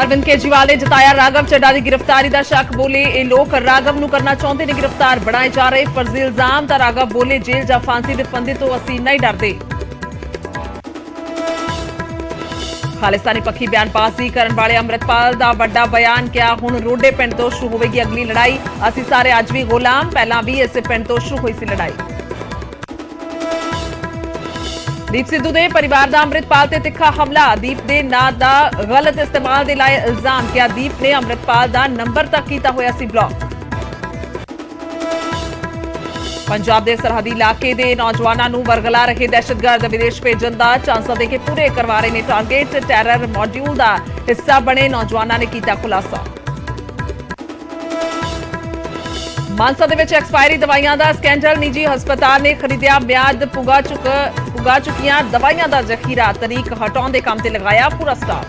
अरविंद केजरीवाल ने जताया राघव चड्ढा की गिरफ्तारी का शक। बोले ये लोग राघव नूं करना चाहते ने गिरफ्तार, बनाए जा रहे फर्जी इल्जाम। तो राघव बोले जेल या फांसी के फंदे तो असीं नहीं डरते। खालिस्तानी पक्षी बयानबाजी करने वाले अमृतपाल का वड्डा बयान, क्या हुण रोडे पिंड तो शुरू होगी अगली लड़ाई। असीं सारे अज भी गुलाम, पहला भी इस पिंड तो शुरू हुई सी लड़ाई। दीप सिद्धू के परिवार का अमृतपाल ते तिखा हमला। दीप के नां का गलत इस्तेमाल के लाए इल्जाम, क्या दीप ने अमृतपाल का नंबर तक किया होया सी ब्लॉक। पंजाब के सरहदी इलाके के नौजवानों को वरगला रहे दहशतगर्द विदेश भेजन का चांसा दे के पूरे करवा रहे ने टारगेट। टैरर मॉड्यूल का हिस्सा बने नौजवानों ने किया खुलासा। मानसा दे विच एक्सपायरी दवाइयां का स्कैंडल। निजी हस्पताल ने खरीदिया म्याद पुगा चुकियां दवाइयां का जखीरा। तरीक हटाने के काम से लगाया पूरा स्टाफ।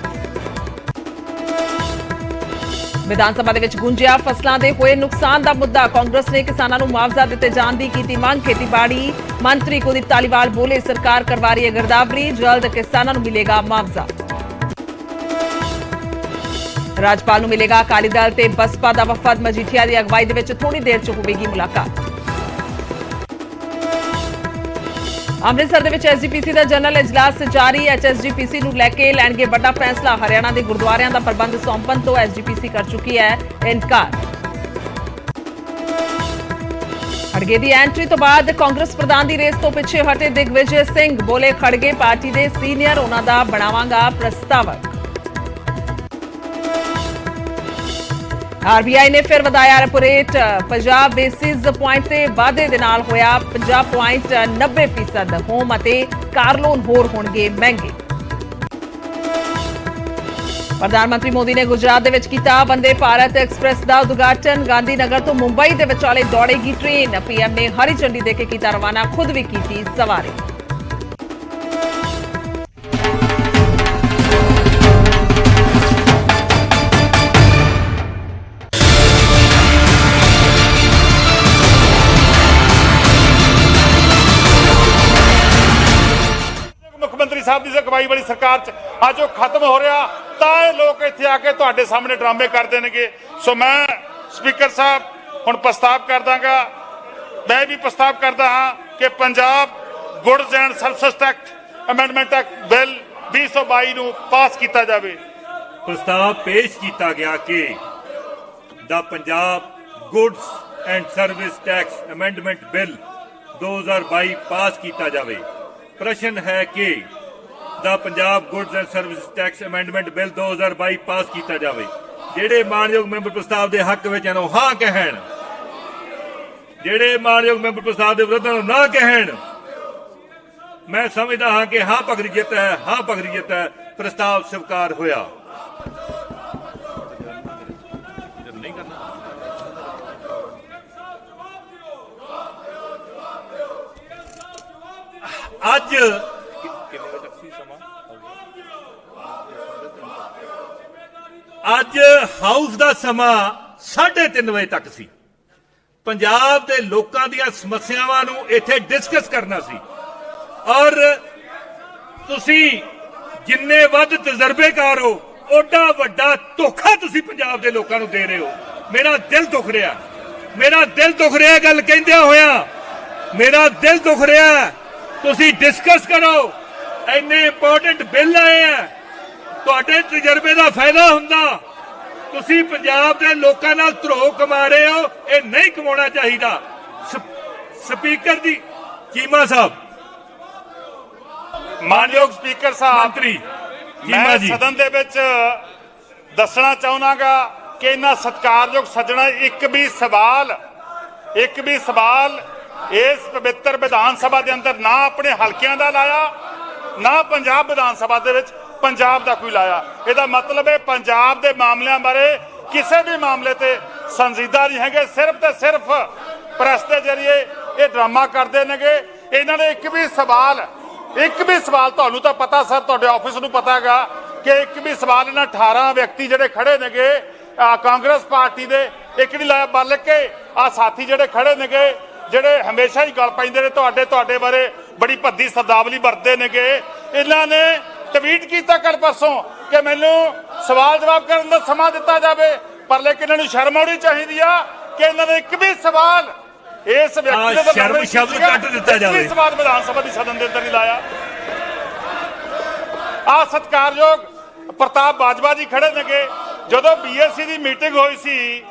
विधानसभा दे विच गुंजिया फसलों के होए नुकसान का मुद्दा। कांग्रेस ने किसानों को मुआवजा दिते जाने की कीती मांग। खेतीबाड़ी मंत्री कुलदीप धालीवाल बोले सरकार करवा रही है गिरदावरी, जल्द किसानों को मिलेगा मुआवजा। राज्यपाल को मिलेगा अकाली दल ते बसपा का वफद। मजीठिया की अगवाई दे विच थोड़ी देर च होगी मुलाकात। अमृतसर दे एसजीपीसी का जनरल इजलास जारी। एचएसजीपीसी को लैके लैणगे बड़ा फैसला। हरियाणा के गुरुद्वारों का प्रबंध सौंपण तो एसजीपीसी कर चुकी है इनकार। खड़गे की एंट्री तो बाद कांग्रेस प्रधान की रेस तो पिछे हटे दिग्विजय सिंह। बोले खड़गे पार्टी के सीनियर, उन्होंने बनावांगा प्रस्तावक। आरबीआई ने फिर वधाया रेपो रेट। 50 बेसिस पॉइंट से वाधे दे नाल होया 50.90%। होम अते कार लोन होर होणगे महंगे। प्रधानमंत्री मोदी ने गुजरात दे विच कीता वंदे भारत एक्सप्रेस का उद्घाटन। गांधीनगर तो मुंबई के विचाले दौड़ेगी ट्रेन। पीएम ने हरी झंडी देके कीता रवाना, खुद भी की सवारी। मुख्यमंत्री साहब की अगवाई वाली सरकार च अज वो खत्म हो रहा, तां लोग इत्थे आके तुहाडे सामने ड्रामे कर देणगे। सो मैं स्पीकर साहब हुण प्रस्ताव कर दांगा, मैं भी प्रस्ताव करदा हाँ कि Punjab goods and services tax amendment act bill 2022 नूं पास किया जाए। प्रस्ताव पेश किया गया कि the Punjab goods and service tax amendment bill 2022 पास किया जाए। प्रश्न है कि the Punjab goods and service tax amendment bill 2022 पास किया जाए। जेडे मानयोग मैंबर प्रस्ताव के हक में हैं हाँ कहन, जेडे मानयोग मैंबर प्रस्ताव के विरोध ना कहन। मैं समझदा हाँ कि हाँ पगड़ी जित है, हाँ पगड़ी जित है। प्रस्ताव स्वीकार होया। अज हाउस का समा 3:30 बजे तक सी। पंजाब के लोगों दी समस्यावां नूं इत्थे डिस्कस करना सी और तुसी जिन्ने वध तजर्बेकार हो ओडा वड्डा धोखा तुसी पंजाब के लोगों नूं दे रहे हो। मेरा दिल दुख रहा, मेरा दिल दुख रहा गल कहंदे होया, मेरा दिल दुख रहा। तुसी डिस्कस करो, इन्ने इंपोर्टेंट बिल आए हैं, तुहाडे तजर्बे का फायदा हुंदा। तुसी पंजाब के लोगों नाल धरोह कमा रहे हो, ये नहीं कमाना चाहिए। स्पीकर दी चीमा साहब, मानयोग स्पीकर साहब, मंत्री मैं सदन दे विच दसना चाहुंगा कि इन्हां सत्कारयोग सज्जणा एक भी सवाल इस पवित्र विधान सभा के अंदर ना अपने हल्कियां दा लाया, ना पंजाब विधान सभा दे विच पंजाब दा कोई लाया। इहदा मतलब है पंजाब के मामलों बारे किसी भी मामले ते संजीदा नहीं है। सिर्फ तो सिर्फ प्रेस के जरिए ये ड्रामा करते हैं। इन्होंने एक भी सवाल तुहानू तो पता सर, तुहाडे ऑफिस नूं पता है कि एक भी सवाल इन्हां 18 व्यक्ति जिहड़े खड़े नेगे कांग्रेस पार्टी दे एक नहीं लाया, बल्कि आ साथी जिहड़े खड़े नेगे जिहड़े हमेशा ही गल पैंदे ने तुहाडे बारे बड़ी भद्दी शब्दावली वरतदे नेगे। इन्हां ने ट्वीट किया कल परसों कि मैनू ਸਵਾਲ ਜਵਾਬ ਕਰਨ ਦਾ ਸਮਾਂ ਦਿੱਤਾ ਜਾਵੇ, ਪਰ ਲੇਕਿਨ ਇਹਨਾਂ ਨੂੰ ਸ਼ਰਮ ਆਉਣੀ ਚਾਹੀਦੀ ਆ ਕਿ ਇਹਨਾਂ ਨੇ ਇੱਕ ਵੀ ਸਵਾਲ ਇਸ ਵਿਅਕਤੀ ਦੇ ਸ਼ਰਮ ਸ਼ਬਦ ਕੱਢ ਦਿੱਤਾ ਜਾਵੇ। ਇੱਕ ਵੀ ਸਵਾਲ ਵਿਧਾਨ ਸਭਾ ਦੀ ਸਦਨ ਦੇ ਅੰਦਰ ਨਹੀਂ ਲਾਇਆ। ਆ ਸਤਿਕਾਰਯੋਗ ਪ੍ਰਤਾਪ ਬਾਜਵਾ ਜੀ ਖੜੇ ਨੇਗੇ, ਜਦੋਂ BSc ਦੀ ਮੀਟਿੰਗ ਹੋਈ ਸੀ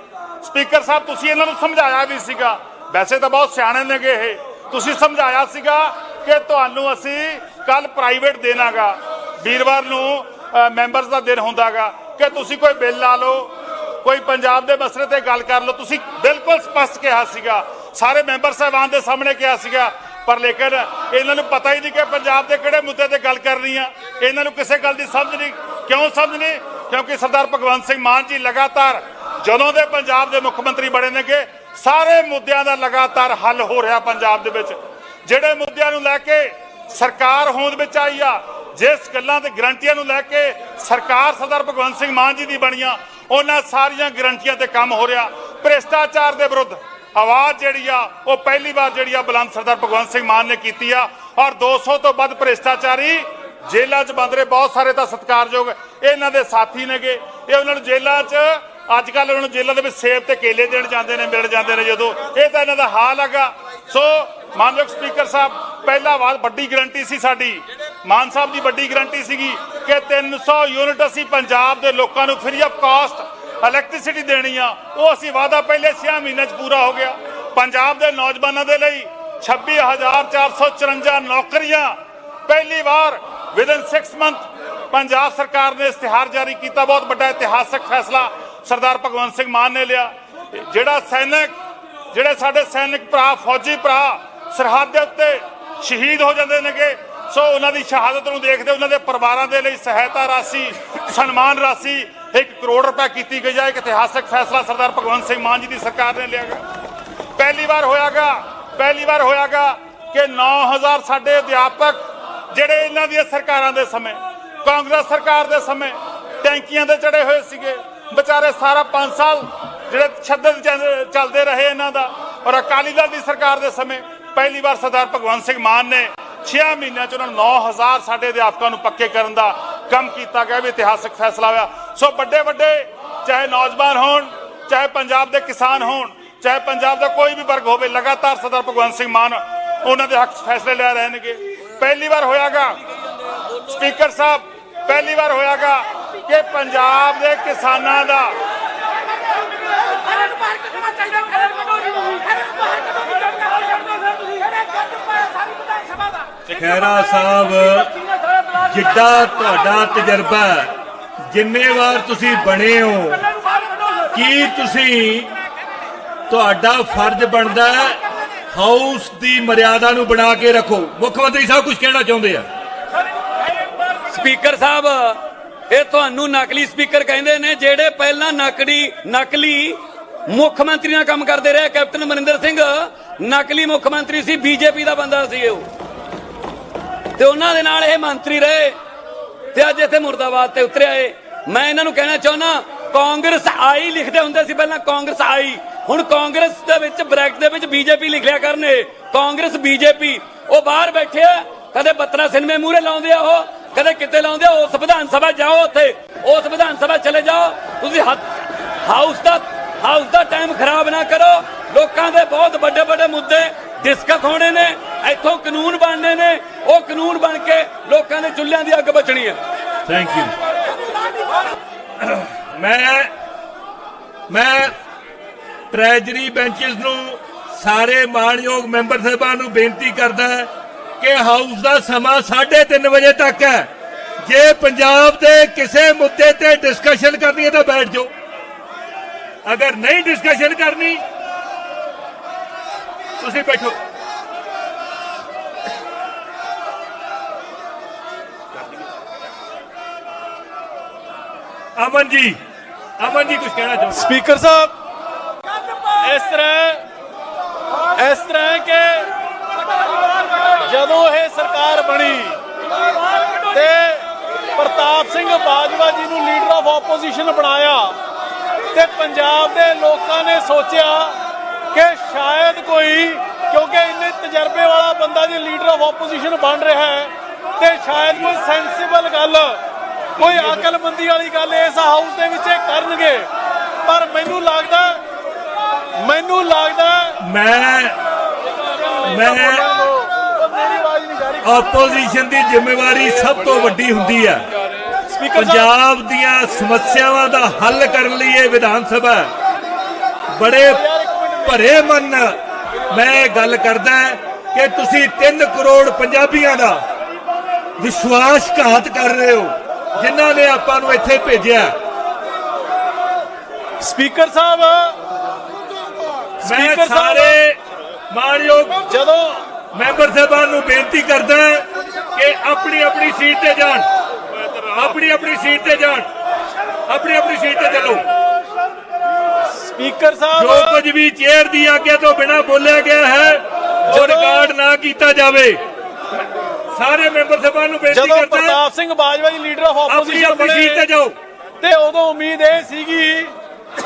ਸਪੀਕਰ ਸਾਹਿਬ ਤੁਸੀਂ ਇਹਨਾਂ ਨੂੰ ਸਮਝਾਇਆ ਵੀ ਸੀਗਾ, ਵੈਸੇ ਤਾਂ ਬਹੁਤ ਸਿਆਣੇ ਨੇਗੇ ਇਹ, ਤੁਸੀਂ ਸਮਝਾਇਆ ਸੀਗਾ ਕਿ ਤੁਹਾਨੂੰ ਅਸੀਂ ਕੱਲ ਪ੍ਰਾਈਵੇਟ ਦੇਣਾਗਾ, ਵੀਰਵਾਰ ਨੂੰ ਮੈਂਬਰਸ ਦਾ ਦਿਨ ਹੁੰਦਾਗਾ, ਕਿ ਤੁਸੀਂ ਕੋਈ ਬਿੱਲ ਲਾ ਲਓ, ਕੋਈ ਪੰਜਾਬ ਦੇ ਮਸਲੇ ਤੇ ਗੱਲ ਕਰ ਲਓ। ਤੁਸੀਂ ਬਿਲਕੁਲ ਸਪਸ਼ਟ ਕਿਹਾ ਸੀਗਾ, ਸਾਰੇ ਮੈਂਬਰ ਸਾਹਿਬਾਨ ਦੇ ਸਾਹਮਣੇ ਕਿਹਾ ਸੀਗਾ, ਪਰ ਲੇਕਿਨ ਇਹਨਾਂ ਨੂੰ ਪਤਾ ਹੀ ਨਹੀਂ ਕਿ ਪੰਜਾਬ ਦੇ ਕਿਹੜੇ ਮੁੱਦੇ ਤੇ ਗੱਲ ਕਰਨੀ ਆ। ਇਹਨਾਂ ਨੂੰ ਕਿਸੇ ਗੱਲ ਦੀ ਸਮਝ ਨਹੀਂ। ਕਿਉਂ ਸਮਝ ਨਹੀਂ? ਕਿਉਂਕਿ ਸਰਦਾਰ ਭਗਵੰਤ ਸਿੰਘ ਮਾਨ ਜੀ ਲਗਾਤਾਰ ਜਦੋਂ ਦੇ ਪੰਜਾਬ ਦੇ ਮੁੱਖ ਮੰਤਰੀ ਬਣੇ ਨੇਗੇ, ਸਾਰੇ ਮੁੱਦਿਆਂ ਦਾ ਲਗਾਤਾਰ ਹੱਲ ਹੋ ਰਿਹਾ ਪੰਜਾਬ ਦੇ ਵਿੱਚ। ਜਿਹੜੇ ਮੁੱਦਿਆਂ ਨੂੰ ਲੈ ਕੇ ਸਰਕਾਰ ਹੋਂਦ ਵਿੱਚ ਆਈ ਆ, ਜਿਸ ਗੱਲਾਂ ਤੇ ਗਰੰਟੀਆਂ ਨੂੰ ਲੈ ਕੇ ਸਰਕਾਰ ਸਰਦਾਰ ਭਗਵੰਤ ਸਿੰਘ ਮਾਨ ਜੀ ਦੀ ਬਣੀਆਂ, ਉਹਨਾਂ ਸਾਰੀਆਂ ਗਰੰਟੀਆਂ ਤੇ ਕੰਮ ਹੋ ਰਿਹਾ। ਭ੍ਰਿਸ਼ਟਾਚਾਰ ਦੇ ਵਿਰੁੱਧ ਆਵਾਜ਼ ਜਿਹੜੀ ਆ ਉਹ ਪਹਿਲੀ ਵਾਰ ਜਿਹੜੀ ਆ ਬੁਲੰਦ ਸਰਦਾਰ ਭਗਵੰਤ ਸਿੰਘ ਮਾਨ ਨੇ ਕੀਤੀ ਆ, ਔਰ 200 ਤੋਂ ਵੱਧ ਭ੍ਰਿਸ਼ਟਾਚਾਰੀ ਜੇਲ੍ਹਾਂ 'ਚ ਬੰਦ ਰਹੇ। ਬਹੁਤ ਸਾਰੇ ਤਾਂ ਸਤਿਕਾਰਯੋਗ ਇਹਨਾਂ ਦੇ ਸਾਥੀ ਨੇਗੇ, ਇਹ ਉਹਨਾਂ ਨੂੰ ਜੇਲ੍ਹਾਂ 'ਚ ਅੱਜ ਕੱਲ੍ਹ ਉਹਨਾਂ ਨੂੰ ਜੇਲ੍ਹਾਂ ਦੇ ਵਿੱਚ ਸੇਬ ਤੇ ਕੇਲੇ ਦੇਣ ਜਾਂਦੇ ਨੇ, ਮਿਲ ਜਾਂਦੇ ਨੇ ਜਦੋਂ, ਇਹ ਤਾਂ ਇਹਨਾਂ ਦਾ ਹਾਲ ਹੈਗਾ। ਸੋ ਮਾਨਯੋਗ ਸਪੀਕਰ ਸਾਹਿਬ, ਪਹਿਲਾ ਵਾਰ ਵੱਡੀ ਗਰੰਟੀ ਸੀ ਸਾਡੀ, ਮਾਨ ਸਾਹਿਬ ਦੀ ਵੱਡੀ ਗਰੰਟੀ ਸੀਗੀ ਕਿ 300 ਯੂਨਿਟ ਅਸੀਂ ਪੰਜਾਬ ਦੇ ਲੋਕਾਂ ਨੂੰ ਫ੍ਰੀ ਆਫ ਕਾਸਟ ਇਲੈਕਟ੍ਰਿਸਿਟੀ ਦੇਣੀ ਆ। ਉਹ ਅਸੀਂ ਵਾਅਦਾ ਪਹਿਲੇ 6 ਮਹੀਨਿਆਂ 'ਚ ਪੂਰਾ ਹੋ ਗਿਆ। ਪੰਜਾਬ ਦੇ ਨੌਜਵਾਨਾਂ ਦੇ ਲਈ 26,454 ਨੌਕਰੀਆਂ ਪਹਿਲੀ ਵਾਰ ਵਿਦਨ 6 ਮੰਥ ਪੰਜਾਬ ਸਰਕਾਰ ਨੇ ਇਸ਼ਤਿਹਾਰ ਜਾਰੀ ਕੀਤਾ। ਬਹੁਤ ਵੱਡਾ ਇਤਿਹਾਸਕ ਫੈਸਲਾ ਸਰਦਾਰ ਭਗਵੰਤ ਸਿੰਘ ਮਾਨ ਨੇ ਲਿਆ। ਜਿਹੜੇ ਸਾਡੇ ਸੈਨਿਕ ਭਰਾ, ਫੌਜੀ ਭਰਾ ਸਰਹੱਦ ਦੇ ਉੱਤੇ ਸ਼ਹੀਦ ਹੋ ਜਾਂਦੇ ਨੇਗੇ, ਸੋ ਉਹਨਾਂ ਦੀ ਸ਼ਹਾਦਤ ਨੂੰ ਦੇਖਦੇ ਉਹਨਾਂ ਦੇ ਪਰਿਵਾਰਾਂ ਦੇ ਲਈ ਸਹਾਇਤਾ ਰਾਸ਼ੀ, ਸਨਮਾਨ ਰਾਸ਼ੀ 1 ਕਰੋੜ ਰੁਪਏ ਕੀਤੀ ਗਈ ਹੈ। ਇੱਕ ਇਤਿਹਾਸਕ ਫੈਸਲਾ ਸਰਦਾਰ ਭਗਵੰਤ ਸਿੰਘ ਮਾਨ ਜੀ ਦੀ ਸਰਕਾਰ ਨੇ ਲਿਆ। ਪਹਿਲੀ ਵਾਰ ਹੋਇਆਗਾ ਕਿ 9,000 ਸਾਡੇ ਅਧਿਆਪਕ ਜਿਹੜੇ ਇਹਨਾਂ ਦੀਆਂ ਸਰਕਾਰਾਂ ਦੇ ਸਮੇਂ, ਕਾਂਗਰਸ ਸਰਕਾਰ ਦੇ ਸਮੇਂ ਟੈਂਕੀਆਂ ਤੇ ਚੜੇ ਹੋਏ ਸੀਗੇ, ਵਿਚਾਰੇ ਸਾਰਾ 5 ਸਾਲ ਜਿਹੜੇ ਤਸ਼ੱਦਦ ਚੱਲਦੇ ਰਹੇ ਇਹਨਾਂ ਦਾ, ਔਰ ਅਕਾਲੀ ਦਲ ਦੀ ਸਰਕਾਰ ਦੇ ਸਮੇਂ ਪਹਿਲੀ ਵਾਰ ਸਰਦਾਰ ਭਗਵੰਤ ਸਿੰਘ ਮਾਨ ਨੇ 6 ਮਹੀਨਿਆਂ 'ਚ ਉਹਨਾਂ ਨੂੰ 9,000 ਸਾਡੇ ਅਧਿਆਪਕਾਂ ਨੂੰ ਪੱਕੇ ਕਰਨ ਦਾ ਕੰਮ ਕੀਤਾ ਗਿਆ। ਵੀ ਇਤਿਹਾਸਕ ਫੈਸਲਾ ਹੋਇਆ। ਸੋ ਵੱਡੇ ਚਾਹੇ ਨੌਜਵਾਨ ਹੋਣ, ਚਾਹੇ ਪੰਜਾਬ ਦੇ ਕਿਸਾਨ ਹੋਣ, ਚਾਹੇ ਪੰਜਾਬ ਦਾ ਕੋਈ ਵੀ ਵਰਗ ਹੋਵੇ, ਲਗਾਤਾਰ ਸਰਦਾਰ ਭਗਵੰਤ ਸਿੰਘ ਮਾਨ ਉਹਨਾਂ ਦੇ ਹੱਕ 'ਚ ਫੈਸਲੇ ਲੈ ਰਹੇ ਨੇਗੇ। ਪਹਿਲੀ ਵਾਰ ਹੋਇਆਗਾ ਸਪੀਕਰ ਸਾਹਿਬ, ਪਹਿਲੀ ਵਾਰ ਹੋਇਆਗਾ ਕਿ ਪੰਜਾਬ ਦੇ ਕਿਸਾਨਾਂ ਦਾ ਖਹਿਰਾ ਸਾਹਿਬ, ਜਿੱਡਾ ਤੁਹਾਡਾ ਤਜਰਬਾ, ਜਿੰਨੇ ਵਾਰ ਤੁਸੀਂ ਬਣੇ ਹੋ, ਕੀ ਤੁਸੀਂ, ਤੁਹਾਡਾ ਫਰਜ਼ ਬਣਦਾ ਹਾਊਸ ਦੀ ਮਰਿਆਦਾ ਨੂੰ ਬਣਾ ਕੇ ਰੱਖੋ। ਮੁੱਖ ਮੰਤਰੀ ਸਾਹਿਬ ਕੁਝ ਕਹਿਣਾ ਚਾਹੁੰਦੇ ਆ। ਸਪੀਕਰ ਸਾਹਿਬ, ਇਹ ਤੁਹਾਨੂੰ ਨਕਲੀ ਸਪੀਕਰ ਕਹਿੰਦੇ ਨੇ, ਜਿਹੜੇ ਪਹਿਲਾਂ ਨਕਲੀ ਮੁੱਖ ਮੰਤਰੀ ਨਾਲ ਕੰਮ ਕਰਦੇ ਰਹੇ। ਕੈਪਟਨ ਅਮਰਿੰਦਰ ਸਿੰਘ ਨਕਲੀ ਮੁੱਖ ਮੰਤਰੀ ਸੀ, BJP ਦਾ ਬੰਦਾ ਸੀ ਉਹ, ਤੇ ਉਹਨਾਂ ਦੇ ਨਾਲ ਇਹ ਮੰਤਰੀ ਰਹੇ, ਤੇ ਅੱਜ ਇੱਥੇ ਮੁਰਦਾਬਾਦ ਤੇ ਉਤਰਿਆ ਏ। ਮੈਂ ਇਹਨਾਂ ਨੂੰ ਕਹਿਣਾ ਚਾਹੁੰਦਾ, ਕਾਂਗਰਸ ਆਈ ਲਿਖਦੇ ਹੁੰਦੇ ਸੀ ਪਹਿਲਾਂ, ਕਾਂਗਰਸ ਆਈ, ਹੁਣ ਕਾਂਗਰਸ ਦੇ ਵਿੱਚ ਬ੍ਰੈਕਟ ਦੇ ਵਿੱਚ BJP ਲਿਖ ਲਿਆ ਕਰਨੇ। ਕਾਂਗਰਸ BJP ਉਹ ਬਾਹਰ ਬੈਠੇ ਆ, ਕਦੇ ਬੱਤਰਾ ਸਿਨਮੇ ਮੂਹਰੇ ਲਾਉਂਦੇ ਆ, ਉਹ ਕਦੇ ਕਿਤੇ ਲਾਉਂਦੇ ਆ। ਉਸ ਵਿਧਾਨ ਸਭਾ ਜਾਓ, ਉੱਥੇ ਉਸ ਵਿਧਾਨ ਸਭਾ ਚਲੇ ਜਾਓ। ਤੁਸੀਂ ਹਾਊਸ ਦਾ ਟਾਈਮ ਖਰਾਬ ਨਾ ਕਰੋ। ਲੋਕਾਂ ਦੇ ਬਹੁਤ ਵੱਡੇ ਮੁੱਦੇ ਡਿਸਕਸ ਹੋਣੇ ਨੇ, ਇੱਥੋਂ ਕਾਨੂੰਨ ਬਣਨੇ ਨੇ, ਉਹ ਕਾਨੂੰਨ ਬਣ ਕੇ ਲੋਕਾਂ ਦੇ ਚੁੱਲ੍ਹਿਆਂ ਦੀ ਅੱਗ ਬਚਣੀ ਹੈ। Thank you. ਮੈਂ ਟ੍ਰੈਜਰੀ ਬੈਂਚਸ ਨੂੰ, ਸਾਰੇ ਮਾਣਯੋਗ ਮੈਂਬਰ ਸਾਹਿਬਾਨ ਨੂੰ ਬੇਨਤੀ ਕਰਦਾ ਕਿ ਹਾਊਸ ਦਾ ਸਮਾਂ 3:30 ਵਜੇ ਤੱਕ ਹੈ। ਜੇ ਪੰਜਾਬ ਦੇ ਕਿਸੇ ਮੁੱਦੇ ਤੇ ਡਿਸਕਸ਼ਨ ਕਰਨੀ ਹੈ ਤਾਂ ਬੈਠ ਜਾਓ, ਅਗਰ ਨਹੀਂ ਡਿਸਕਸ਼ਨ ਕਰਨੀ ਤੁਸੀਂ ਬੈਠੋ। ਅਮਨ ਜੀ ਕੁਝ ਕਹਿਣਾ ਚਾਹੁੰਦੇ? ਸਪੀਕਰ ਸਾਹਿਬ, ਇਸ ਤਰ੍ਹਾਂ ਕਿ ਜਦੋਂ ਇਹ ਸਰਕਾਰ ਬਣੀ ਤੇ ਪ੍ਰਤਾਪ ਸਿੰਘ ਬਾਜਵਾ ਜੀ ਨੂੰ ਲੀਡਰ ਆਫ ਆਪੋਜੀਸ਼ਨ ਬਣਾਇਆ, ਤੇ ਪੰਜਾਬ ਦੇ ਲੋਕਾਂ ਨੇ ਸੋਚਿਆ ਕਿ ਸ਼ਾਇਦ ਕੋਈ, ਕਿਉਂਕਿ ਇੰਨੇ ਤਜਰਬੇ ਵਾਲਾ ਬੰਦਾ ਜੇ ਲੀਡਰ ਆਫ ਆਪੋਜੀਸ਼ਨ ਬਣ ਰਿਹਾ ਹੈ, ਤੇ ਸ਼ਾਇਦ ਕੋਈ ਸੈਂਸਿਬਲ ਗੱਲ ਕੋਈ ਅਕਲਮੰਦੀ ਵਾਲੀ ਗੱਲ ਇਸ ਹਾਊਸ ਦੇ ਵਿੱਚ ਇਹ ਕਰਨਗੇ, ਪਰ ਮੈਨੂੰ ਲੱਗਦਾ ਮੈਂ ਮੇਰੀ ਆਵਾਜ਼ ਨਹੀਂ ਜਾ ਰਹੀ। ਆਪੋਜੀਸ਼ਨ ਦੀ ਜ਼ਿੰਮੇਵਾਰੀ ਸਭ ਤੋਂ ਵੱਡੀ ਹੁੰਦੀ ਹੈ। ਸਪੀਕਰ ਸਾਹਿਬ, ਪੰਜਾਬ ਦੀਆਂ ਸਮੱਸਿਆਵਾਂ ਦਾ ਹੱਲ ਕਰਨ ਲਈ ਇਹ ਵਿਧਾਨ ਸਭਾ ਬੜੇ ਭਰੇ ਮਨ ਨਾਲ ਮੈਂ ਇਹ ਗੱਲ ਕਰਦਾ ਕਿ ਤੁਸੀਂ 3 ਕਰੋੜ ਪੰਜਾਬੀਆਂ ਦਾ ਵਿਸ਼ਵਾਸਘਾਤ ਕਰ ਰਹੇ ਹੋ, ਜਿਨ੍ਹਾਂ ਨੇ ਆਪਾਂ ਨੂੰ ਇੱਥੇ ਭੇਜਿਆ। ਸਪੀਕਰ ਸਾਹਿਬ, ਮੈਂ ਸਾਰੇ ਮਾਨਯੋਗ ਜਦੋਂ ਮੈਂਬਰ ਸਾਹਿਬਾਨ ਨੂੰ ਬੇਨਤੀ ਕਰਦਾ ਕਿ ਆਪਣੀ ਆਪਣੀ ਸੀਟ ਤੇ ਜਾਣ, ਆਪਣੀ ਸੀਟ ਤੇ ਜਾਣ, ਆਪਣੀ ਸੀਟ ਤੇ ਚੱਲੋ। ਸਪੀਕਰ ਜੋ ਸਾਹਿਬ, ਕੁਝ ਵੀ ਚੇਅਰ ਦੀ ਆਗਿਆ ਤੋਂ ਬਿਨਾ ਬੋਲਿਆ ਗਿਆ ਹੈ ਉਹ ਰਿਕਾਰਡ ਨਾ ਕੀਤਾ ਜਾਵੇ। ਸਾਰੇ ਮੈਂਬਰ ਸਾਹਿਬਾਨ ਨੂੰ ਬੇਨਤੀ ਜਦੋਂ ਕਰਦਾ ਪ੍ਰਤਾਪ ਸਿੰਘ ਬਾਜਵਾ ਜੀ ਲੀਡਰ ਆਫ ਆਪਣੀ ਆਪੋਜੀਸ਼ਨ ਸੀਟ ਤੇ ਬਣੇ ਜਾਓ। ਤੇ ਉਦੋਂ ਉਮੀਦ ਇਹ ਸੀਗੀ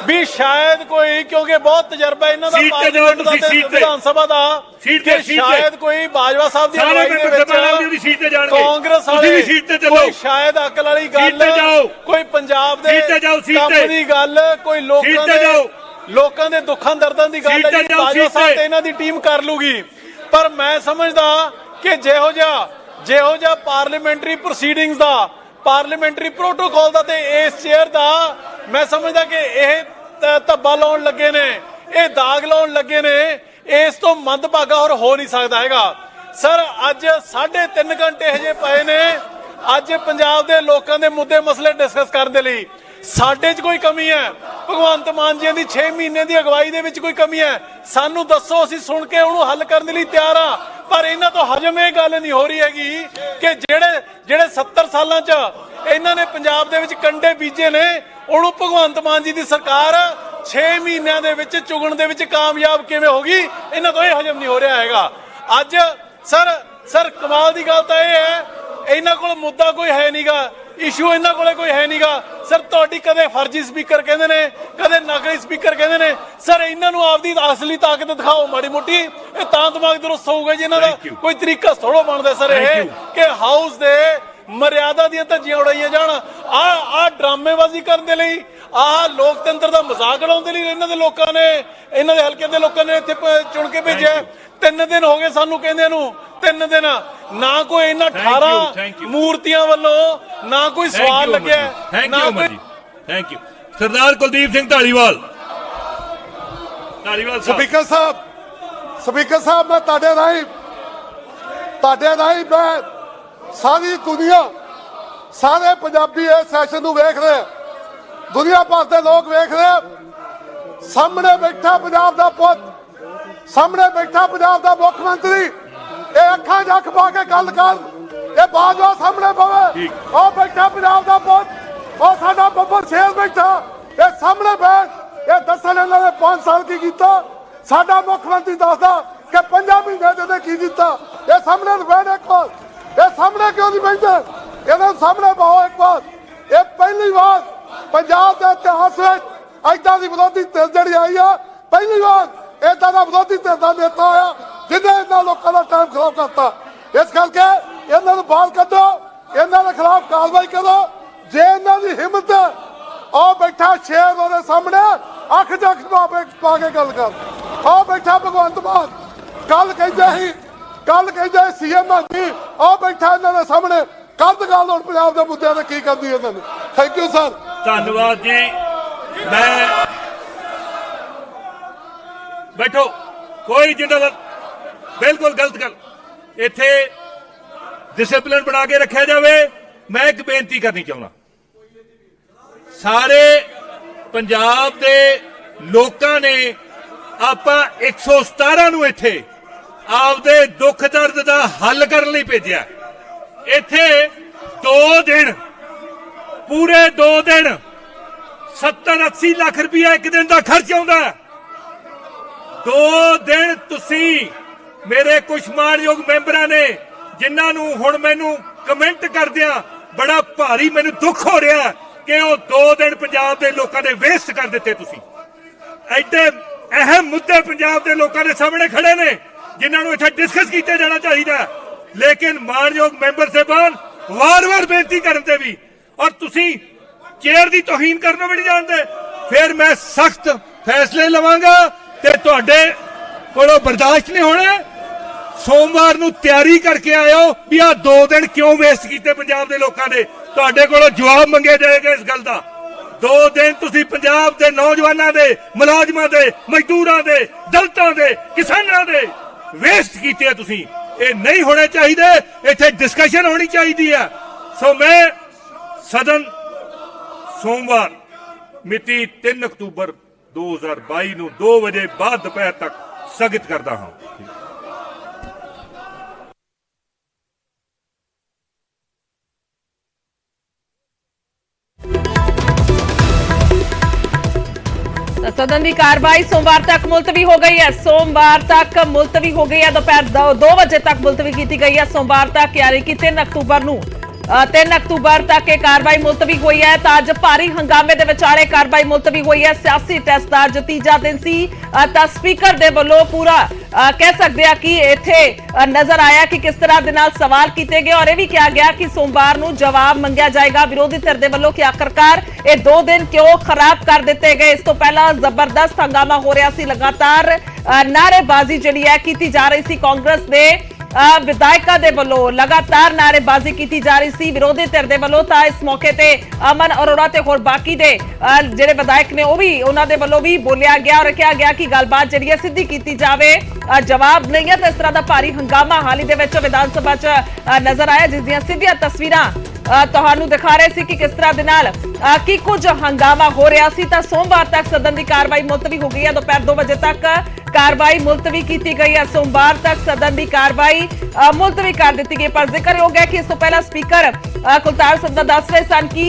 ਵੀ ਸ਼ਾਇਦ ਕੋਈ, ਕਿਉਂਕਿ ਬਹੁਤ ਤਜਰਬਾ ਇਹਨਾਂ ਦਾ ਸੀਟ ਤੇ ਜਾਓ ਪਾਰਲੀਮੈਂਟ ਦਾ ਤੁਸੀਂ, ਤੇ ਸੀਟ ਤੇ। ਵਿਧਾਨ ਸਭਾ ਦਾ, ਸੀਟ ਤੇ, ਕਿ ਸੀਟ ਤੇ। ਸ਼ਾਇਦ ਕੋਈ ਬਾਜਵਾ ਸਾਹਿਬ ਦੀ ਸਾਰੇ ਅਗਵਾਈ ਦੇ ਮੈਂਬਰ ਸਾਹਿਬਾਨ ਵਿੱਚ ਦੀ ਸੀਟ ਤੇ ਜਾਣਗੇ। ਕਾਂਗਰਸ ਤੁਸੀਂ ਵਾਲੇ ਵੀ ਸੀਟ ਤੇ ਚੱਲੋ। ਕੋਈ ਸ਼ਾਇਦ ਅਕਲ ਵਾਲੀ ਸੀਟ ਤੇ ਜਾਓ। ਗੱਲ, ਕੋਈ ਪੰਜਾਬ ਦੇ ਸੀਟ ਤੇ ਜਾਓ, ਸੀਟ ਕੰਮ ਤੇ। ਦੀ ਗੱਲ, ਕੋਈ ਸੀਟ ਤੇ ਜਾਓ। ਲੋਕਾਂ ਦੇ ਦੁੱਖਾਂ ਦਰਦਾਂ ਦੀ ਗੱਲ ਸੀਟ ਹੈ ਤੇ ਜਿਹੜੀ ਜਾਓ, ਬਾਜਵਾ ਸੀਟ ਸਾਹਿਬ ਤੇ। ਤੇ ਇਹਨਾਂ ਦੀ ਟੀਮ ਕਰ ਲੂਗੀ। ਪਰ ਮੈਂ ਸਮਝਦਾ ਕਿ ਜਿਹੋ ਜਿਹਾ ਪਾਰਲੀਮੈਂਟਰੀ ਪ੍ਰੋਸੀਡਿੰਗਸ ਦਾ, ਪਾਰਲੀਮੈਂਟਰੀ ਪ੍ਰੋਟੋਕਾਲ ਦਾ ਤੇ ਇਸ ਚੇਅਰ ਦਾ, ਮੈਂ ਸਮਝਦਾ ਕਿ ਇਹ ਧੱਬਾ ਲਾਉਣ ਲੱਗੇ ਨੇ, ਇਹ ਦਾਗ ਲਾਉਣ ਲੱਗੇ ਨੇ। ਇਸ ਤੋਂ ਮੰਦਭਾਗਾ ਹੋਰ ਹੋ ਨਹੀਂ ਸਕਦਾ ਹੈਗਾ। ਸਰ, ਅੱਜ 3.5 ਘੰਟੇ ਹਜੇ ਪਏ ਨੇ ਅੱਜ ਪੰਜਾਬ ਦੇ ਲੋਕਾਂ ਦੇ ਮੁੱਦੇ ਮਸਲੇ ਡਿਸਕਸ ਕਰਨ ਦੇ ਲਈ। ਸਾਡੇ 'ਚ ਕੋਈ ਕਮੀ ਹੈ? ਭਗਵੰਤ ਮਾਨ ਜੀ ਦੀ 6 ਮਹੀਨੇ ਦੀ ਅਗਵਾਈ ਦੇ ਵਿੱਚ ਕੋਈ ਕਮੀ ਹੈ? ਸਾਨੂੰ ਦੱਸੋ, ਅਸੀਂ ਸੁਣ ਕੇ ਉਹਨੂੰ ਹੱਲ ਕਰਨ ਦੇ ਲਈ ਤਿਆਰ ਆ। ਪਰ ਇਹਨਾਂ ਤੋਂ ਹਜਮ ਇਹ ਗੱਲ ਨਹੀਂ ਹੋ ਰਹੀ ਹੈਗੀ ਕਿ ਜਿਹੜੇ 70 ਸਾਲਾਂ 'ਚ ਇਹਨਾਂ ਨੇ ਪੰਜਾਬ ਦੇ ਵਿੱਚ ਕੰਡੇ ਬੀਜੇ ਨੇ, ਉਹਨੂੰ ਭਗਵੰਤ ਮਾਨ ਜੀ ਦੀ ਸਰਕਾਰ 6 ਮਹੀਨਿਆਂ ਦੇ ਵਿੱਚ ਚੁਗਣ ਦੇ ਵਿੱਚ ਕਾਮਯਾਬ ਕਿਵੇਂ ਹੋ ਗਈ। ਇਹਨਾਂ ਤੋਂ ਇਹ ਹਜਮ ਨਹੀਂ ਹੋ ਰਿਹਾ ਹੈਗਾ। ਅੱਜ ਸਰ ਕਮਾਲ ਦੀ ਗੱਲ ਤਾਂ ਇਹ ਹੈ, ਇਹਨਾਂ ਕੋਲ ਮੁੱਦਾ ਕੋਈ ਹੈ ਨਹੀਂਗਾ, ਇਸ਼ੂ ਇਹਨਾਂ ਕੋਲੇ ਕੋਈ ਹੈ ਨਹੀਂਗਾ। ਸਰ, ਤੁਹਾਡੀ ਕਦੇ ਫਰਜ਼ੀ ਸਪੀਕਰ ਕਹਿੰਦੇ ਨੇ, ਕਦੇ ਨਕਲੀ ਸਪੀਕਰ ਕਹਿੰਦੇ ਨੇ। ਸਰ, ਇਹਨਾਂ ਨੂੰ ਆਪਦੀ ਅਸਲੀ ਤਾਕਤ ਦਿਖਾਓ ਮਾੜੀ ਮੋਟੀ, ਇਹ ਤਾਂ ਦਿਮਾਗ ਦਰੁਸਤ ਹੋਊਗਾ ਜੀ। ਇਹਨਾਂ ਦਾ ਕੋਈ ਤਰੀਕਾ ਥੋੜ੍ਹਾ ਬਣਦਾ ਸਰ ਇਹ ਕਿ ਹਾਊਸ ਦੇ ਮਰਿਆਦਾ ਦੀਆਂ ਧੱਜੀਆਂ ਉਡਾਈਆਂ ਜਾਣ। ਆ ਡਰਾਮੇਬਾਜ਼ੀ ਕਰਨ ਦੇ ਲਈ, ਆਹ ਲੋਕਤੰਤਰ ਦਾ ਮਜ਼ਾਕ ਉਡਾਉਣ ਦੇ ਲਈ ਇਹਨਾਂ ਦੇ ਲੋਕਾਂ ਨੇ, ਇਹਨਾਂ ਦੇ ਹਲਕੇ ਦੇ ਲੋਕਾਂ ਨੇ ਇੱਥੇ ਚੁਣ ਕੇ ਭੇਜਿਆ। 3 ਦਿਨ ਹੋ ਗਏ ਸਾਨੂੰ ਕਹਿੰਦੇ ਨੂੰ, 3 ਦਿਨ ਨਾ ਕੋਈ ਇਹਨਾਂ 18 ਮੂਰਤੀਆਂ ਵੱਲੋਂ ਨਾ ਕੋਈ ਸਵਾਲ ਲੱਗਿਆ, ਨਾ ਕੋਈ। Thank you Sardar Kuldeep Singh Dhaliwal Sahib. Speaker ਸਾਹਿਬ, ਮੈਂ ਤੁਹਾਡੇ ਰਾਹੀਂ ਮੈਂ ਸਾਰੀ ਦੁਨੀਆ, ਸਾਰੇ ਪੰਜਾਬੀ ਇਸ ਸੈਸ਼ਨ ਨੂੰ ਵੇਖ ਰਹੇ, ਦੁਨੀਆ ਭਰ ਦੇ ਲੋਕ ਵੇਖ ਰਹੇ। ਸਾਹਮਣੇ ਬੈਠਾ ਪੰਜਾਬ ਦਾ ਪੁੱਤ, ਸਾਹਮਣੇ ਬੈਠਾ ਪੰਜਾਬ ਦਾ ਮੁੱਖ ਮੰਤਰੀ, ਇਹ ਅੱਖਾਂ 'ਚ ਅੱਖ ਪਾ ਕੇ ਗੱਲ ਕਰ। ਇਹ ਬਾਜਵਾ ਸਾਹਮਣੇ ਪਵੇ, ਉਹ ਬੈਠਾ ਪੰਜਾਬ ਦਾ ਪੁੱਤ, ਉਹ ਸਾਡਾ ਬੱਬਰ ਸ਼ੇਰ ਬੈਠਾ, ਇਹ ਸਾਹਮਣੇ ਬੈਠ, ਇਹ ਦੱਸਣ ਇਹਨਾਂ ਨੇ 5 ਸਾਲ ਕੀ ਕੀਤਾ। ਸਾਡਾ ਮੁੱਖ ਮੰਤਰੀ ਦੱਸਦਾ ਕਿ 5 ਮਹੀਨੇ ਦੇ ਕੀ ਕੀਤਾ। ਇਹ ਸਾਹਮਣੇ ਬੈਠ ਇੱਕ ਵਾਰ, ਇਹ ਸਾਹਮਣੇ ਕਿਉਂ ਨਹੀਂ ਬੈਠਦੇ? ਇਹਨਾਂ ਸਾਹਮਣੇ ਪਾਓ ਇੱਕ ਵਾਰ। ਇਹ ਪਹਿਲੀ ਵਾਰ ਪੰਜਾਬ ਦੇ ਇਤਿਹਾਸ ਵਿੱਚ ਏਦਾਂ ਦੀ ਵਿਰੋਧੀ ਧਿਰ ਜਿਹੜੀ ਆਈ ਆ, ਪਹਿਲੀ ਵਾਰ ਏਦਾਂ ਦਾ ਵਿਰੋਧੀ ਧਿਰ ਦਾ ਨੇਤਾ ਆਇਆ ਜਿਹਨੇ ਇਹਨਾਂ ਲੋਕਾਂ ਦਾ ਟਾਈਮ ਖਰਾਬ ਕਰਤਾ। ਇਸ ਕਰਕੇ ਇਹਨਾਂ ਨੂੰ ਬਾਹਰ ਕੱਢੋ, ਇਹਨਾਂ ਦੇ ਖਿਲਾਫ ਕਾਰਵਾਈ ਕਰੋ। ਜੇ ਇਹਨਾਂ ਦੀ ਹਿੰਮਤ ਹੈ, ਉਹ ਬੈਠਾ ਸ਼ੇਰ ਉਹਦੇ ਸਾਹਮਣੇ ਅੱਖ 'ਚ ਅੱਖ ਪਾ ਕੇ ਗੱਲ ਕਰ। ਉਹ ਬੈਠਾ ਭਗਵੰਤ ਮਾਨ, ਕੱਲ ਕਹਿੰਦੇ ਸੀਐਮ ਜੀ, ਉਹ ਬੈਠਾ ਇਹਨਾਂ ਦੇ ਸਾਹਮਣੇ ਕੱਦ ਗੱਲ ਹੁਣ ਪੰਜਾਬ ਦੇ ਮੁੱਦਿਆਂ ਤੇ ਕੀ ਕਰਦੀ ਇਹਨਾਂ ਨੇ। Thank you sir. ਧੰਨਵਾਦ ਜੀ। ਮੈਂ ਬੈਠੋ, ਕੋਈ ਜਿੰਦਾਬਾਦ, ਬਿਲਕੁਲ ਗਲਤ ਗੱਲ। ਇੱਥੇ ਡਿਸਪਲਿਨ ਬਣਾ ਕੇ ਰੱਖਿਆ ਜਾਵੇ। ਮੈਂ ਇੱਕ ਬੇਨਤੀ ਕਰਨੀ ਚਾਹੁੰਦਾ, ਸਾਰੇ ਪੰਜਾਬ ਦੇ ਲੋਕਾਂ ਨੇ ਆਪਾਂ 117 ਨੂੰ ਇੱਥੇ ਆਪਦੇ ਦੁੱਖ ਦਰਦ ਦਾ ਹੱਲ ਕਰਨ ਲਈ ਭੇਜਿਆ। ਇੱਥੇ 2 ਦਿਨ, ਪੂਰੇ 2 ਦਿਨ 70-80 ਲੱਖ ਰੁਪਇਆ ਇੱਕ ਦਿਨ ਦਾ ਖਰਚ ਆਉਂਦਾ। 2 ਦਿਨ ਤੁਸੀਂ ਮੇਰੇ ਕੁਝ ਮਾਣਯੋਗ ਮੈਂਬਰਾਂ ਨੇ, ਜਿਨ੍ਹਾਂ ਨੂੰ ਹੁਣ ਮੈਨੂੰ ਕਮੈਂਟ ਕਰਦਿਆਂ ਬੜਾ ਭਾਰੀ ਮੈਨੂੰ ਦੁੱਖ ਹੋ ਰਿਹਾ ਕਿ ਉਹ 2 ਦਿਨ ਪੰਜਾਬ ਦੇ ਲੋਕਾਂ ਦੇ ਵੇਸਟ ਕਰ ਦਿੱਤੇ। ਤੁਸੀਂ ਐਡੇ ਅਹਿਮ ਮੁੱਦੇ ਪੰਜਾਬ ਦੇ ਲੋਕਾਂ ਦੇ ਸਾਹਮਣੇ ਖੜੇ ਨੇ, ਜਿਨ੍ਹਾਂ ਨੂੰ ਇੱਥੇ ਡਿਸਕਸ ਕੀਤਾ ਜਾਣਾ ਚਾਹੀਦਾ। ਲੇਕਿਨ ਮਾਣਯੋਗ ਮੈਂਬਰ ਸਾਹਿਬਾਨ ਵਾਰ-ਵਾਰ ਬੇਨਤੀ ਕਰਨ ਤੇ ਵੀ ਔਰ ਤੁਸੀਂ ਚੇਅਰ ਦੀ ਤੋਹੀਨ ਕਰਨੋਂ ਵੀ ਨਹੀਂ ਜਾਣਦੇ। ਫਿਰ ਮੈਂ ਸਖਤ ਫੈਸਲੇ ਲਵਾਂਗਾ ਤੇ ਤੁਹਾਡੇ ਕੋਲੋਂ ਬਰਦਾਸ਼ਤ ਨਹੀਂ ਹੋਣਾ। ਸੋਮਵਾਰ ਨੂੰ ਤਿਆਰੀ ਕਰਕੇ ਆਇਓ ਵੀ ਆਹ 2 ਦਿਨ ਕਿਉਂ ਵੇਸਟ ਕੀਤੇ ਪੰਜਾਬ ਦੇ ਲੋਕਾਂ ਨੇ। ਤੁਹਾਡੇ ਕੋਲੋਂ ਜਵਾਬ ਮੰਗੇ ਜਾਏਗਾ ਇਸ ਗੱਲ ਦਾ। 2 ਦਿਨ ਤੁਸੀਂ ਪੰਜਾਬ ਦੇ ਨੌਜਵਾਨਾਂ ਦੇ, ਮੁਲਾਜ਼ਮਾਂ ਦੇ, ਮਜ਼ਦੂਰਾਂ ਦੇ, ਦਲਿਤਾਂ ਦੇ, ਕਿਸਾਨਾਂ ਦੇ ਵੇਸਟ ਕੀਤੇ ਤੁਸੀਂ। ਇਹ ਨਹੀਂ ਹੋਣੇ ਚਾਹੀਦੇ। ਇੱਥੇ ਡਿਸਕਸ਼ਨ ਹੋਣੀ ਚਾਹੀਦੀ ਹੈ। ਸੋ ਮੈਂ ਸਦਨ ਸੋਮਵਾਰ ਮਿਤੀ 3 ਅਕਤੂਬਰ 2022 ਨੂੰ 2 ਵਜੇ ਬਾਅਦ ਦੁਪਹਿਰ ਤੱਕ ਸਥਗਿਤ ਕਰਦਾ ਹਾਂ। सदन की कार्रवाई सोमवार तक मुलतवी हो गई है। सोमवार तक मुलतवी हो गई है। दोपहर 2 बजे तक मुलतवी की गई है। सोमवार तक यानी कि 3 अक्तूबर नूं 3 अक्तूबर तक ये कार्रवाई मुलतवी हुई है। तो अज भारी हंगामे दे विचाले कार्रवाई मुलतवी हुई है। सियासी टेस्ट का अज तीजा दिन सी तां स्पीकर दे वल्लों पूरा कह सकते हैं कि इत्थे नजर आया कि किस तरह दे नाल सवाल किए गए और यह भी कहा गया कि सोमवार नूं जवाब मंगिया जाएगा विरोधी धिर दे वल्लों कि आखिरकार ये 2 दिन क्यों खराब कर दिते गए। इस तो पहला जबरदस्त हंगामा हो रहा सी। लगातार नारेबाजी जिहड़ी है की जा रही सी। कांग्रेस दे विधायकों के वलों लगातार नारेबाजी की जा रही सी विरोधी धिर दे वलों। तां इस मौके ते अमन अरोड़ा ते होर बाकी दे जिहड़े विधायक ने वह भी उन्हां दे वलों भी बोलिया गया और कहा गया कि गलबात जिहड़ी है सीधी की जावे। जवाब नहीं है तो इस तरह का भारी हंगामा हाल ही दे विच विधान सभा च नजर आया जिस दियां सीधियां तस्वीरां ਤੁਹਾਨੂੰ दिखा रहे सी कि किस तरह दे नाल की कुछ हंगामा हो रहा सी। तां सोमवार तक सदन की कार्रवाई मुलतवी हो गई है। दोपहर 2 बजे तक कार्रवाई मुलतवी की गई है। सोमवार तक सदन की कार्रवाई मुलतवी कर दी गई। पर जिक्र हो गया कि इस तो पहला स्पीकर कुलतार सिंह दस रहे सन कि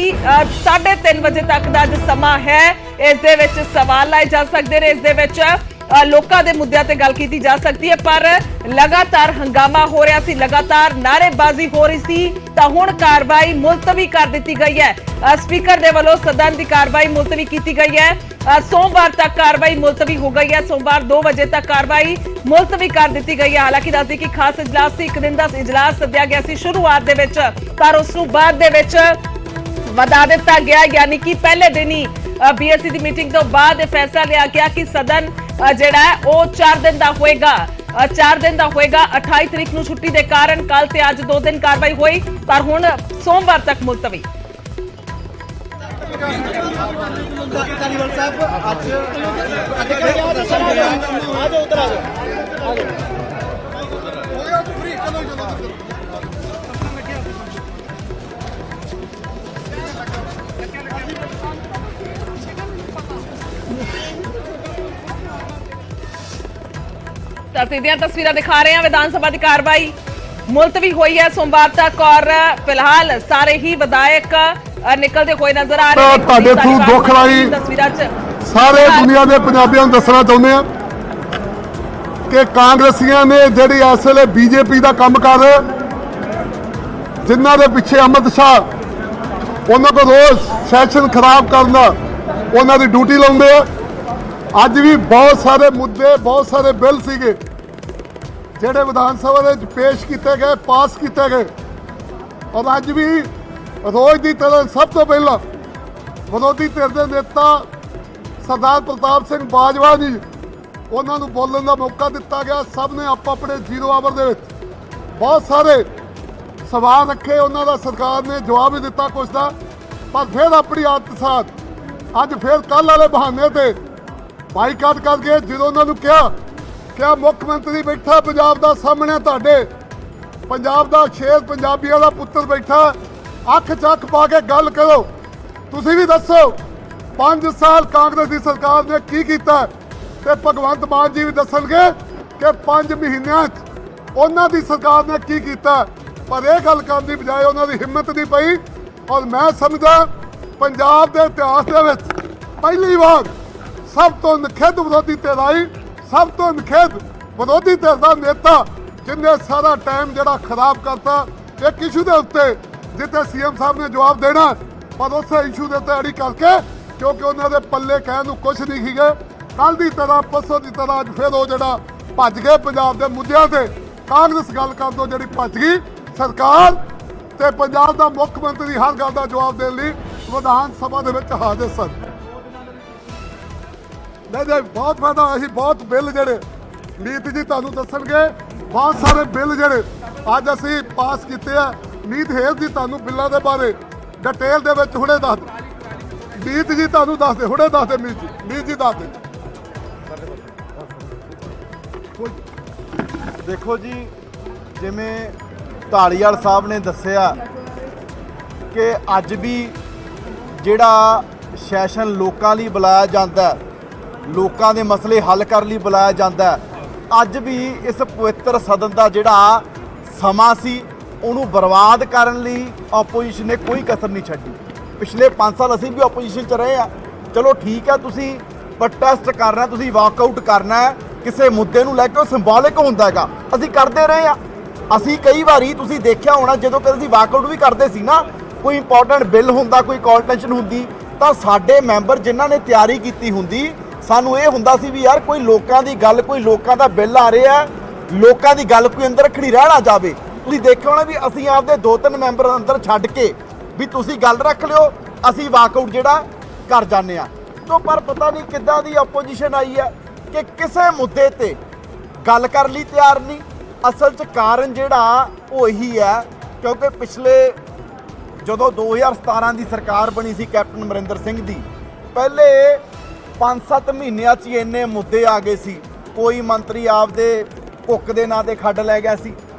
3:30 बजे तक का जो समा है इस दे विच सवाल लाए जा सकते हैं, इस दे विच लोकां दे मुद्दों ते गल की जा सकती है। पर लगातार हंगामा हो रहा सी, लगातार नारेबाजी हो रही सी। तां हुण कार्रवाई मुलतवी कर दी गई है। स्पीकर दे वल्लों सदन की कार्रवाई मुलतवी की गई है। सोमवार तक कार्रवाई मुलतवी हो गई है। सोमवार 2 बजे तक कार्रवाई मुलतवी कर दी गई है। हालांकि दस दी कि खास इजलास से 1 दिन का इजलास सद्या गया सी शुरुआत दे विच, पर उस तों बाद दे विच वधा दिता गया यानी कि पहले दिन ही बीएससी की मीटिंग तो बाद फैसला लिया गया कि सदन जिहड़ा है वो 4 दिन का होएगा। 4 दिन का होएगा। 28 तरीक नूं छुट्टी के कारण कल ते अज 2 दिन कार्रवाई हुई पर हुण सोमवार तक मुलतवी। सीधियां तस्वीरें दिखा रहे हैं। विधानसभा की कार्रवाई मुलतवी हुई है सोमवार तक और फिलहाल सारे ही विधायक निकलते हुए नजर आ रहे हैं। ਤੁਹਾਡੇ ਥਰੂ ਦੁੱਖ ਰਾਈ तस्वीरां च ਸਾਰੇ ਦੁਨੀਆ ਦੇ ਪੰਜਾਬੀਆਂ ਨੂੰ ਦੱਸਣਾ ਚਾਹੁੰਦੇ ਆ ਕਿ ਕਾਂਗਰਸੀਆਂ ਨੇ ਜਿਹੜੀ ਇਸ ਵੇਲੇ ਬੀਜੇਪੀ ਦਾ ਕੰਮ ਕਰ ਰਹੇ, ਜਿਨ੍ਹਾਂ ਦੇ ਪਿੱਛੇ ਅਮਿਤ ਸ਼ਾਹ ਉਹਨਾਂ ਕੋਲ ਰੋਜ਼ ਸੈਸ਼ਨ ਖਰਾਬ ਕਰਨ ਦਾ ਉਹਨਾਂ ਦੀ ਡਿਊਟੀ ਲਾਉਂਦੇ ਆ। ਅੱਜ ਵੀ ਬਹੁਤ ਸਾਰੇ ਮੁੱਦੇ, ਬਹੁਤ ਸਾਰੇ ਬਿੱਲ ਸੀਗੇ ਜਿਹੜੇ ਵਿਧਾਨ ਸਭਾ ਦੇ ਵਿੱਚ ਪੇਸ਼ ਕੀਤੇ ਗਏ, ਪਾਸ ਕੀਤੇ ਗਏ ਔਰ ਅੱਜ ਵੀ ਰੋਜ਼ ਦੀ ਤਰ੍ਹਾਂ ਸਭ ਤੋਂ ਪਹਿਲਾਂ ਵਿਰੋਧੀ ਧਿਰ ਦੇ ਨੇਤਾ ਸਰਦਾਰ ਪ੍ਰਤਾਪ ਸਿੰਘ ਬਾਜਵਾ ਜੀ ਉਹਨਾਂ ਨੂੰ ਬੋਲਣ ਦਾ ਮੌਕਾ ਦਿੱਤਾ ਗਿਆ। ਸਭ ਨੇ ਆਪੋ ਆਪਣੇ ਜ਼ੀਰੋ ਆਵਰ ਦੇ ਵਿੱਚ ਬਹੁਤ ਸਾਰੇ ਸਵਾਲ ਰੱਖੇ, ਉਹਨਾਂ ਦਾ ਸਰਕਾਰ ਨੇ ਜਵਾਬ ਵੀ ਦਿੱਤਾ ਕੁਛ ਦਾ, ਪਰ ਫਿਰ ਆਪਣੀ ਆਦਤ ਸਾਥ ਅੱਜ ਫਿਰ ਕੱਲ੍ਹ ਵਾਲੇ ਬਹਾਨੇ ਤੇ ਬਾਈਕਾਟ ਕਰਕੇ ਜਦੋਂ ਉਹਨਾਂ ਨੂੰ ਕਿਹਾ ਮੁੱਖ ਮੰਤਰੀ ਬੈਠਾ ਪੰਜਾਬ ਦਾ ਸਾਹਮਣੇ, ਤੁਹਾਡੇ ਪੰਜਾਬ ਦਾ ਸ਼ੇਰ, ਪੰਜਾਬੀਆਂ ਦਾ ਪੁੱਤਰ ਬੈਠਾ, ਅੱਖ ਚੱਕ ਪਾ ਕੇ ਗੱਲ ਕਰੋ, ਤੁਸੀਂ ਵੀ ਦੱਸੋ 5 ਸਾਲ ਕਾਂਗਰਸ ਦੀ ਸਰਕਾਰ ਨੇ ਕੀ ਕੀਤਾ। ਤੇ ਭਗਵੰਤ ਮਾਨ ਜੀ ਵੀ ਦੱਸਣਗੇ ਕਿ 5 ਮਹੀਨਿਆਂ 'ਚ ਉਹਨਾਂ ਦੀ ਸਰਕਾਰ ਨੇ ਕੀ ਕੀਤਾ। ਪਰ ਇਹ ਗੱਲ ਕਰਨ ਦੀ ਬਜਾਏ ਉਹਨਾਂ ਦੀ ਹਿੰਮਤ ਨਹੀਂ ਪਈ ਔਰ ਮੈਂ ਸਮਝਦਾ ਪੰਜਾਬ ਦੇ ਇਤਿਹਾਸ ਦੇ ਵਿੱਚ ਪਹਿਲੀ ਵਾਰ ਸਭ ਤੋਂ ਨਖੇਧ ਵਿਰੋਧੀ ਧਿਰ ਆਈ, ਸਭ ਤੋਂ ਨਖੇਧ ਵਿਰੋਧੀ ਧਿਰ ਦਾ ਨੇਤਾ ਜਿੰਨੇ ਸਾਰਾ ਟਾਈਮ ਜਿਹੜਾ ਖਰਾਬ ਕਰਤਾ ਇੱਕ ਇਸ਼ੂ ਦੇ ਉੱਤੇ ਜਿੱਥੇ ਸੀਐਮ ਸਾਹਿਬ ਨੇ ਜਵਾਬ ਦੇਣਾ, ਪਰ ਉਸੇ ਇਸ਼ੂ ਦੇ ਉੱਤੇ ਅੜੀ ਕਰਕੇ ਕਿਉਂਕਿ ਉਹਨਾਂ ਦੇ ਪੱਲੇ ਕਹਿਣ ਨੂੰ ਕੁਛ ਨਹੀਂ ਸੀਗੇ। ਕੱਲ ਦੀ ਤਰ੍ਹਾਂ ਪਰਸੋਂ ਦੀ ਤਰ੍ਹਾਂ ਅੱਜ ਫਿਰ ਉਹ ਜਿਹੜਾ ਭੱਜ ਗਏ ਪੰਜਾਬ ਦੇ ਮੁੱਦਿਆਂ ਤੇ, ਕਾਂਗਰਸ ਗੱਲ ਕਰਨ ਤੋਂ ਜਿਹੜੀ ਭੱਜ ਗਈ। ਸਰਕਾਰ ਤੇ ਪੰਜਾਬ ਦਾ ਮੁੱਖ ਮੰਤਰੀ ਹਰ ਗੱਲ ਦਾ ਜਵਾਬ ਦੇਣ ਲਈ ਵਿਧਾਨ ਸਭਾ ਦੇ ਵਿੱਚ ਹਾਜ਼ਰ ਸਨ। ਨਹੀਂ ਬਹੁਤ ਫਾਇਦਾ ਹੋਇਆ ਸੀ। ਬਹੁਤ ਬਿੱਲ ਜਿਹੜੇ ਮੀਤ ਜੀ ਤੁਹਾਨੂੰ ਦੱਸਣਗੇ, ਬਹੁਤ ਸਾਰੇ ਬਿੱਲ ਜਿਹੜੇ ਅੱਜ ਅਸੀਂ ਪਾਸ ਕੀਤੇ ਆ। ਮੀਤ ਹੇਰ ਜੀ ਤੁਹਾਨੂੰ ਬਿੱਲਾਂ ਦੇ ਬਾਰੇ ਡਿਟੇਲ ਦੇ ਵਿੱਚ ਹੁਣੇ ਦੱਸ ਦੇ। ਮੀਤ ਜੀ ਤੁਹਾਨੂੰ ਦੱਸ ਦੇ, ਹੁਣੇ ਦੱਸ ਦੇ। ਮੀਤ ਜੀ ਦੱਸ ਦੇ। ਦੇਖੋ ਜੀ, ਜਿਵੇਂ ਢਾਲੀਵਾਲ ਸਾਹਿਬ ਨੇ ਦੱਸਿਆ ਕਿ ਅੱਜ ਵੀ ਜਿਹੜਾ ਸੈਸ਼ਨ ਲੋਕਾਂ ਲਈ ਬੁਲਾਇਆ ਜਾਂਦਾ, ਲੋਕਾਂ ਦੇ ਮਸਲੇ ਹੱਲ ਕਰਨ ਲਈ ਬੁਲਾਇਆ ਜਾਂਦਾ, ਅੱਜ ਵੀ ਇਸ ਪਵਿੱਤਰ ਸਦਨ ਦਾ ਜਿਹੜਾ ਸਮਾਂ ਸੀ ਉਹਨੂੰ ਬਰਬਾਦ ਕਰਨ ਲਈ ਆਪੋਜੀਸ਼ਨ ਨੇ ਕੋਈ ਕਸਰ ਨਹੀਂ ਛੱਡੀ। ਪਿਛਲੇ 5 ਸਾਲ ਅਸੀਂ ਵੀ ਆਪੋਜੀਸ਼ਨ 'ਚ ਰਹੇ ਆ। ਚਲੋ ਠੀਕ ਹੈ, ਤੁਸੀਂ ਪ੍ਰੋਟੈਸਟ ਕਰਨਾ, ਤੁਸੀਂ ਵਾਕਆਊਟ ਕਰਨਾ ਹੈ ਕਿਸੇ ਮੁੱਦੇ ਨੂੰ ਲੈ ਕੇ, ਉਹ ਸਿੰਬੋਲਿਕ ਹੁੰਦਾ ਹੈਗਾ, ਅਸੀਂ ਕਰਦੇ ਰਹੇ ਆ। ਅਸੀਂ ਕਈ ਵਾਰੀ ਤੁਸੀਂ ਦੇਖਿਆ ਹੋਣਾ, ਜਦੋਂ ਕਦੇ ਅਸੀਂ ਵਾਕਆਊਟ ਵੀ ਕਰਦੇ ਸੀ ਨਾ, ਕੋਈ ਇੰਪੋਰਟੈਂਟ ਬਿੱਲ ਹੁੰਦਾ, ਕੋਈ ਕਾਲ ਟੈਂਸ਼ਨ ਹੁੰਦੀ, ਤਾਂ ਸਾਡੇ ਮੈਂਬਰ ਜਿਨ੍ਹਾਂ ਨੇ ਤਿਆਰੀ ਕੀਤੀ ਹੁੰਦੀ, ਸਾਨੂੰ ਇਹ ਹੁੰਦਾ ਸੀ ਵੀ ਯਾਰ ਕੋਈ ਲੋਕਾਂ ਦੀ ਗੱਲ, ਕੋਈ ਲੋਕਾਂ ਦਾ ਬਿੱਲ ਆ ਰਿਹਾ, ਲੋਕਾਂ ਦੀ ਗੱਲ ਕੋਈ ਅੰਦਰ ਰੱਖਣੀ ਰਹਿ ਨਾ ਜਾਵੇ। ਤੁਸੀਂ ਦੇਖਿਆ ਹੋਣਾ ਵੀ ਅਸੀਂ ਆਪਦੇ 2-3 ਮੈਂਬਰ ਅੰਦਰ ਛੱਡ ਕੇ ਵੀ ਤੁਸੀਂ ਗੱਲ ਰੱਖ ਲਿਓ, ਅਸੀਂ ਵਾਕਆਊਟ ਜਿਹੜਾ ਕਰ ਜਾਂਦੇ ਆ। ਤੋਂ ਪਰ ਪਤਾ ਨਹੀਂ ਕਿੱਦਾਂ ਦੀ ਆਪੋਜੀਸ਼ਨ ਆਈ ਹੈ ਕਿ ਕਿਸੇ ਮੁੱਦੇ ਤੇ ਗੱਲ ਕਰਨ ਲਈ ਤਿਆਰ ਨਹੀਂ। ਅਸਲ 'ਚ ਕਾਰਨ ਜਿਹੜਾ ਉਹ ਇਹੀ ਹੈ ਕਿਉਂਕਿ ਪਿਛਲੇ ਜਦੋਂ 2017 ਦੀ ਸਰਕਾਰ ਬਣੀ ਸੀ ਕੈਪਟਨ ਅਮਰਿੰਦਰ ਸਿੰਘ ਦੀ, ਪਹਿਲੇ 5-7 ਮਹੀਨਿਆਂ 'ਚ ਹੀ ਇੰਨੇ ਮੁੱਦੇ ਆ ਗਏ ਸੀ। ਕੋਈ ਮੰਤਰੀ ਆਪਦੇ ਭੁੱਕ ਦੇ ਨਾਂ ਤੇ ਖੱਡ ਲੈ ਗਿਆ ਸੀ,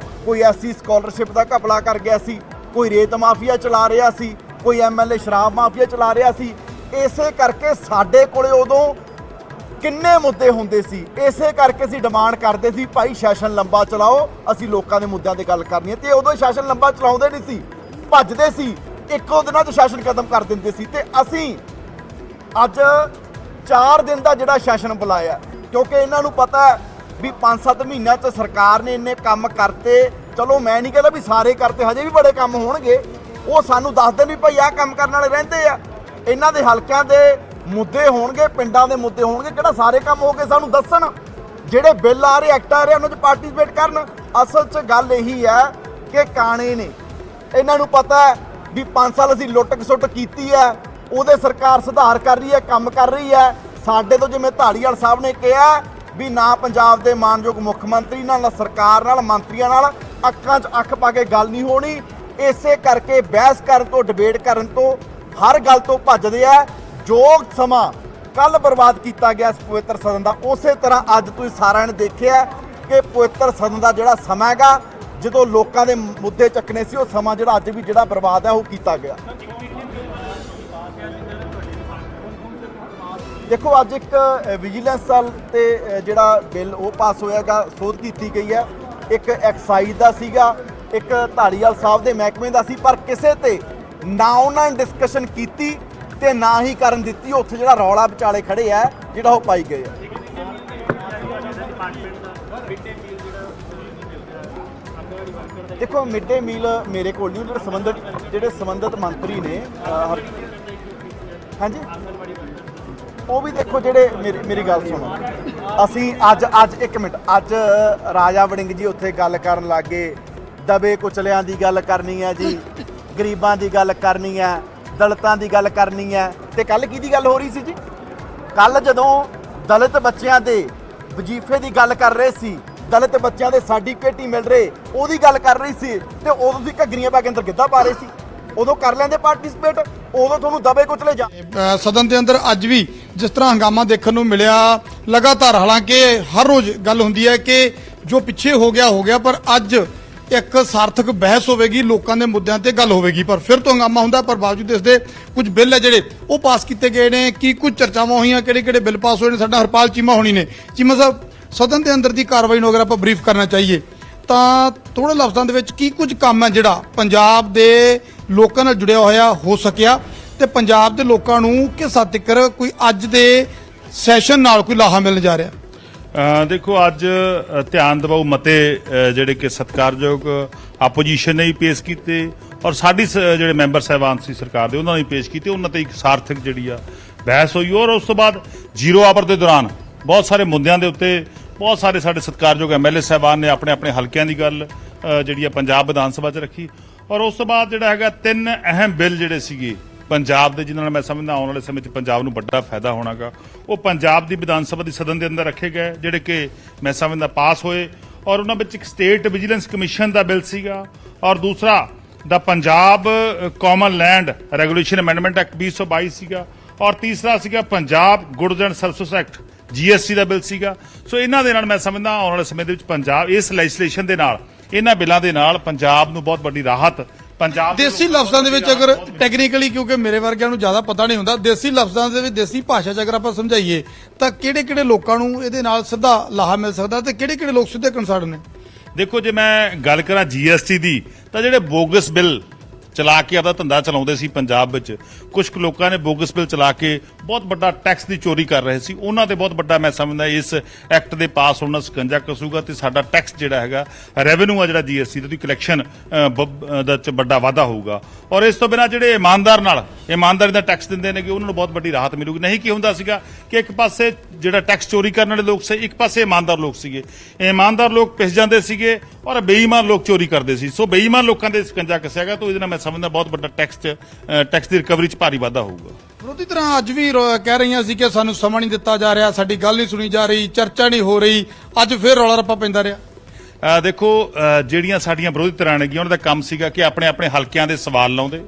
ਕੋਈ ਐਸਸੀ ਸਕਾਲਰਸ਼ਿਪ ਦਾ ਘਪਲਾ ਕਰ ਗਿਆ ਸੀ, ਕੋਈ ਰੇਤ ਮਾਫੀਆ ਚਲਾ ਰਿਹਾ ਸੀ, ਕੋਈ ਐਮਐਲਏ ਸ਼ਰਾਬ ਮਾਫੀਆ ਚਲਾ ਰਿਹਾ ਸੀ। ਇਸੇ ਕਰਕੇ ਸਾਡੇ ਕੋਲੇ ਉਦੋਂ ਕਿੰਨੇ ਮੁੱਦੇ ਹੁੰਦੇ ਸੀ। ਇਸੇ ਕਰਕੇ ਅਸੀਂ ਡਿਮਾਂਡ ਕਰਦੇ ਸੀ ਭਾਈ ਸੈਸ਼ਨ ਲੰਬਾ ਚਲਾਓ, ਅਸੀਂ ਲੋਕਾਂ ਦੇ ਮੁੱਦਿਆਂ ਤੇ ਗੱਲ ਕਰਨੀ ਹੈ। ਤੇ ਉਦੋਂ ਸੈਸ਼ਨ ਲੰਬਾ ਚਲਾਉਂਦੇ ਨਹੀਂ ਸੀ, ਭੱਜਦੇ ਸੀ, ਇੱਕੋ ਦਿਨਾਂ 'ਚ ਸੈਸ਼ਨ ਖਤਮ ਕਰ ਦਿੰਦੇ ਸੀ। ਤੇ ਅਸੀਂ ਅੱਜ 4 ਦਿਨ ਦਾ ਜਿਹੜਾ ਸੈਸ਼ਨ ਬੁਲਾਇਆ ਕਿਉਂਕਿ ਇਹਨਾਂ ਨੂੰ ਪਤਾ ਹੈ ਵੀ 5-7 ਮਹੀਨਿਆਂ 'ਚ ਸਰਕਾਰ ਨੇ ਇੰਨੇ ਕੰਮ ਕਰਤੇ। ਚਲੋ ਮੈਂ ਨਹੀਂ ਕਹਿੰਦਾ ਵੀ ਸਾਰੇ ਕਰਤੇ, ਹਜੇ ਵੀ ਬੜੇ ਕੰਮ ਹੋਣਗੇ। ਉਹ ਸਾਨੂੰ ਦੱਸਦੇ ਵੀ ਭਾਈ ਆਹ ਕੰਮ ਕਰਨ ਵਾਲੇ ਰਹਿੰਦੇ ਆ, ਇਹਨਾਂ ਦੇ ਹਲਕਿਆਂ ਦੇ ਮੁੱਦੇ ਹੋਣਗੇ, ਪਿੰਡਾਂ ਦੇ ਮੁੱਦੇ ਹੋਣਗੇ, ਕਿਹੜਾ ਸਾਰੇ ਕੰਮ ਹੋ ਗਏ ਸਾਨੂੰ ਦੱਸਣ। ਜਿਹੜੇ ਬਿੱਲ ਆ ਰਹੇ, ਐਕਟ ਆ ਰਹੇ, ਉਹਨਾਂ 'ਚ ਪਾਰਟਿਸਿਪੇਟ ਕਰਨ। ਅਸਲ 'ਚ ਗੱਲ ਇਹੀ ਹੈ ਕਿ ਕਾਣੇ ਨੇ, ਇਹਨਾਂ ਨੂੰ ਪਤਾ ਹੈ ਵੀ 5 ਸਾਲ ਅਸੀਂ ਲੁੱਟ ਖਸੁੱਟ ਕੀਤੀ ਹੈ, ਉਹਦੇ ਸਰਕਾਰ ਸੁਧਾਰ ਕਰ ਰਹੀ ਹੈ, ਕੰਮ ਕਰ ਰਹੀ ਹੈ। ਸਾਡੇ ਤੋਂ ਜਿਵੇਂ ਢਾਲੀਵਾਲ ਸਾਹਿਬ ਨੇ ਕਿਹਾ ਵੀ ਨਾ ਪੰਜਾਬ ਦੇ ਮਾਨਯੋਗ ਮੁੱਖ ਮੰਤਰੀ ਨਾਲ, ਨਾ ਸਰਕਾਰ ਨਾਲ, ਮੰਤਰੀਆਂ ਨਾਲ ਅੱਖਾਂ 'ਚ ਅੱਖ ਪਾ ਕੇ ਗੱਲ ਨਹੀਂ ਹੋਣੀ। ਇਸੇ ਕਰਕੇ ਬਹਿਸ ਕਰਨ ਤੋਂ, ਡਿਬੇਟ ਕਰਨ ਤੋਂ, ਹਰ ਗੱਲ ਤੋਂ ਭੱਜਦੇ ਆ। ਜੋ ਸਮਾਂ ਕੱਲ ਬਰਬਾਦ ਕੀਤਾ ਗਿਆ ਇਸ ਪਵਿੱਤਰ ਸਦਨ ਦਾ, ਉਸੇ ਤਰ੍ਹਾਂ ਅੱਜ ਤੁਸੀਂ ਸਾਰਿਆਂ ਨੇ ਦੇਖਿਆ ਕਿ ਪਵਿੱਤਰ ਸਦਨ ਦਾ ਜਿਹੜਾ ਸਮਾਂ ਹੈਗਾ, ਜਦੋਂ ਲੋਕਾਂ ਦੇ ਮੁੱਦੇ ਚੱਕਣੇ ਸੀ, ਉਹ ਸਮਾਂ ਜਿਹੜਾ ਅੱਜ ਵੀ ਜਿਹੜਾ ਬਰਬਾਦ ਹੈ ਉਹ ਕੀਤਾ ਗਿਆ। ਦੇਖੋ ਅੱਜ ਇੱਕ ਵਿਜੀਲੈਂਸ ਸੈੱਲ ਤੇ ਜਿਹੜਾ ਬਿੱਲ ਉਹ ਪਾਸ ਹੋਇਆਗਾ, ਸੋਧ ਕੀਤੀ ਗਈ ਹੈ। ਇੱਕ ਐਕਸਾਈਜ਼ ਦਾ ਸੀਗਾ, ਇੱਕ ਢਾਲੀਵਾਲ ਸਾਹਿਬ ਦੇ ਮਹਿਕਮੇ ਦਾ ਸੀ, ਪਰ ਕਿਸੇ ਤੇ ਨਾ ਉਹਨਾਂ ਨੇ ਡਿਸਕਸ਼ਨ ਕੀਤੀ ਤੇ ਨਾ ਹੀ ਕਰਨ ਦਿੱਤੀ। ਉੱਥੇ ਜਿਹੜਾ ਰੌਲਾ ਵਿਚਾਲੇ ਖੜੇ ਆ, ਜਿਹੜਾ ਉਹ ਪਾਈ ਗਏ ਆ। ਦੇਖੋ ਮਿਡ ਡੇ ਮੀਲ ਮੇਰੇ ਕੋਲ ਨਹੀਂ, ਜਿਹੜੇ ਸੰਬੰਧਿਤ ਮੰਤਰੀ ਨੇ, ਹਾਂਜੀ ਉਹ ਵੀ ਦੇਖੋ ਜਿਹੜੇ ਮੇਰੀ ਗੱਲ ਸੁਣੋ। ਅਸੀਂ ਅੱਜ ਇੱਕ ਮਿੰਟ, ਅੱਜ ਰਾਜਾ ਵੜਿੰਗ ਜੀ ਉੱਥੇ ਗੱਲ ਕਰਨ ਲੱਗੇ, ਦਬੇ ਕੁਚਲਿਆਂ ਦੀ ਗੱਲ ਕਰਨੀ ਹੈ ਜੀ, ਗਰੀਬਾਂ ਦੀ ਗੱਲ ਕਰਨੀ ਹੈ, ਦਲਿਤਾਂ ਦੀ ਗੱਲ ਕਰਨੀ ਹੈ। ਤੇ ਕੱਲ ਕਿਹਦੀ ਗੱਲ ਹੋ ਰਹੀ ਸੀ ਜੀ? ਕੱਲ ਜਦੋਂ ਦਲਿਤ ਬੱਚਿਆਂ ਦੇ ਵਜ਼ੀਫੇ ਦੀ ਗੱਲ ਕਰ ਰਹੇ ਸੀ, ਦਲਿਤ ਬੱਚਿਆਂ ਦੇ ਸਰਟੀਫਿਕੇਟ ਹੀ ਮਿਲ ਰਹੇ, ਉਹਦੀ ਗੱਲ ਕਰ ਰਹੀ ਸੀ, ਤੇ ਉਦੋਂ ਤੁਸੀਂ ਘੱਗਰੀਆਂ ਪਾ ਕੇ ਅੰਦਰ ਗਿੱਧਾ ਪਾ ਰਹੇ ਸੀ। ਉਦੋਂ ਕਰ ਲੈਂਦੇ ਪਾਰਟਿਸਿਪੇਟ, ਉਦੋਂ ਤੁਹਾਨੂੰ ਦਬੇ ਕੁਚਲੇ ਜਾ। ਸਦਨ ਦੇ ਅੰਦਰ ਅੱਜ ਵੀ ਜਿਸ ਤਰ੍ਹਾਂ ਹੰਗਾਮਾ ਦੇਖਣ ਨੂੰ ਮਿਲਿਆ ਲਗਾਤਾਰ, ਹਾਲਾਂਕਿ ਹਰ ਰੋਜ਼ ਗੱਲ ਹੁੰਦੀ ਹੈ ਕਿ ਜੋ ਪਿੱਛੇ ਹੋ ਗਿਆ, ਪਰ ਅੱਜ ਇੱਕ ਸਾਰਥਕ ਬਹਿਸ ਹੋਵੇਗੀ, ਲੋਕਾਂ ਦੇ ਮੁੱਦਿਆਂ ਤੇ ਗੱਲ ਹੋਵੇਗੀ। ਪਰ ਫਿਰ ਤੋਂ ਹੰਗਾਮਾ ਹੁੰਦਾ, ਪਰ ਬਾਵਜੂਦ ਇਸ ਦੇ ਕੁਝ ਬਿੱਲ ਹੈ ਜਿਹੜੇ ਉਹ ਪਾਸ ਕੀਤੇ ਗਏ ਨੇ। ਕੀ ਕੁਝ ਚਰਚਾਵਾਂ ਹੋਈਆਂ, ਕਿਹੜੇ ਬਿੱਲ ਪਾਸ ਹੋਏ ਨੇ, ਸਾਡਾ ਹਰਪਾਲ ਚੀਮਾ ਹੋਣੀ ਨੇ। ਚੀਮਾ ਸਾਹਿਬ, ਸਦਨ ਦੇ ਅੰਦਰ ਦੀ ਕਾਰਵਾਈ ਨੂੰ ਅਗਰ ਆਪਾਂ ਬਰੀਫ ਕਰਨਾ ਚਾਹੀਏ ਤਾਂ ਥੋੜੇ ਲਫ਼ਜ਼ਾਂ ਦੇ ਵਿੱਚ ਕੀ ਕੁਝ ਕੰਮ ਹੈ ਜਿਹੜਾ ਪੰਜਾਬ ਦੇ ਲੋਕਾਂ ਨਾਲ ਜੁੜਿਆ ਹੋਇਆ ਹੋ ਸਕਿਆ, ਤੇ ਪੰਜਾਬ ਦੇ ਲੋਕਾਂ ਨੂੰ ਕਿਸ ਹੱਦ ਤੱਕ ਕੋਈ ਅੱਜ ਦੇ ਸੈਸ਼ਨ ਨਾਲ ਕੋਈ ਲਾਹਾ ਮਿਲਣ ਜਾ ਰਿਹਾ? ਦੇਖੋ ਅੱਜ ਧਿਆਨ ਦਿਵਾਓ ਮਤੇ ਜਿਹੜੇ ਕਿ ਸਤਿਕਾਰਯੋਗ ਆਪੋਜੀਸ਼ਨ ਨੇ ਵੀ ਪੇਸ਼ ਕੀਤੇ, ਔਰ ਸਾਡੀ ਜਿਹੜੇ ਮੈਂਬਰ ਸਾਹਿਬਾਨ ਸੀ ਸਰਕਾਰ ਦੇ, ਉਹਨਾਂ ਨੇ ਪੇਸ਼ ਕੀਤੇ। ਉਹਨਾਂ ਤੇ ਇੱਕ ਸਾਰਥਕ ਜਿਹੜੀ ਆ ਬਹਿਸ ਹੋਈ, ਔਰ ਉਸ ਤੋਂ ਬਾਅਦ ਜ਼ੀਰੋ ਆਵਰ ਦੇ ਦੌਰਾਨ ਬਹੁਤ ਸਾਰੇ ਮੁੱਦਿਆਂ ਦੇ ਉੱਤੇ ਬਹੁਤ ਸਾਰੇ ਸਾਡੇ ਸਤਿਕਾਰਯੋਗ ਐਮਐਲਏ ਸਾਹਿਬਾਨ ਨੇ ਆਪਣੇ ਹਲਕਿਆਂ ਦੀ ਗੱਲ ਜਿਹੜੀ ਆ ਪੰਜਾਬ ਵਿਧਾਨ ਸਭਾ 'ਚ ਰੱਖੀ। ਔਰ ਉਸ ਤੋਂ ਬਾਅਦ ਜਿਹੜਾ ਹੈਗਾ 3 ਅਹਿਮ ਬਿੱਲ ਜਿਹੜੇ ਸੀਗੇ ਪੰਜਾਬ ਦੇ, ਜਿਨ੍ਹਾਂ ਨਾਲ ਮੈਂ ਸਮਝਦਾ ਆਉਣ ਵਾਲੇ ਸਮੇਂ 'ਚ ਪੰਜਾਬ ਨੂੰ ਵੱਡਾ ਫਾਇਦਾ ਹੋਣਾਗਾ, ਉਹ ਪੰਜਾਬ ਦੀ ਵਿਧਾਨ ਸਭਾ ਦੀ ਸਦਨ ਦੇ ਅੰਦਰ ਰੱਖੇ ਗਏ, ਜਿਹੜੇ ਕਿ ਮੈਂ ਸਮਝਦਾ ਪਾਸ ਹੋਏ। ਔਰ ਉਹਨਾਂ ਵਿੱਚ ਇੱਕ ਸਟੇਟ ਵਿਜੀਲੈਂਸ ਕਮਿਸ਼ਨ ਦਾ ਬਿੱਲ ਸੀਗਾ, ਔਰ ਦੂਸਰਾ ਦਾ Punjab common land regulation amendment act 2022 ਸੀਗਾ, ਔਰ ਤੀਸਰਾ ਸੀਗਾ Punjab goods and service act GST ਦਾ ਬਿੱਲ ਸੀਗਾ। ਸੋ ਇਹਨਾਂ ਦੇ ਨਾਲ ਮੈਂ ਸਮਝਦਾ ਆਉਣ ਵਾਲੇ ਸਮੇਂ ਦੇ ਵਿੱਚ ਪੰਜਾਬ ਇਸ ਲੈਜਿਸਲੇਸ਼ਨ ਦੇ ਨਾਲ, ਇਹਨਾਂ ਬਿੱਲਾਂ ਦੇ ਨਾਲ ਪੰਜਾਬ ਨੂੰ ਬਹੁਤ ਵੱਡੀ ਰਾਹਤ, ਪੰਜਾਬ ਦੇਸੀ ਲਫ਼ਜ਼ਾਂ ਦੇ ਵਿੱਚ ਅਗਰ ਟੈਕਨੀਕਲੀ, ਕਿਉਂਕਿ ਮੇਰੇ ਵਰਗਿਆਂ ਨੂੰ ਜ਼ਿਆਦਾ ਪਤਾ ਨਹੀਂ ਹੁੰਦਾ, ਦੇਸੀ ਲਫ਼ਜ਼ਾਂ ਦੇ ਵਿੱਚ ਦੇਸੀ ਭਾਸ਼ਾ 'ਚ ਅਗਰ ਆਪਾਂ ਸਮਝਾਈਏ ਤਾਂ ਕਿਹੜੇ ਲੋਕਾਂ ਨੂੰ ਇਹਦੇ ਨਾਲ ਸਿੱਧਾ ਲਾਹਾ ਮਿਲ ਸਕਦਾ ਤੇ ਕਿਹੜੇ ਲੋਕ ਸਿੱਧੇ ਕੰਸਰਨ ਨੇ? ਦੇਖੋ, ਜੇ ਮੈਂ ਗੱਲ ਕਰਾਂ GST ਦੀ, ਤਾਂ ਜਿਹੜੇ ਬੋਗਸ ਬਿੱਲ ਚਲਾ ਕੇ ਆਪਦਾ ਧੰਦਾ ਚਲਾਉਂਦੇ ਸੀ ਪੰਜਾਬ ਵਿੱਚ, ਕੁਝ ਕੁ ਲੋਕਾਂ ਨੇ ਬੋਗਸ ਬਿੱਲ ਚਲਾ ਕੇ ਬਹੁਤ ਵੱਡਾ ਟੈਕਸ ਦੀ ਚੋਰੀ ਕਰ ਰਹੇ ਸੀ, ਉਹਨਾਂ ਤੇ ਬਹੁਤ ਵੱਡਾ ਮੈਂ ਸਮਝਦਾ ਇਸ ਐਕਟ ਦੇ ਪਾਸ ਹੋਣ ਨਾਲ ਸਕੰਜਾ ਕਸੂਗਾ ਤੇ ਸਾਡਾ ਟੈਕਸ ਜਿਹੜਾ ਹੈਗਾ, ਰੈਵਨਿਊ ਆ ਜਿਹੜਾ GST ਦੀ ਕਲੈਕਸ਼ਨ ਦਾ ਚ ਵੱਡਾ ਵਾਧਾ ਹੋਊਗਾ। ਔਰ ਇਸ ਤੋਂ ਬਿਨਾਂ ਜਿਹੜੇ ਇਮਾਨਦਾਰੀ ਦਾ ਟੈਕਸ ਦਿੰਦੇ ਨੇਗੇ, ਉਹਨਾਂ ਨੂੰ ਬਹੁਤ ਵੱਡੀ ਰਾਹਤ ਮਿਲੂਗੀ। ਨਹੀਂ ਕੀ ਹੁੰਦਾ ਸੀਗਾ ਕਿ ਇੱਕ ਪਾਸੇ ਜਿਹੜਾ ਟੈਕਸ ਚੋਰੀ ਕਰਨ ਵਾਲੇ ਲੋਕ ਸੀ, ਇੱਕ ਪਾਸੇ ਇਮਾਨਦਾਰ ਲੋਕ ਸੀਗੇ, ਇਮਾਨਦਾਰ ਲੋਕ ਪਿਸ ਜਾਂਦੇ ਸੀਗੇ ਔਰ ਬੇਈਮਾਨ ਲੋਕ ਚੋਰੀ ਕਰਦੇ ਸੀ। ਸੋ ਬੇਈਮਾਨ ਲੋਕਾਂ ਦੇ ਸਕੰਜਾ ਕੱਸਿਆਗਾ, ਤਾਂ ਇਹਦੇ ਨਾਲ ਮੈਂ ਸਮਝਦਾ ਬਹੁਤ ਵੱਡਾ ਟੈਕਸ ਦੀ ਰਿਕਵਰੀ 'ਚ ਭਾਰੀ ਵਾਧਾ ਹੋਊਗਾ। ਵਿਰੋਧੀ ਤਰ੍ਹਾਂ ਅੱਜ ਵੀ ਕਹਿ ਰਹੀਆਂ ਸੀ ਕਿ ਸਾਨੂੰ ਸਮਾਂ ਨਹੀਂ ਦਿੱਤਾ ਜਾ ਰਿਹਾ, ਸਾਡੀ ਗੱਲ ਨਹੀਂ ਸੁਣੀ ਜਾ ਰਹੀ, ਚਰਚਾ ਨਹੀਂ ਹੋ ਰਹੀ, ਅੱਜ ਫਿਰ ਰੌਲਾ ਰੱਪਾ ਪੈਂਦਾ ਰਿਹਾ। ਦੇਖੋ, ਜਿਹੜੀਆਂ ਸਾਡੀਆਂ ਵਿਰੋਧੀ ਧਿਰਾਂ ਨੇਗੀਆਂ, ਉਹਨਾਂ ਦਾ ਕੰਮ ਸੀਗਾ ਕਿ ਆਪਣੇ ਹਲਕਿਆਂ ਦੇ ਸਵਾਲ ਲਾਉਂਦੇ,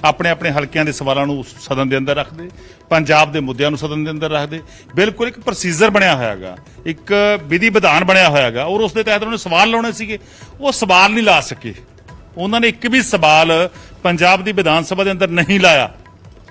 ਆਪਣੇ ਹਲਕਿਆਂ ਦੇ ਸਵਾਲਾਂ ਨੂੰ ਸਦਨ ਦੇ ਅੰਦਰ ਰੱਖਦੇ, ਪੰਜਾਬ ਦੇ ਮੁੱਦਿਆਂ ਨੂੰ ਸਦਨ ਦੇ ਅੰਦਰ ਰੱਖਦੇ। ਬਿਲਕੁਲ ਇੱਕ ਪ੍ਰੋਸੀਜਰ ਬਣਿਆ ਹੋਇਆਗਾ, ਇੱਕ ਵਿਧੀ ਵਿਧਾਨ ਬਣਿਆ ਹੋਇਆਗਾ, ਔਰ ਉਸ ਦੇ ਤਹਿਤ ਉਹਨਾਂ ਨੇ ਸਵਾਲ ਲਾਉਣੇ ਸੀਗੇ। ਉਹ ਸਵਾਲ ਨਹੀਂ ਲਾ ਸਕੇ, ਉਹਨਾਂ ਨੇ ਇੱਕ ਵੀ ਸਵਾਲ ਪੰਜਾਬ ਦੀ ਵਿਧਾਨ ਸਭਾ ਦੇ ਅੰਦਰ ਨਹੀਂ ਲਾਇਆ।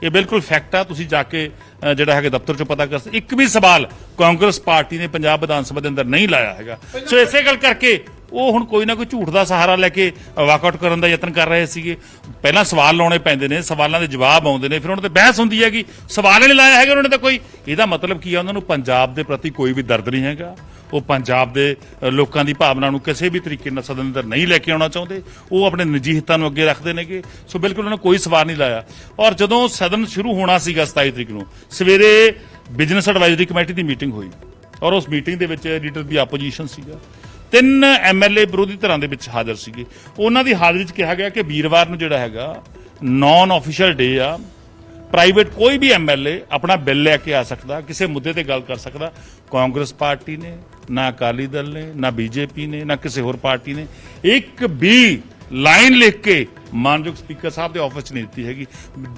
ਇਹ ਬਿਲਕੁਲ ਫੈਕਟ ਆ, ਤੁਸੀਂ ਜਾ ਕੇ ਜਿਹੜਾ ਹੈਗਾ ਦਫ਼ਤਰ 'ਚੋਂ ਪਤਾ ਕਰ ਸਕਦੇ। ਇੱਕ ਵੀ ਸਵਾਲ ਕਾਂਗਰਸ ਪਾਰਟੀ ਨੇ ਪੰਜਾਬ ਵਿਧਾਨ ਸਭਾ ਦੇ ਅੰਦਰ ਨਹੀਂ ਲਾਇਆ ਹੈਗਾ। ਸੋ ਇਸੇ ਗੱਲ ਕਰਕੇ ਉਹ ਹੁਣ ਕੋਈ ਨਾ ਕੋਈ ਝੂਠ ਦਾ ਸਹਾਰਾ ਲੈ ਕੇ ਵਾਕਆਊਟ ਕਰਨ ਦਾ ਯਤਨ ਕਰ ਰਹੇ ਸੀਗੇ। ਪਹਿਲਾਂ ਸਵਾਲ ਲਾਉਣੇ ਪੈਂਦੇ ਨੇ, ਸਵਾਲਾਂ ਦੇ ਜਵਾਬ ਆਉਂਦੇ ਨੇ, ਫਿਰ ਉਹਨਾਂ ਤੇ ਬਹਿਸ ਹੁੰਦੀ ਹੈਗੀ। ਸਵਾਲ ਹੀ ਨਹੀਂ ਲਾਇਆ ਹੈਗਾ ਉਹਨਾਂ ਨੇ ਤਾਂ ਕੋਈ। ਇਹਦਾ ਮਤਲਬ ਕੀ ਆ, ਉਹਨਾਂ ਨੂੰ ਪੰਜਾਬ ਦੇ ਪ੍ਰਤੀ ਕੋਈ ਵੀ ਦਰਦ ਨਹੀਂ ਹੈਗਾ। ਉਹ ਪੰਜਾਬ ਦੇ ਲੋਕਾਂ ਦੀ ਭਾਵਨਾ ਨੂੰ ਕਿਸੇ ਵੀ ਤਰੀਕੇ ਨਾਲ ਸਦਨ ਅੰਦਰ ਨਹੀਂ ਲੈ ਕੇ ਆਉਣਾ ਚਾਹੁੰਦੇ। ਉਹ ਆਪਣੇ ਨਿੱਜੀ ਹਿੱਤਾਂ ਨੂੰ ਅੱਗੇ ਰੱਖਦੇ ਨੇਗੇ। ਸੋ ਬਿਲਕੁਲ ਉਹਨਾਂ ਨੇ ਕੋਈ ਸਵਾਲ ਨਹੀਂ ਲਾਇਆ। ਔਰ ਜਦੋਂ ਸਦਨ ਸ਼ੁਰੂ ਹੋਣਾ ਸੀਗਾ 27 ਤਰੀਕ ਨੂੰ, ਸਵੇਰੇ ਬਿਜ਼ਨਸ ਐਡਵਾਈਜ਼ਰੀ ਕਮੇਟੀ ਦੀ ਮੀਟਿੰਗ ਹੋਈ, ਔਰ ਉਸ ਮੀਟਿੰਗ ਦੇ ਵਿੱਚ ਲੀਡਰ ਦੀ ਆਪੋਜੀਸ਼ਨ ਸੀਗਾ, 3 MLA ਵਿਰੋਧੀ ਧਿਰਾਂ ਦੇ ਵਿੱਚ ਹਾਜ਼ਰ ਸੀਗੇ। ਉਹਨਾਂ ਦੀ ਹਾਜ਼ਰੀ 'ਚ ਕਿਹਾ ਗਿਆ ਕਿ ਵੀਰਵਾਰ ਨੂੰ ਜਿਹੜਾ ਹੈਗਾ ਨਾਨ ਆਫੀਸ਼ੀਅਲ ਡੇ ਆ, ਪ੍ਰਾਈਵੇਟ ਕੋਈ ਵੀ MLA ਆਪਣਾ ਬਿੱਲ ਲੈ ਕੇ ਆ ਸਕਦਾ, ਕਿਸੇ ਮੁੱਦੇ ਤੇ ਗੱਲ ਕਰ ਸਕਦਾ। ਕਾਂਗਰਸ ਪਾਰਟੀ ਨੇ, ਨਾ ਅਕਾਲੀ ਦਲ ਨੇ, ਨਾ BJP ਨੇ, ਨਾ ਕਿਸੇ ਹੋਰ ਪਾਰਟੀ ਨੇ ਇੱਕ ਵੀ ਲਾਈਨ ਲਿਖ ਕੇ ਮਾਨਯੋਗ ਸਪੀਕਰ ਸਾਹਿਬ ਦੇ ਆਫਿਸ 'ਚ ਨਹੀਂ ਦਿੱਤੀ ਹੈਗੀ।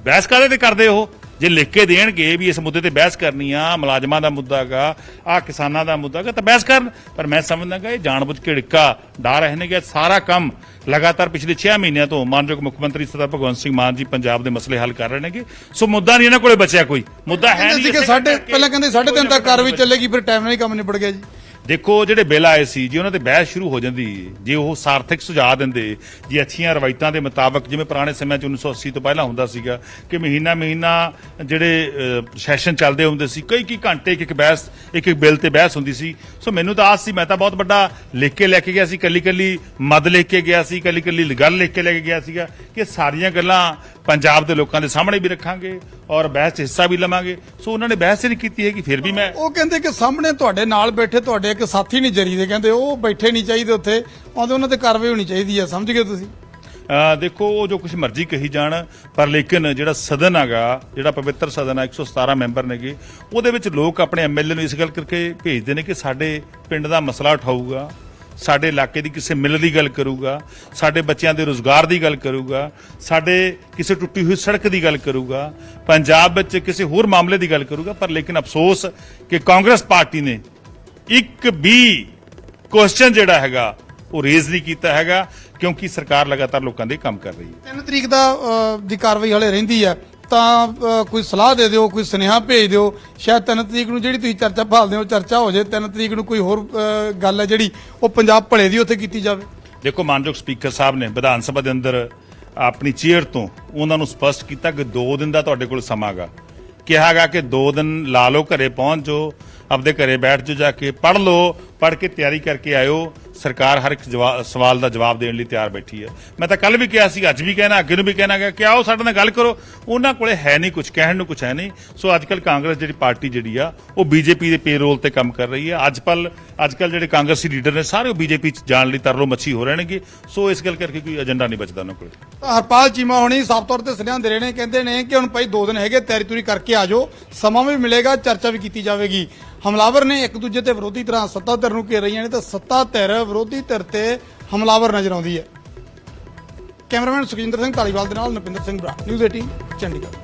ਬਹਿਸ ਕਾਹਦੇ ਤੇ ਕਰਦੇ ਉਹ? ਜੇ ਲਿਖ ਕੇ ਦੇਣਗੇ ਵੀ ਇਸ ਮੁੱਦੇ ਤੇ ਬਹਿਸ ਕਰਨੀ ਆ, ਮੁਲਾਜ਼ਮਾਂ ਦਾ ਮੁੱਦਾ ਹੈਗਾ, ਆ ਕਿਸਾਨਾਂ ਦਾ ਮੁੱਦਾ ਹੈਗਾ, ਤਾਂ ਬਹਿਸ ਕਰਨ। ਪਰ ਮੈਂ ਸਮਝਦਾਗਾ ਇਹ ਜਾਣਬੁੱਝ ਕੇ ਢਿੱਕਾ ਡਾ ਰਹੇ ਨੇਗੇ। ਸਾਰਾ ਕੰਮ ਲਗਾਤਾਰ ਪਿਛਲੇ 6 ਮਹੀਨਿਆਂ ਤੋਂ ਮਾਨਯੋਗ ਮੁੱਖ ਮੰਤਰੀ ਸਰਦਾਰ ਭਗਵੰਤ ਸਿੰਘ ਮਾਨ ਜੀ ਪੰਜਾਬ ਦੇ ਮਸਲੇ ਹੱਲ ਕਰ ਰਹੇ ਨੇਗੇ। ਸੋ ਮੁੱਦਾ ਨਹੀਂ ਇਹਨਾਂ ਕੋਲੇ ਬਚਿਆ, ਕੋਈ ਮੁੱਦਾ ਹੈ ਨਹੀਂ। ਪਹਿਲਾਂ ਕਹਿੰਦੇ 3:30 ਤੱਕ ਕਾਰਵਾਈ ਚੱਲੇਗੀ, ਫਿਰ ਟਾਈਮ ਨਾਲ ਹੀ ਕੰਮ ਨਿਬੜ ਗਿਆ ਜੀ। ਦੇਖੋ, ਜਿਹੜੇ ਬਿੱਲ ਆਏ ਸੀ, ਜੇ ਉਹਨਾਂ ਤੇ ਬਹਿਸ ਸ਼ੁਰੂ ਹੋ ਜਾਂਦੀ, ਜੇ ਉਹ ਸਾਰਥਕ ਸੁਝਾਅ ਦਿੰਦੇ, ਜੇ ਅੱਛੀਆਂ ਰਵਾਇਤਾਂ ਦੇ ਮੁਤਾਬਕ, ਜਿਵੇਂ ਪੁਰਾਣੇ ਸਮਿਆਂ 'ਚ 1980 ਤੋਂ ਪਹਿਲਾਂ ਹੁੰਦਾ ਸੀਗਾ ਕਿ ਮਹੀਨਾ ਜਿਹੜੇ ਸੈਸ਼ਨ ਚੱਲਦੇ ਹੁੰਦੇ ਸੀ, ਕਈ ਘੰਟੇ ਇੱਕ ਬਹਿਸ, ਇੱਕ ਬਿੱਲ ਤੇ ਬਹਿਸ ਹੁੰਦੀ ਸੀ। ਸੋ ਮੈਨੂੰ ਤਾਂ ਆਸ ਸੀ, ਮੈਂ ਤਾਂ ਬਹੁਤ ਵੱਡਾ ਲਿਖ ਕੇ ਲੈ ਕੇ ਗਿਆ ਸੀ, ਕੱਲੀ ਮਦ ਲਿਖ ਕੇ ਗਿਆ ਸੀ, ਕੱਲੀ ਗੱਲ ਲਿਖ ਕੇ ਲੈ ਕੇ ਗਿਆ ਸੀਗਾ ਕਿ ਸਾਰੀਆਂ ਗੱਲਾਂ ਪੰਜਾਬ ਦੇ ਲੋਕਾਂ ਦੇ ਸਾਹਮਣੇ ਵੀ ਰੱਖਾਂਗੇ ਔਰ ਬਹਿਸ 'ਚ ਹਿੱਸਾ ਵੀ ਲਵਾਂਗੇ। ਸੋ ਉਹਨਾਂ ਨੇ ਬਹਿਸ ਹੀ ਨਹੀਂ ਕੀਤੀ ਹੈਗੀ। ਫਿਰ ਵੀ ਮੈਂ, ਉਹ ਕਹਿੰਦੇ ਕਿ ਸਾਹਮਣੇ ਤੁਹਾਡੇ ਨਾਲ ਬੈਠੇ ਤੁਹਾਡੇ ਇੱਕ ਸਾਥੀ ਨਹੀਂ ਜਰੀ ਦੇ, ਕਹਿੰਦੇ ਉਹ ਬੈਠੇ ਨਹੀਂ ਚਾਹੀਦੇ ਉੱਥੇ, ਆਉਂਦੇ ਉਹਨਾਂ ਤੇ ਕਾਰਵਾਈ ਹੋਣੀ ਚਾਹੀਦੀ ਹੈ। ਸਮਝ ਗਏ ਤੁਸੀਂ? ਦੇਖੋ, ਉਹ ਜੋ ਕੁਝ ਮਰਜ਼ੀ ਕਹੀ ਜਾਣ, ਪਰ ਲੇਕਿਨ ਜਿਹੜਾ ਸਦਨ ਹੈਗਾ, ਜਿਹੜਾ ਪਵਿੱਤਰ ਸਦਨ ਆ, 117 ਮੈਂਬਰ ਨੇਗੇ, ਉਹਦੇ ਵਿੱਚ ਲੋਕ ਆਪਣੇ MLA ਨੂੰ ਇਸ ਗੱਲ ਕਰਕੇ ਭੇਜਦੇ ਨੇ ਕਿ ਸਾਡੇ ਪਿੰਡ ਦਾ ਮਸਲਾ ਉਠਾਊਗਾ, ਸਾਡੇ ਇਲਾਕੇ ਦੀ ਕਿਸੇ ਮਿਲ ਦੀ ਗੱਲ ਕਰੂਗਾ, ਸਾਡੇ ਬੱਚਿਆਂ ਦੇ ਰੁਜ਼ਗਾਰ ਦੀ ਗੱਲ ਕਰੂਗਾ, ਸਾਡੇ ਕਿਸੇ ਟੁੱਟੀ ਹੋਈ ਸੜਕ ਦੀ ਗੱਲ ਕਰੂਗਾ, ਪੰਜਾਬ ਵਿੱਚ ਕਿਸੇ ਹੋਰ ਮਾਮਲੇ ਦੀ ਗੱਲ ਕਰੂਗਾ। ਪਰ ਲੇਕਿਨ ਅਫਸੋਸ ਕਿ ਕਾਂਗਰਸ ਪਾਰਟੀ ਨੇ ਇੱਕ ਵੀ ਕੁਐਸਚਨ ਜਿਹੜਾ ਹੈਗਾ ਉਹ ਰੇਜ਼ ਨਹੀਂ ਕੀਤਾ ਹੈਗਾ, ਕਿਉਂਕਿ ਸਰਕਾਰ ਲਗਾਤਾਰ ਲੋਕਾਂ ਦੇ ਕੰਮ ਕਰ ਰਹੀ ਹੈ। 3 ਤਰੀਕ ਦੀ ਕਾਰਵਾਈ ਹਲੇ ਰਹਿੰਦੀ ਹੈ, ਤਾਂ ਕੋਈ ਸਲਾਹ ਦੇ ਦਿਓ, ਕੋਈ ਸੁਨੇਹਾ ਭੇਜ ਦਿਓ, ਸ਼ਾਇਦ 3 ਤਰੀਕ ਨੂੰ ਜਿਹੜੀ ਤੁਸੀਂ ਚਰਚਾ ਭਾਲਦੇ ਹੋ ਚਰਚਾ ਹੋ ਜਾਏ। 3 ਤਰੀਕ ਨੂੰ ਕੋਈ ਹੋਰ ਗੱਲ ਹੈ ਜਿਹੜੀ ਉਹ ਪੰਜਾਬ ਭਲੇ ਦੀ ਉੱਥੇ ਕੀਤੀ ਜਾਵੇ। ਦੇਖੋ, ਮਾਨਯੋਗ ਸਪੀਕਰ ਸਾਹਿਬ ਨੇ ਵਿਧਾਨ ਸਭਾ ਦੇ ਅੰਦਰ ਆਪਣੀ ਚੇਅਰ ਤੋਂ ਉਹਨਾਂ ਨੂੰ ਸਪਸ਼ਟ ਕੀਤਾ ਕਿ 2 ਦਿਨ ਦਾ ਤੁਹਾਡੇ ਕੋਲ ਸਮਾਂ ਗਾ। ਕਿਹਾਗਾ ਕਿ 2 ਦਿਨ ਲਾ ਲਓ, ਘਰੇ ਪਹੁੰਚ ਜਾਓ, ਆਪਦੇ ਘਰੇ ਬੈਠ ਜਾਓ, ਜਾ ਕੇ ਪੜ੍ਹ ਲਓ, ਪੜ੍ਹ ਕੇ ਤਿਆਰੀ ਕਰਕੇ ਆਇਓ। ਸਰਕਾਰ ਹਰ ਇੱਕ ਸਵਾਲ ਦਾ ਜਵਾਬ ਦੇਣ ਲਈ ਤਿਆਰ ਬੈਠੀ ਹੈ। ਮੈਂ ਤਾਂ ਕੱਲ ਵੀ ਕਿਹਾ ਸੀ, ਅੱਜ ਵੀ ਕਹਿਣਾ, ਅੱਗੇ ਨੂੰ ਵੀ ਕਹਿਣਾ ਗਿਆ ਕਿ ਆਓ ਸਾਡੇ ਨਾਲ ਗੱਲ ਕਰੋ। ਉਹਨਾਂ ਕੋਲੇ ਹੈ ਨਹੀਂ ਕੁਝ ਕਹਿਣ ਨੂੰ, ਕੁਝ ਹੈ ਨਹੀਂ। ਸੋ ਅੱਜ ਕੱਲ ਕਾਂਗਰਸ ਜਿਹੜੀ ਪਾਰਟੀ ਜਿਹੜੀ ਆ ਉਹ ਬੀਜੇਪੀ ਦੇ ਪੇਰੋਲ ਤੇ ਕੰਮ ਕਰ ਰਹੀ ਹੈ। ਅੱਜ ਕੱਲ ਜਿਹੜੇ ਕਾਂਗਰਸੀ ਲੀਡਰ ਨੇ ਸਾਰੇ ਉਹ ਬੀਜੇਪੀ ਚ ਜਾਣ ਲਈ ਤਰਲੋ ਮੱਛੀ ਹੋ ਰਹਿਣਗੇ। ਸੋ ਇਸ ਗੱਲ ਕਰਕੇ ਕੋਈ ਏਜੰਡਾ ਨਹੀਂ ਬਚਦਾ ਉਹਨਾਂ ਕੋਲ। ਹਰਪਾਲ ਚੀਮਾ ਹੋਣੀ ਸਾਫ਼ ਤੌਰ ਤੇ ਸੁਨੇਹਾ ਦੇ ਰਹੇ ਨੇ, ਕਹਿੰਦੇ ਨੇ ਕਿ ਹੁਣ ਭਾਈ 2 ਦਿਨ ਹੈਗੇ, ਤਿਆਰੀ ਤੁਰੀ ਕਰਕੇ ਆ ਜਾਓ, ਸਮਾਂ ਵੀ ਮਿਲੇਗਾ, ਚਰਚਾ ਵੀ ਕੀਤੀ ਜਾਵੇਗੀ। ਹਮਲਾਵਰ ਨੇ ਇੱਕ ਦੂਜੇ ਤੇ ਵਿਰੋਧੀ ਧਿਰਾਂ ਸੱਤਾ ਧਿਰ ਨੂੰ ਘੇਰ ਰਹੀਆਂ ਨੇ ਤਾਂ ਸੱਤਾ ਧਿਰ ਵਿਰੋਧੀ ਧਿਰ ਤੇ ਹਮਲਾਵਰ ਨਜ਼ਰ ਆਉਂਦੀ ਹੈ। ਕੈਮਰਾਮੈਨ ਸੁਖਜਿੰਦਰ ਸਿੰਘ ਧਾਲੀਵਾਲ ਦੇ ਨਾਲ ਨਪਿੰਦਰ ਸਿੰਘ ਬਰਾ, ਨਿਊਜ਼ 18 ਚੰਡੀਗੜ੍ਹ।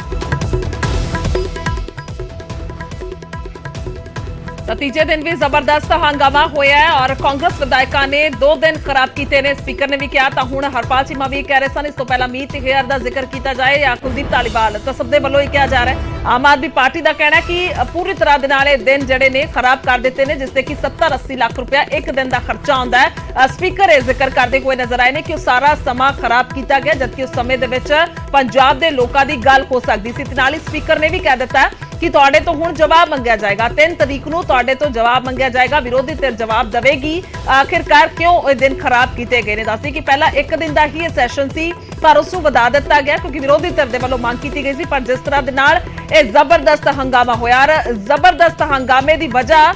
ਤਾਂ ਤੀਜੇ ਦਿਨ ਵੀ ਜ਼ਬਰਦਸਤ ਹੰਗਾਮਾ ਹੋਇਆ ਹੈ ਔਰ ਕਾਂਗਰਸ ਵਿਧਾਇਕਾਂ ਨੇ 2 ਦਿਨ ਖਰਾਬ ਕੀਤੇ ਨੇ। ਸਪੀਕਰ ਨੇ ਵੀ ਕਿਹਾ ਤਾਂ ਹੁਣ ਹਰਪਾਲ ਚੀਮਾ ਵੀ ਕਹਿ ਰਹੇ ਸਨ ਇਸ ਤੋਂ ਪਹਿਲਾਂ ਮੀਤ ਹੇਅਰ ਦਾ ਜ਼ਿਕਰ ਕੀਤਾ ਜਾਏ ਜਾਂ ਕੁਲਦੀਪ ਧਾਲੀਵਾਲ, ਤਾਂ ਸਭ ਦੇ ਵੱਲੋਂ ਹੀ ਕਿਹਾ ਜਾ ਰਿਹਾ ਹੈ। ਆਮ ਆਦਮੀ ਪਾਰਟੀ ਦਾ ਕਹਿਣਾ ਹੈ ਕਿ ਪੂਰੀ ਤਰ੍ਹਾਂ ਦੇ ਨਾਲ ਇਹ ਦਿਨ ਜਿਹੜੇ ਨੇ ਖਰਾਬ ਕਰ ਦਿੱਤੇ ਨੇ, ਜਿਸ ਤੇ ਕਿ 70-80 ਲੱਖ ਰੁਪਇਆ ਇੱਕ ਦਿਨ ਦਾ ਖਰਚਾ ਆਉਂਦਾ ਹੈ। ਸਪੀਕਰ ਇਹ ਜ਼ਿਕਰ ਕਰਦੇ ਹੋਏ ਨਜ਼ਰ ਆਏ ਨੇ ਕਿ ਉਹ ਸਾਰਾ ਸਮਾਂ ਖਰਾਬ ਕੀਤਾ ਗਿਆ, ਜਦਕਿ ਉਸ ਸਮੇਂ ਦੇ ਵਿੱਚ ਪੰਜਾਬ ਦੇ ਲੋਕਾਂ ਦੀ ਗੱਲ ਹੋ ਸਕਦੀ ਸੀ। ਤੇ ਨਾਲ ਹੀ ਸਪੀਕਰ ਨੇ ਵੀ ਕਹਿ ਦਿੱਤਾ ਕਿ ਤੁਹਾਡੇ ਤੋਂ ਹੁਣ ਜਵਾਬ ਮੰਗਿਆ ਜਾਏਗਾ, 3 ਤਰੀਕ ਨੂੰ ਤੁਹਾਡੇ ਤੋਂ ਜਵਾਬ ਮੰਗਿਆ ਜਾਏਗਾ, ਵਿਰੋਧੀ ਧਿਰ ਜਵਾਬ ਦੇਵੇਗੀ ਆਖਿਰਕਾਰ ਕਿਉਂ ਇਹ ਦਿਨ ਖਰਾਬ ਕੀਤੇ ਗਏ ਨੇ। ਦੱਸੀ ਕਿ ਪਹਿਲਾਂ 1 ਦਿਨ ਦਾ ਹੀ ਇਹ ਸੈਸ਼ਨ ਸੀ ਪਰ ਉਸ ਨੂੰ ਵਧਾ ਦਿੱਤਾ ਗਿਆ ਕਿਉਂਕਿ ਵਿਰੋਧੀ ਧਿਰ ਦੇ ਵੱਲੋਂ ਮੰਗ ਕੀਤੀ ਗਈ ਸੀ। ਪਰ ਜਿਸ ਤਰ੍ਹਾਂ ਦੇ ਨਾਲ ਇਹ ਜ਼ਬਰਦਸਤ ਹੰਗਾਮਾ ਹੋਇਆ ਔਰ ਜ਼ਬਰਦਸਤ ਹੰਗਾਮੇ ਦੀ ਵਜ੍ਹਾ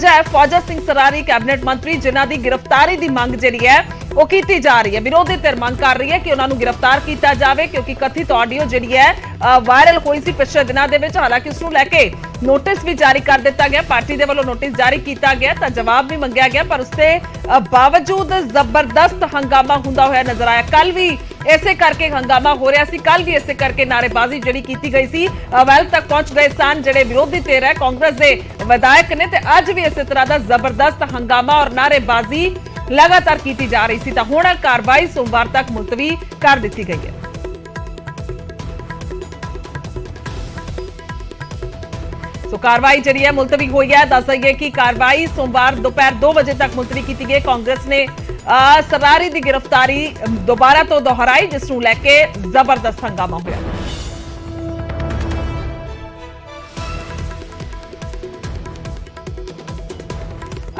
ਹੈ ਫੌਜਾ ਸਿੰਘ ਸਰਾਰੀ ਕੈਬਨਿਟ ਮੰਤਰੀ, ਜਿਨ੍ਹਾਂ ਦੀ ਗ੍ਰਿਫਤਾਰੀ ਦੀ ਮੰਗ ਜਿਹੜੀ ਹੈ ਉਹ ਕੀਤੀ ਜਾ ਰਹੀ ਹੈ। ਵਿਰੋਧੀ ਧਿਰ ਮੰਗ ਕਰ ਰਹੀ ਹੈ ਕਿ ਉਹਨਾਂ ਨੂੰ ਗ੍ਰਿਫਤਾਰ ਕੀਤਾ ਜਾਵੇ ਕਿਉਂਕਿ ਕਥਿਤ ਆਡੀਓ ਜਿਹੜੀ ਹੈ ਵਾਇਰਲ ਹੋਈ ਸੀ ਪਿਛਲੇ ਦਿਨਾਂ ਦੇ ਵਿੱਚ। ਹਾਲਾਂਕਿ ਉਸ ਨੂੰ ਲੈ ਕੇ ਨੋਟਿਸ ਵੀ ਜਾਰੀ ਕਰ ਦਿੱਤਾ ਗਿਆ, ਪਾਰਟੀ ਦੇ ਵੱਲੋਂ ਨੋਟਿਸ ਜਾਰੀ ਕੀਤਾ ਗਿਆ ਤਾਂ ਜਵਾਬ ਵੀ ਮੰਗਿਆ ਗਿਆ, ਪਰ ਉਸਦੇ ਬਾਵਜੂਦ ਜ਼ਬਰਦਸਤ ਹੰਗਾਮਾ ਹੁੰਦਾ ਹੋਇਆ ਨਜ਼ਰ ਆਇਆ। ਕੱਲ ਵੀ ਇਸੇ ਕਰਕੇ ਹੰਗਾਮਾ ਹੋ ਰਿਹਾ ਸੀ, ਕੱਲ ਵੀ ਇਸੇ ਕਰਕੇ ਨਾਅਰੇਬਾਜ਼ੀ ਜਿਹੜੀ ਕੀਤੀ ਗਈ ਸੀ। ਵੈਲ ਤੱਕ ਪਹੁੰਚ ਗਏ ਸਨ ਜਿਹੜੇ ਵਿਰੋਧੀ ਧਿਰ ਹੈ ਕਾਂਗਰਸ ਦੇ ਵਿਧਾਇਕ ਨੇ, ਤੇ ਅੱਜ ਵੀ ਇਸੇ ਤਰ੍ਹਾਂ ਦਾ ਜ਼ਬਰਦਸਤ ਹੰਗਾਮਾ ਔਰ ਨਾਅਰੇਬਾਜ਼ੀ ਲਗਾਤਾਰ ਕੀਤੀ ਜਾ ਰਹੀ ਸੀ। ਤਾਂ ਹੁਣ ਕਾਰਵਾਈ ਸੋਮਵਾਰ ਤੱਕ ਮੁਲਤਵੀ ਕਰ ਦਿੱਤੀ ਗਈ ਹੈ। ਸੋ ਕਾਰਵਾਈ ਜਿਹੜੀ ਹੈ ਮੁਲਤਵੀ ਹੋਈ ਹੈ। ਦੱਸ ਦਈਏ ਕਿ ਕਾਰਵਾਈ ਸੋਮਵਾਰ ਦੁਪਹਿਰ 2 ਵਜੇ ਤੱਕ ਮੁਲਤਵੀ ਕੀਤੀ ਗਈ। ਕਾਂਗਰਸ ਨੇ ਸਰਾਰੀ ਦੀ ਗ੍ਰਿਫਤਾਰੀ ਦੁਬਾਰਾ ਤੋਂ ਦੁਹਰਾਈ, ਜਿਸ ਨੂੰ ਲੈ ਕੇ ਜ਼ਬਰਦਸਤ ਹੰਗਾਮਾ ਹੋਇਆ।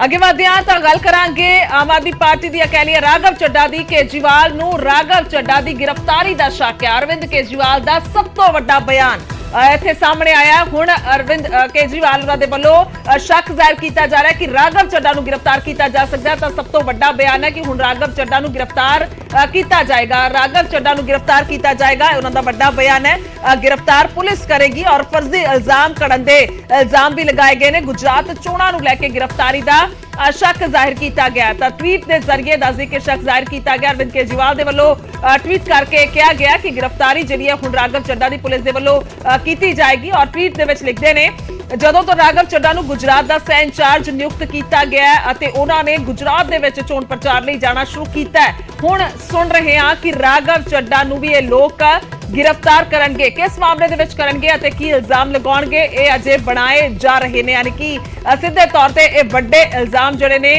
ਅੱਗੇ ਵਧਦੇ ਹਾਂ ਤਾਂ ਗੱਲ ਕਰਾਂਗੇ ਆਮ ਆਦਮੀ ਪਾਰਟੀ ਦੀ ਅਕੈਲੀ ਰਾਘਵ ਚੱਡਾ ਦੀ। ਕੇਜਰੀਵਾਲ ਨੂੰ ਰਾਘਵ ਚੱਡਾ ਦੀ ਗ੍ਰਿਫਤਾਰੀ ਦਾ ਸ਼ੱਕ ਹੈ। ਅਰਵਿੰਦ ਕੇਜਰੀਵਾਲ ਦਾ ਸਭ ਤੋਂ ਵੱਡਾ ਬਿਆਨ ਇੱਥੇ ਸਾਹਮਣੇ ਆਇਆ। ਹੁਣ ਅਰਵਿੰਦ ਕੇਜਰੀਵਾਲ ਉਹਨਾਂ ਦੇ ਵੱਲੋਂ ਸ਼ੱਕ ਜ਼ਾਹਿਰ ਕੀਤਾ ਜਾ ਰਿਹਾ ਕਿ ਰਾਘਵ ਚੱਡਾ ਨੂੰ ਗ੍ਰਿਫਤਾਰ ਕੀਤਾ ਜਾ ਸਕਦਾ। ਤਾਂ ਸਭ ਤੋਂ ਵੱਡਾ ਬਿਆਨ ਹੈ ਕਿ ਹੁਣ ਰਾਘਵ ਚੱਡਾ ਨੂੰ ਗ੍ਰਿਫਤਾਰ ਕੀਤਾ ਜਾਏਗਾ, ਰਾਘਵ ਚੱਡਾ ਨੂੰ ਗ੍ਰਿਫਤਾਰ ਕੀਤਾ ਜਾਏਗਾ, ਉਹਨਾਂ ਦਾ ਵੱਡਾ ਬਿਆਨ ਹੈ। ਗ੍ਰਿਫਤਾਰ ਪੁਲਿਸ ਕਰੇਗੀ ਔਰ ਫਰਜ਼ੀ ਇਲਜ਼ਾਮ ਕਰਨ ਦੇ ਇਲਜ਼ਾਮ ਵੀ ਲਗਾਏ ਗਏ ਨੇ। ਗੁਜਰਾਤ ਚੋਣਾਂ ਨੂੰ ਲੈ ਕੇ ਗ੍ਰਿਫਤਾਰੀ ਦਾ ਸ਼ੱਕ ਜ਼ਾਹਿਰ ਕੀਤਾ ਗਿਆ ਤਾਂ ਟਵੀਟ ਦੇ ਜ਼ਰੀਏ ਦੱਸਦੇ ਕਿ ਸ਼ੱਕ ਜ਼ਾਹਿਰ ਕੀਤਾ ਗਿਆ। ਅਰਵਿੰਦ ਕੇਜਰੀਵਾਲ ਦੇ ਵੱਲੋਂ ਟਵੀਟ ਕਰਕੇ ਕਿਹਾ ਗਿਆ ਕਿ ਗ੍ਰਿਫਤਾਰੀ ਜਿਹੜੀ ਹੈ ਹੁਣ ਰਾਘਵ ਚੱਡਾ ਦੀ ਪੁਲਿਸ ਦੇ ਵੱਲੋਂ ਕੀਤੀ ਜਾਏਗੀ ਔਰ ਟਵੀਟ ਦੇ ਵਿੱਚ ਲਿਖਦੇ ਨੇ ਜਦੋਂ ਤੋਂ ਰਾਘਵ ਚੱਡਾ ਨੂੰ ਗੁਜਰਾਤ ਦਾ ਸਹਿ ਇੰਚਾਰਜ ਨਿਯੁਕਤ ਕੀਤਾ ਗਿਆ ਅਤੇ ਉਹਨਾਂ ਨੇ ਗੁਜਰਾਤ ਦੇ ਵਿੱਚ ਚੋਣ ਪ੍ਰਚਾਰ ਲਈ ਜਾਣਾ ਸ਼ੁਰੂ ਕੀਤਾ ਹੈ। ਹੁਣ ਸੁਣ ਰਹੇ ਹਾਂ ਕਿ ਰਾਘਵ ਚੱਡਾ ਨੂੰ ਵੀ ਇਹ ਲੋਕ गिरफ्तार करनगे, किस मामले दे विच करनगे अते की इल्जाम लगाउणगे, ਇਹ ਅਜੇ ਬਣਾਏ ਜਾ ਰਹੇ ਨੇ। यानी कि ਸਿੱਧੇ ਤੌਰ ਤੇ ਇਹ ਵੱਡੇ ਇਲਜ਼ਾਮ ਜਿਹੜੇ ਨੇ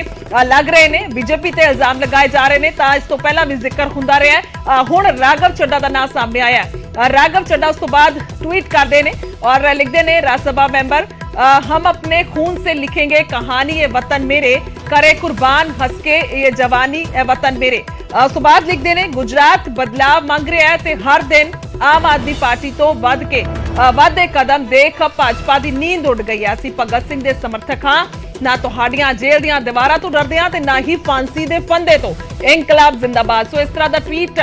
ਲੱਗ ਰਹੇ ਨੇ, ਬੀਜੇਪੀ ਤੇ ਇਲਜ਼ਾਮ ਲਗਾਏ ਜਾ ਰਹੇ ਨੇ। ਤਾਂ ਇਸ ਤੋਂ ਪਹਿਲਾਂ ਵੀ ਜ਼ਿਕਰ ਹੁੰਦਾ ਰਿਹਾ। ਹੁਣ ਰਾਘਵ ਚੱਡਾ ਦਾ ਨਾਮ ਸਾਹਮਣੇ ਆਇਆ। राघव चड्ढा उस तो बाद ट्वीट करते हैं और लिखते हैं राज्यसभा मेंबर हम अपने खून से लिखेंगे कहानी ये वतन मेरे, करे कुर्बान हंस के ये जवानी ए वतन मेरे। उस तो बाद लिखते हैं गुजरात बदलाव मंग रहा है ते हर दिन आम आदमी पार्टी तो वध के वादे कदम देख भाजपा की नींद उड़ गई है। असीं भगत सिंह दे समर्थक हाँ, ना तुहाड़ियां जेल दियां दीवारां तो डरदे हां ते ना ही फांसी दे फंदे तो। इंकलाब जिंदाबाद। सो इस तरह का ट्वीट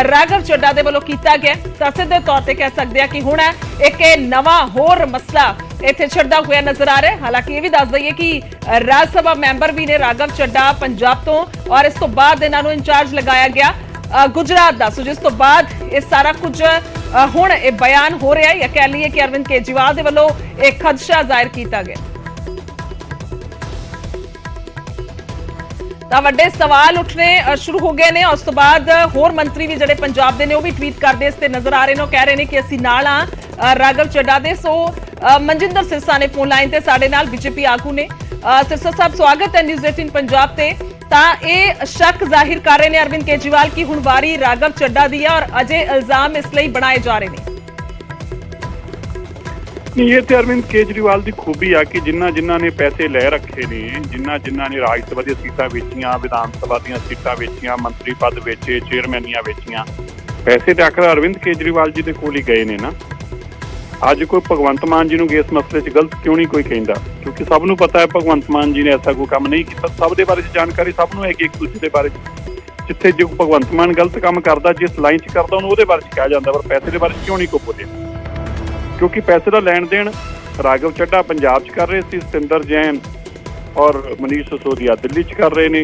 राघव चड्ढा दे वल्लों कीता गया। तां सिद्धे तौर ते कह सकदे हां कि हुण एक नवां होर मसला इत्थे छिड़दा होया नजर आ रहा है। हालांकि ये भी दस दईए कि राज्यसभा मैंबर भी ने राघव चड्ढा पंजाब तो, और इस तो बाद इन्हां नूं इंचार्ज लगाया गया गुजरात दा। सो जिस तो बाद ये सारा कुछ हुण ये बयान हो रहा है, या कह लीए कि अरविंद केजरीवाल दे वल्लों एक खदशा जाहिर किया गया। ਤਾਂ ਵੱਡੇ ਸਵਾਲ ਉੱਠਣੇ ਸ਼ੁਰੂ ਹੋ ਗਏ ਨੇ। ਉਸ ਤੋਂ ਬਾਅਦ ਹੋਰ ਮੰਤਰੀ ਵੀ ਜਿਹੜੇ ਪੰਜਾਬ ਦੇ ਨੇ ਉਹ ਵੀ ਟਵੀਟ ਕਰਦੇ ਇਸ ਤੇ ਨਜ਼ਰ ਆ ਰਹੇ ਨੇ। ਉਹ ਕਹਿ ਰਹੇ ਨੇ ਕਿ ਅਸੀਂ ਨਾਲ ਆ ਰਾਘਵ ਚੱਢਾ ਦੇ। ਸੋ ਮਨਜਿੰਦਰ ਸਿਰਸਾ ਨੇ ਫੋਨ ਲਾਈਨ ਤੇ ਸਾਡੇ ਨਾਲ, ਬੀਜੇਪੀ ਆਗੂ ਨੇ। ਸਿਰਸਾ ਸਾਹਿਬ ਸਵਾਗਤ ਹੈ ਨਿਊਜ਼ 18 ਪੰਜਾਬ ਤੇ। ਤਾਂ ਇਹ ਸ਼ੱਕ ਜ਼ਾਹਿਰ ਕਰ ਰਹੇ ਨੇ ਅਰਵਿੰਦ ਕੇਜਰੀਵਾਲ ਕਿ ਹੁਣ ਵਾਰੀ ਰਾਘਵ ਚੱਢਾ ਦੀ ਹੈ ਔਰ ਅਜੇ ਇਲਜ਼ਾਮ ਇਸ ਲਈ ਬਣਾਏ ਜਾ ਰਹੇ ਨੇ। ਨਹੀਂ, ਇਹ ਤੇ ਅਰਵਿੰਦ ਕੇਜਰੀਵਾਲ ਦੀ ਖੂਬੀ ਆ ਕਿ ਜਿਨ੍ਹਾਂ ਨੇ ਪੈਸੇ ਲੈ ਰੱਖੇ ਨੇ, ਜਿਨ੍ਹਾਂ ਨੇ ਰਾਜ ਸਭਾ ਦੀਆਂ ਸੀਟਾਂ ਵੇਚੀਆਂ, ਵਿਧਾਨ ਸਭਾ ਦੀਆਂ ਸੀਟਾਂ ਵੇਚੀਆਂ, ਮੰਤਰੀ ਪਦ ਵੇਚੇ, ਚੇਅਰਮੈਨੀਆਂ ਵੇਚੀਆਂ, ਪੈਸੇ ਤੇ ਆਖਰ ਅਰਵਿੰਦ ਕੇਜਰੀਵਾਲ ਜੀ ਦੇ ਕੋਲ ਹੀ ਗਏ ਨੇ ਨਾ। ਅੱਜ ਕੋਈ ਭਗਵੰਤ ਮਾਨ ਜੀ ਨੂੰ ਇਸ ਮਸਲੇ 'ਚ ਗਲਤ ਕਿਉਂ ਨਹੀਂ ਕੋਈ ਕਹਿੰਦਾ? ਕਿਉਂਕਿ ਸਭ ਨੂੰ ਪਤਾ ਹੈ ਭਗਵੰਤ ਮਾਨ ਜੀ ਨੇ ਐਸਾ ਕੋਈ ਕੰਮ ਨਹੀਂ ਕੀਤਾ। ਸਭ ਦੇ ਬਾਰੇ 'ਚ ਜਾਣਕਾਰੀ ਸਭ ਨੂੰ ਹੈਗੀ, ਇੱਕ ਦੂਜੇ ਦੇ ਬਾਰੇ 'ਚ। ਜਿੱਥੇ ਜੋ ਭਗਵੰਤ ਮਾਨ ਗਲਤ ਕੰਮ ਕਰਦਾ, ਜਿਸ ਲਾਈਨ 'ਚ ਕਰਦਾ, ਉਹਨੂੰ ਉਹਦੇ ਬਾਰੇ 'ਚ ਕਿਹਾ ਜਾਂਦਾ, ਪਰ ਪੈਸੇ ਦੇ ਬਾਰੇ 'ਚ ਕਿਉਂ ਨਹੀਂ ਕੋਈ ਬੋਲੇ? ਕਿਉਂਕਿ ਪੈਸੇ ਦਾ ਲੈਣ ਦੇਣ ਰਾਘਵ ਚੱਡਾ ਪੰਜਾਬ 'ਚ ਕਰ ਰਹੇ ਸੀ, ਸਤਿੰਦਰ ਜੈਨ ਔਰ ਮਨੀਸ਼ ਸਿਸੋਦੀਆ ਦਿੱਲੀ 'ਚ ਕਰ ਰਹੇ ਨੇ।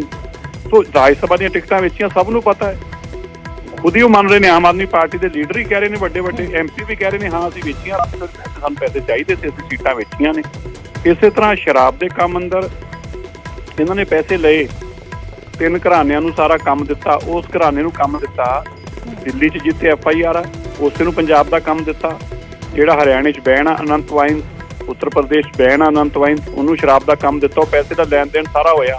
ਸੋ ਰਾਜ ਸਭਾ ਦੀਆਂ ਟਿਕਟਾਂ ਵੇਚੀਆਂ ਸਭ ਨੂੰ ਪਤਾ ਹੈ, ਖੁਦ ਹੀ ਉਹ ਮੰਨ ਰਹੇ ਨੇ। ਆਮ ਆਦਮੀ ਪਾਰਟੀ ਦੇ ਲੀਡਰ ਹੀ ਕਹਿ ਰਹੇ ਨੇ, ਵੱਡੇ ਵੱਡੇ MP ਵੀ ਕਹਿ ਰਹੇ ਨੇ, ਹਾਂ ਅਸੀਂ ਵੇਚੀਆਂ, ਸਾਨੂੰ ਪੈਸੇ ਚਾਹੀਦੇ ਸੀ, ਅਸੀਂ ਸੀਟਾਂ ਵੇਚੀਆਂ ਨੇ। ਇਸੇ ਤਰ੍ਹਾਂ ਸ਼ਰਾਬ ਦੇ ਕੰਮ ਅੰਦਰ ਇਹਨਾਂ ਨੇ ਪੈਸੇ ਲਏ, 3 ਘਰਾਣਿਆਂ ਨੂੰ ਸਾਰਾ ਕੰਮ ਦਿੱਤਾ, ਉਸ ਘਰਾਣੇ ਨੂੰ ਕੰਮ ਦਿੱਤਾ ਦਿੱਲੀ 'ਚ ਜਿੱਥੇ FIR ਆ, ਉਸੇ ਨੂੰ ਪੰਜਾਬ ਦਾ ਕੰਮ ਦਿੱਤਾ। ਜਿਹੜਾ ਹਰਿਆਣੇ 'ਚ ਬੈਨ ਆ ਅਨੰਤ ਵਾਈਨ, ਉੱਤਰ ਪ੍ਰਦੇਸ਼ ਬੈਨ ਆ ਅਨੰਤ ਵਾਈਨ, ਉਹਨੂੰ ਸ਼ਰਾਬ ਦਾ ਕੰਮ ਦਿੱਤਾ। ਉਹ ਪੈਸੇ ਦਾ ਲੈਣ ਦੇਣ ਸਾਰਾ ਹੋਇਆ।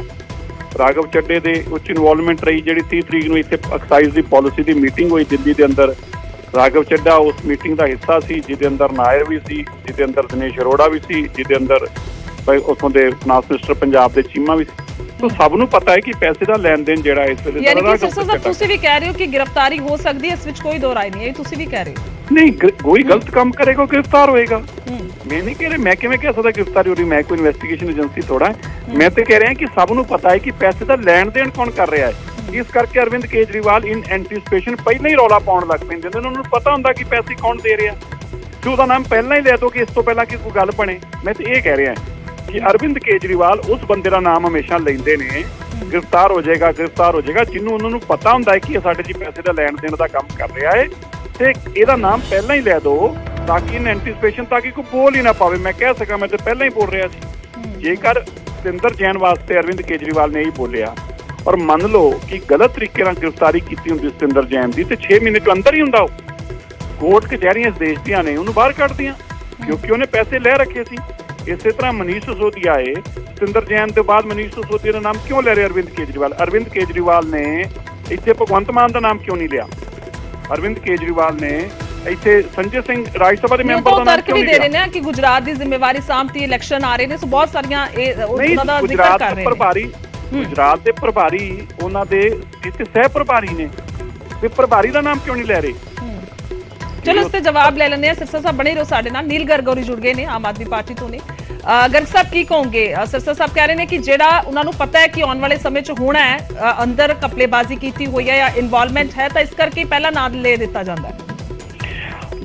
ਰਾਘਵ ਚੱਡੇ ਦੇ ਉੱਚ ਇਨਵੋਲਵਮੈਂਟ ਰਹੀ, ਜਿਹੜੀ 30 ਤਰੀਕ ਨੂੰ ਇੱਥੇ ਐਕਸਾਈਜ਼ ਦੀ ਪਾਲਿਸੀ ਦੀ ਮੀਟਿੰਗ ਹੋਈ ਦਿੱਲੀ ਦੇ ਅੰਦਰ। ਰਾਘਵ ਚੱਡਾ ਉਸ ਮੀਟਿੰਗ ਦਾ ਹਿੱਸਾ ਸੀ, ਜਿਹਦੇ ਅੰਦਰ ਨਾਇਰ ਵੀ ਸੀ, ਜਿਹਦੇ ਅੰਦਰ ਦਿਨੇਸ਼ ਅਰੋੜਾ ਵੀ ਸੀ, ਜਿਹਦੇ ਅੰਦਰ ਉੱਥੋਂ ਦੇ ਫਾਈਨਾਂਸ ਮਿਨਿਸਟਰ ਪੰਜਾਬ ਦੇ ਚੀਮਾ ਵੀ ਸੀ। तो ਸਭ ਨੂੰ ਪਤਾ ਹੈ ਕਿ ਪੈਸੇ ਦਾ ਲੈਣ ਦੇਣ ਜਿਹੜਾ ਇਸ ਵੇਲੇ ਯਾਨੀ ਕਿ ਸਿਰਸਾ ਸਾਹਿਬ ਤੁਸੀਂ ਵੀ ਕਹਿ ਰਹੇ ਹੋ ਕਿ ਗ੍ਰਿਫਤਾਰੀ ਹੋ ਸਕਦੀ ਹੈ, ਇਸ ਵਿੱਚ ਕੋਈ ਦੋ ਰਾਏ ਨਹੀਂ ਹੈ, ਤੁਸੀਂ ਵੀ ਕਹਿ ਰਹੇ ਹੋ। ਨਹੀਂ, ਕੋਈ ਗਲਤ ਕੰਮ ਕਰੇਗਾ ਗ੍ਰਿਫਤਾਰ ਹੋਏਗਾ। ਮੈਂ ਨਹੀਂ ਕਹਿ ਰਿਹਾ, ਮੈਂ ਕਿਵੇਂ ਕਹਿ ਸਕਦਾ ਗ੍ਰਿਫਤਾਰੀ ਹੋ ਰਹੀ? ਮੈਂ ਕੋਈ ਇਨਵੈਸਟੀਗੇਸ਼ਨ ਏਜੰਸੀ ਥੋੜਾ। ਮੈਂ ਤੇ ਕਹਿ ਰਿਹਾ ਕਿ ਸਭ ਨੂੰ ਪਤਾ ਹੈ ਕਿ ਪੈਸੇ ਦਾ ਲੈਣ ਦੇਣ ਕੌਣ ਕਰ ਰਿਹਾ ਹੈ। ਇਸ ਕਰਕੇ ਅਰਵਿੰਦ ਕੇਜਰੀਵਾਲ ਇਨ ਐਂਟੀਸਪੇਸ਼ਨ ਪਹਿਲਾਂ ਹੀ ਰੌਲਾ ਪਾਉਣ ਲੱਗ ਪੈਂਦੇ ਨੇ। ਉਹਨਾਂ ਨੂੰ ਪਤਾ ਹੁੰਦਾ ਕਿ ਪੈਸੇ ਕੌਣ ਦੇ ਰਿਹਾ, ਤੇ ਉਹਦਾ ਨਾਮ ਪਹਿਲਾਂ ਹੀ ਲੈ ਦੋ ਕਿ ਇਸ ਤੋਂ ਪਹਿਲਾਂ ਕਿ ਕੋਈ ਗੱਲ ਬਣੇ। ਮੈਂ ਤੇ ਇਹ ਕਹਿ ਰਿਹਾ ਕਿ ਅਰਵਿੰਦ ਕੇਜਰੀਵਾਲ ਉਸ ਬੰਦੇ ਦਾ ਨਾਮ ਹਮੇਸ਼ਾ ਲੈਂਦੇ ਨੇ, ਗ੍ਰਿਫਤਾਰ ਹੋ ਜਾਏਗਾ, ਗ੍ਰਿਫਤਾਰ ਹੋ ਜਾਏਗਾ, ਜਿਹਨੂੰ ਉਹਨਾਂ ਨੂੰ ਪਤਾ ਹੁੰਦਾ ਹੈ ਕਿ ਇਹ ਸਾਡੇ ਜੀ ਪੈਸੇ ਦਾ ਲੈਣ ਦੇਣ ਦਾ ਕੰਮ ਕਰ ਰਿਹਾ ਹੈ, ਤੇ ਇਹਦਾ ਨਾਮ ਪਹਿਲਾਂ ਹੀ ਲੈ ਦੋ ਤਾਂ ਕਿ ਇਨ ਐਂਟੀਸਪੇਸ਼ਨ, ਤਾਂ ਕਿ ਕੋਈ ਬੋਲ ਹੀ ਨਾ ਪਾਵੇ। ਮੈਂ ਕਹਿ ਸਕਾਂ ਮੈਂ ਤੇ ਪਹਿਲਾਂ ਹੀ ਬੋਲ ਰਿਹਾ ਸੀ। ਜੇਕਰ ਸਤਿੰਦਰ ਜੈਨ ਵਾਸਤੇ ਅਰਵਿੰਦ ਕੇਜਰੀਵਾਲ ਨੇ ਹੀ ਬੋਲਿਆ ਔਰ ਮੰਨ ਲਓ ਕਿ ਗਲਤ ਤਰੀਕੇ ਨਾਲ ਗ੍ਰਿਫਤਾਰੀ ਕੀਤੀ ਹੁੰਦੀ ਸਤਿੰਦਰ ਜੈਨ ਦੀ, ਤੇ 6 ਮਹੀਨੇ ਤੋਂ ਅੰਦਰ ਹੀ ਹੁੰਦਾ ਉਹ। ਕੋਰਟ ਕਚਹਿਰੀਆਂ ਇਸ ਦੇਸ਼ ਦੀਆਂ ਨੇ ਉਹਨੂੰ ਬਾਹਰ ਕੱਢਦੀਆਂ ਕਿਉਂਕਿ ਉਹਨੇ ਪੈਸੇ ਲੈ ਰੱਖੇ ਸੀ। ਇਸੇ ਤਰ੍ਹਾਂ ਮਨੀਸ਼ ਸਿਸੋਦੀਆ ਆਏ, ਸਤਿੰਦਰ ਜੈਨ ਤੋਂ ਬਾਅਦ ਮਨੀਸ਼ ਸਿਸੋਦੀਆ ਦਾ ਨਾਮ ਕਿਉਂ ਲੈ ਰਿਹਾ ਅਰਵਿੰਦ ਕੇਜਰੀਵਾਲ? ਅਰਵਿੰਦ ਕੇਜਰੀਵਾਲ ਨੇ ਇੱਥੇ ਭਗਵੰਤ ਮਾਨ ਦਾ ਨਾਮ ਕਿਉਂ ਨਹੀਂ ਲਿਆ? ਅਰਵਿੰਦ ਕੇਜਰੀਵਾਲ ਨੇ ਇੱਥੇ ਸੰਜੇ ਸਿੰਘ ਰਾਜ ਸਭਾ ਦੇ ਮੈਂਬਰ ਦਾ ਨਾਮ ਕਿਉਂ ਨਹੀਂ ਲਿਆ? ਦੇ ਰਹੇ ਨੇ ਕਿ ਗੁਜਰਾਤ ਦੀ ਜ਼ਿੰਮੇਵਾਰੀ ਸਾਂਭਤੀ, ਇਲੈਕਸ਼ਨ ਆ ਰਹੇ ਨੇ, ਸੋ ਬਹੁਤ ਸਾਰੀਆਂ ਉਹਨਾਂ ਦਾ ਜ਼ਿਕਰ ਕਰ ਰਹੇ ਨੇ। ਗੁਜਰਾਤ ਦੇ ਪ੍ਰਭਾਰੀ ਉਹਨਾਂ ਦੇ ਇੱਥੇ ਸਹਿ ਪ੍ਰਭਾਰੀ ਨੇ, ਤੇ ਪ੍ਰਭਾਰੀ ਦਾ ਨਾਮ ਕਿਉਂ ਨਹੀਂ ਲੈ ਰਹੇ? ਚਲੋ ਇਸ ਤੇ ਜਵਾਬ ਲੈ ਲੈਂਦੇ ਆ। ਸਿਰਸਾ ਸਾਹਿਬ ਬਣੇ ਰਹੋ ਸਾਡੇ ਨਾਲ। ਨੀਲ ਗਰਗ ਜੁੜ ਗਏ ਨੇ ਆਮ ਆਦਮੀ ਪਾਰਟੀ ਤੋਂ ਨੇ। ਗਰਗ ਸਾਹਿਬ ਕੀ ਕਹੋਗੇ? ਸਿਰਸਾ ਸਾਹਿਬ ਕਹਿ ਰਹੇ ਨੇ ਕਿ ਜਿਹੜਾ ਉਹਨਾਂ ਨੂੰ ਪਤਾ ਹੈ ਕਿ ਆਉਣ ਵਾਲੇ ਸਮੇਂ 'ਚ ਹੋਣਾ ਹੈ, ਅੰਦਰ ਕਪਲੇਬਾਜ਼ੀ ਕੀਤੀ ਹੋਈ ਹੈ ਜਾਂ ਇਨਵੋਲਵਮੈਂਟ ਹੈ, ਤਾਂ ਇਸ ਕਰਕੇ ਪਹਿਲਾਂ ਨਾਮ ਲੈ ਦਿੱਤਾ ਜਾਂਦਾ ਹੈ।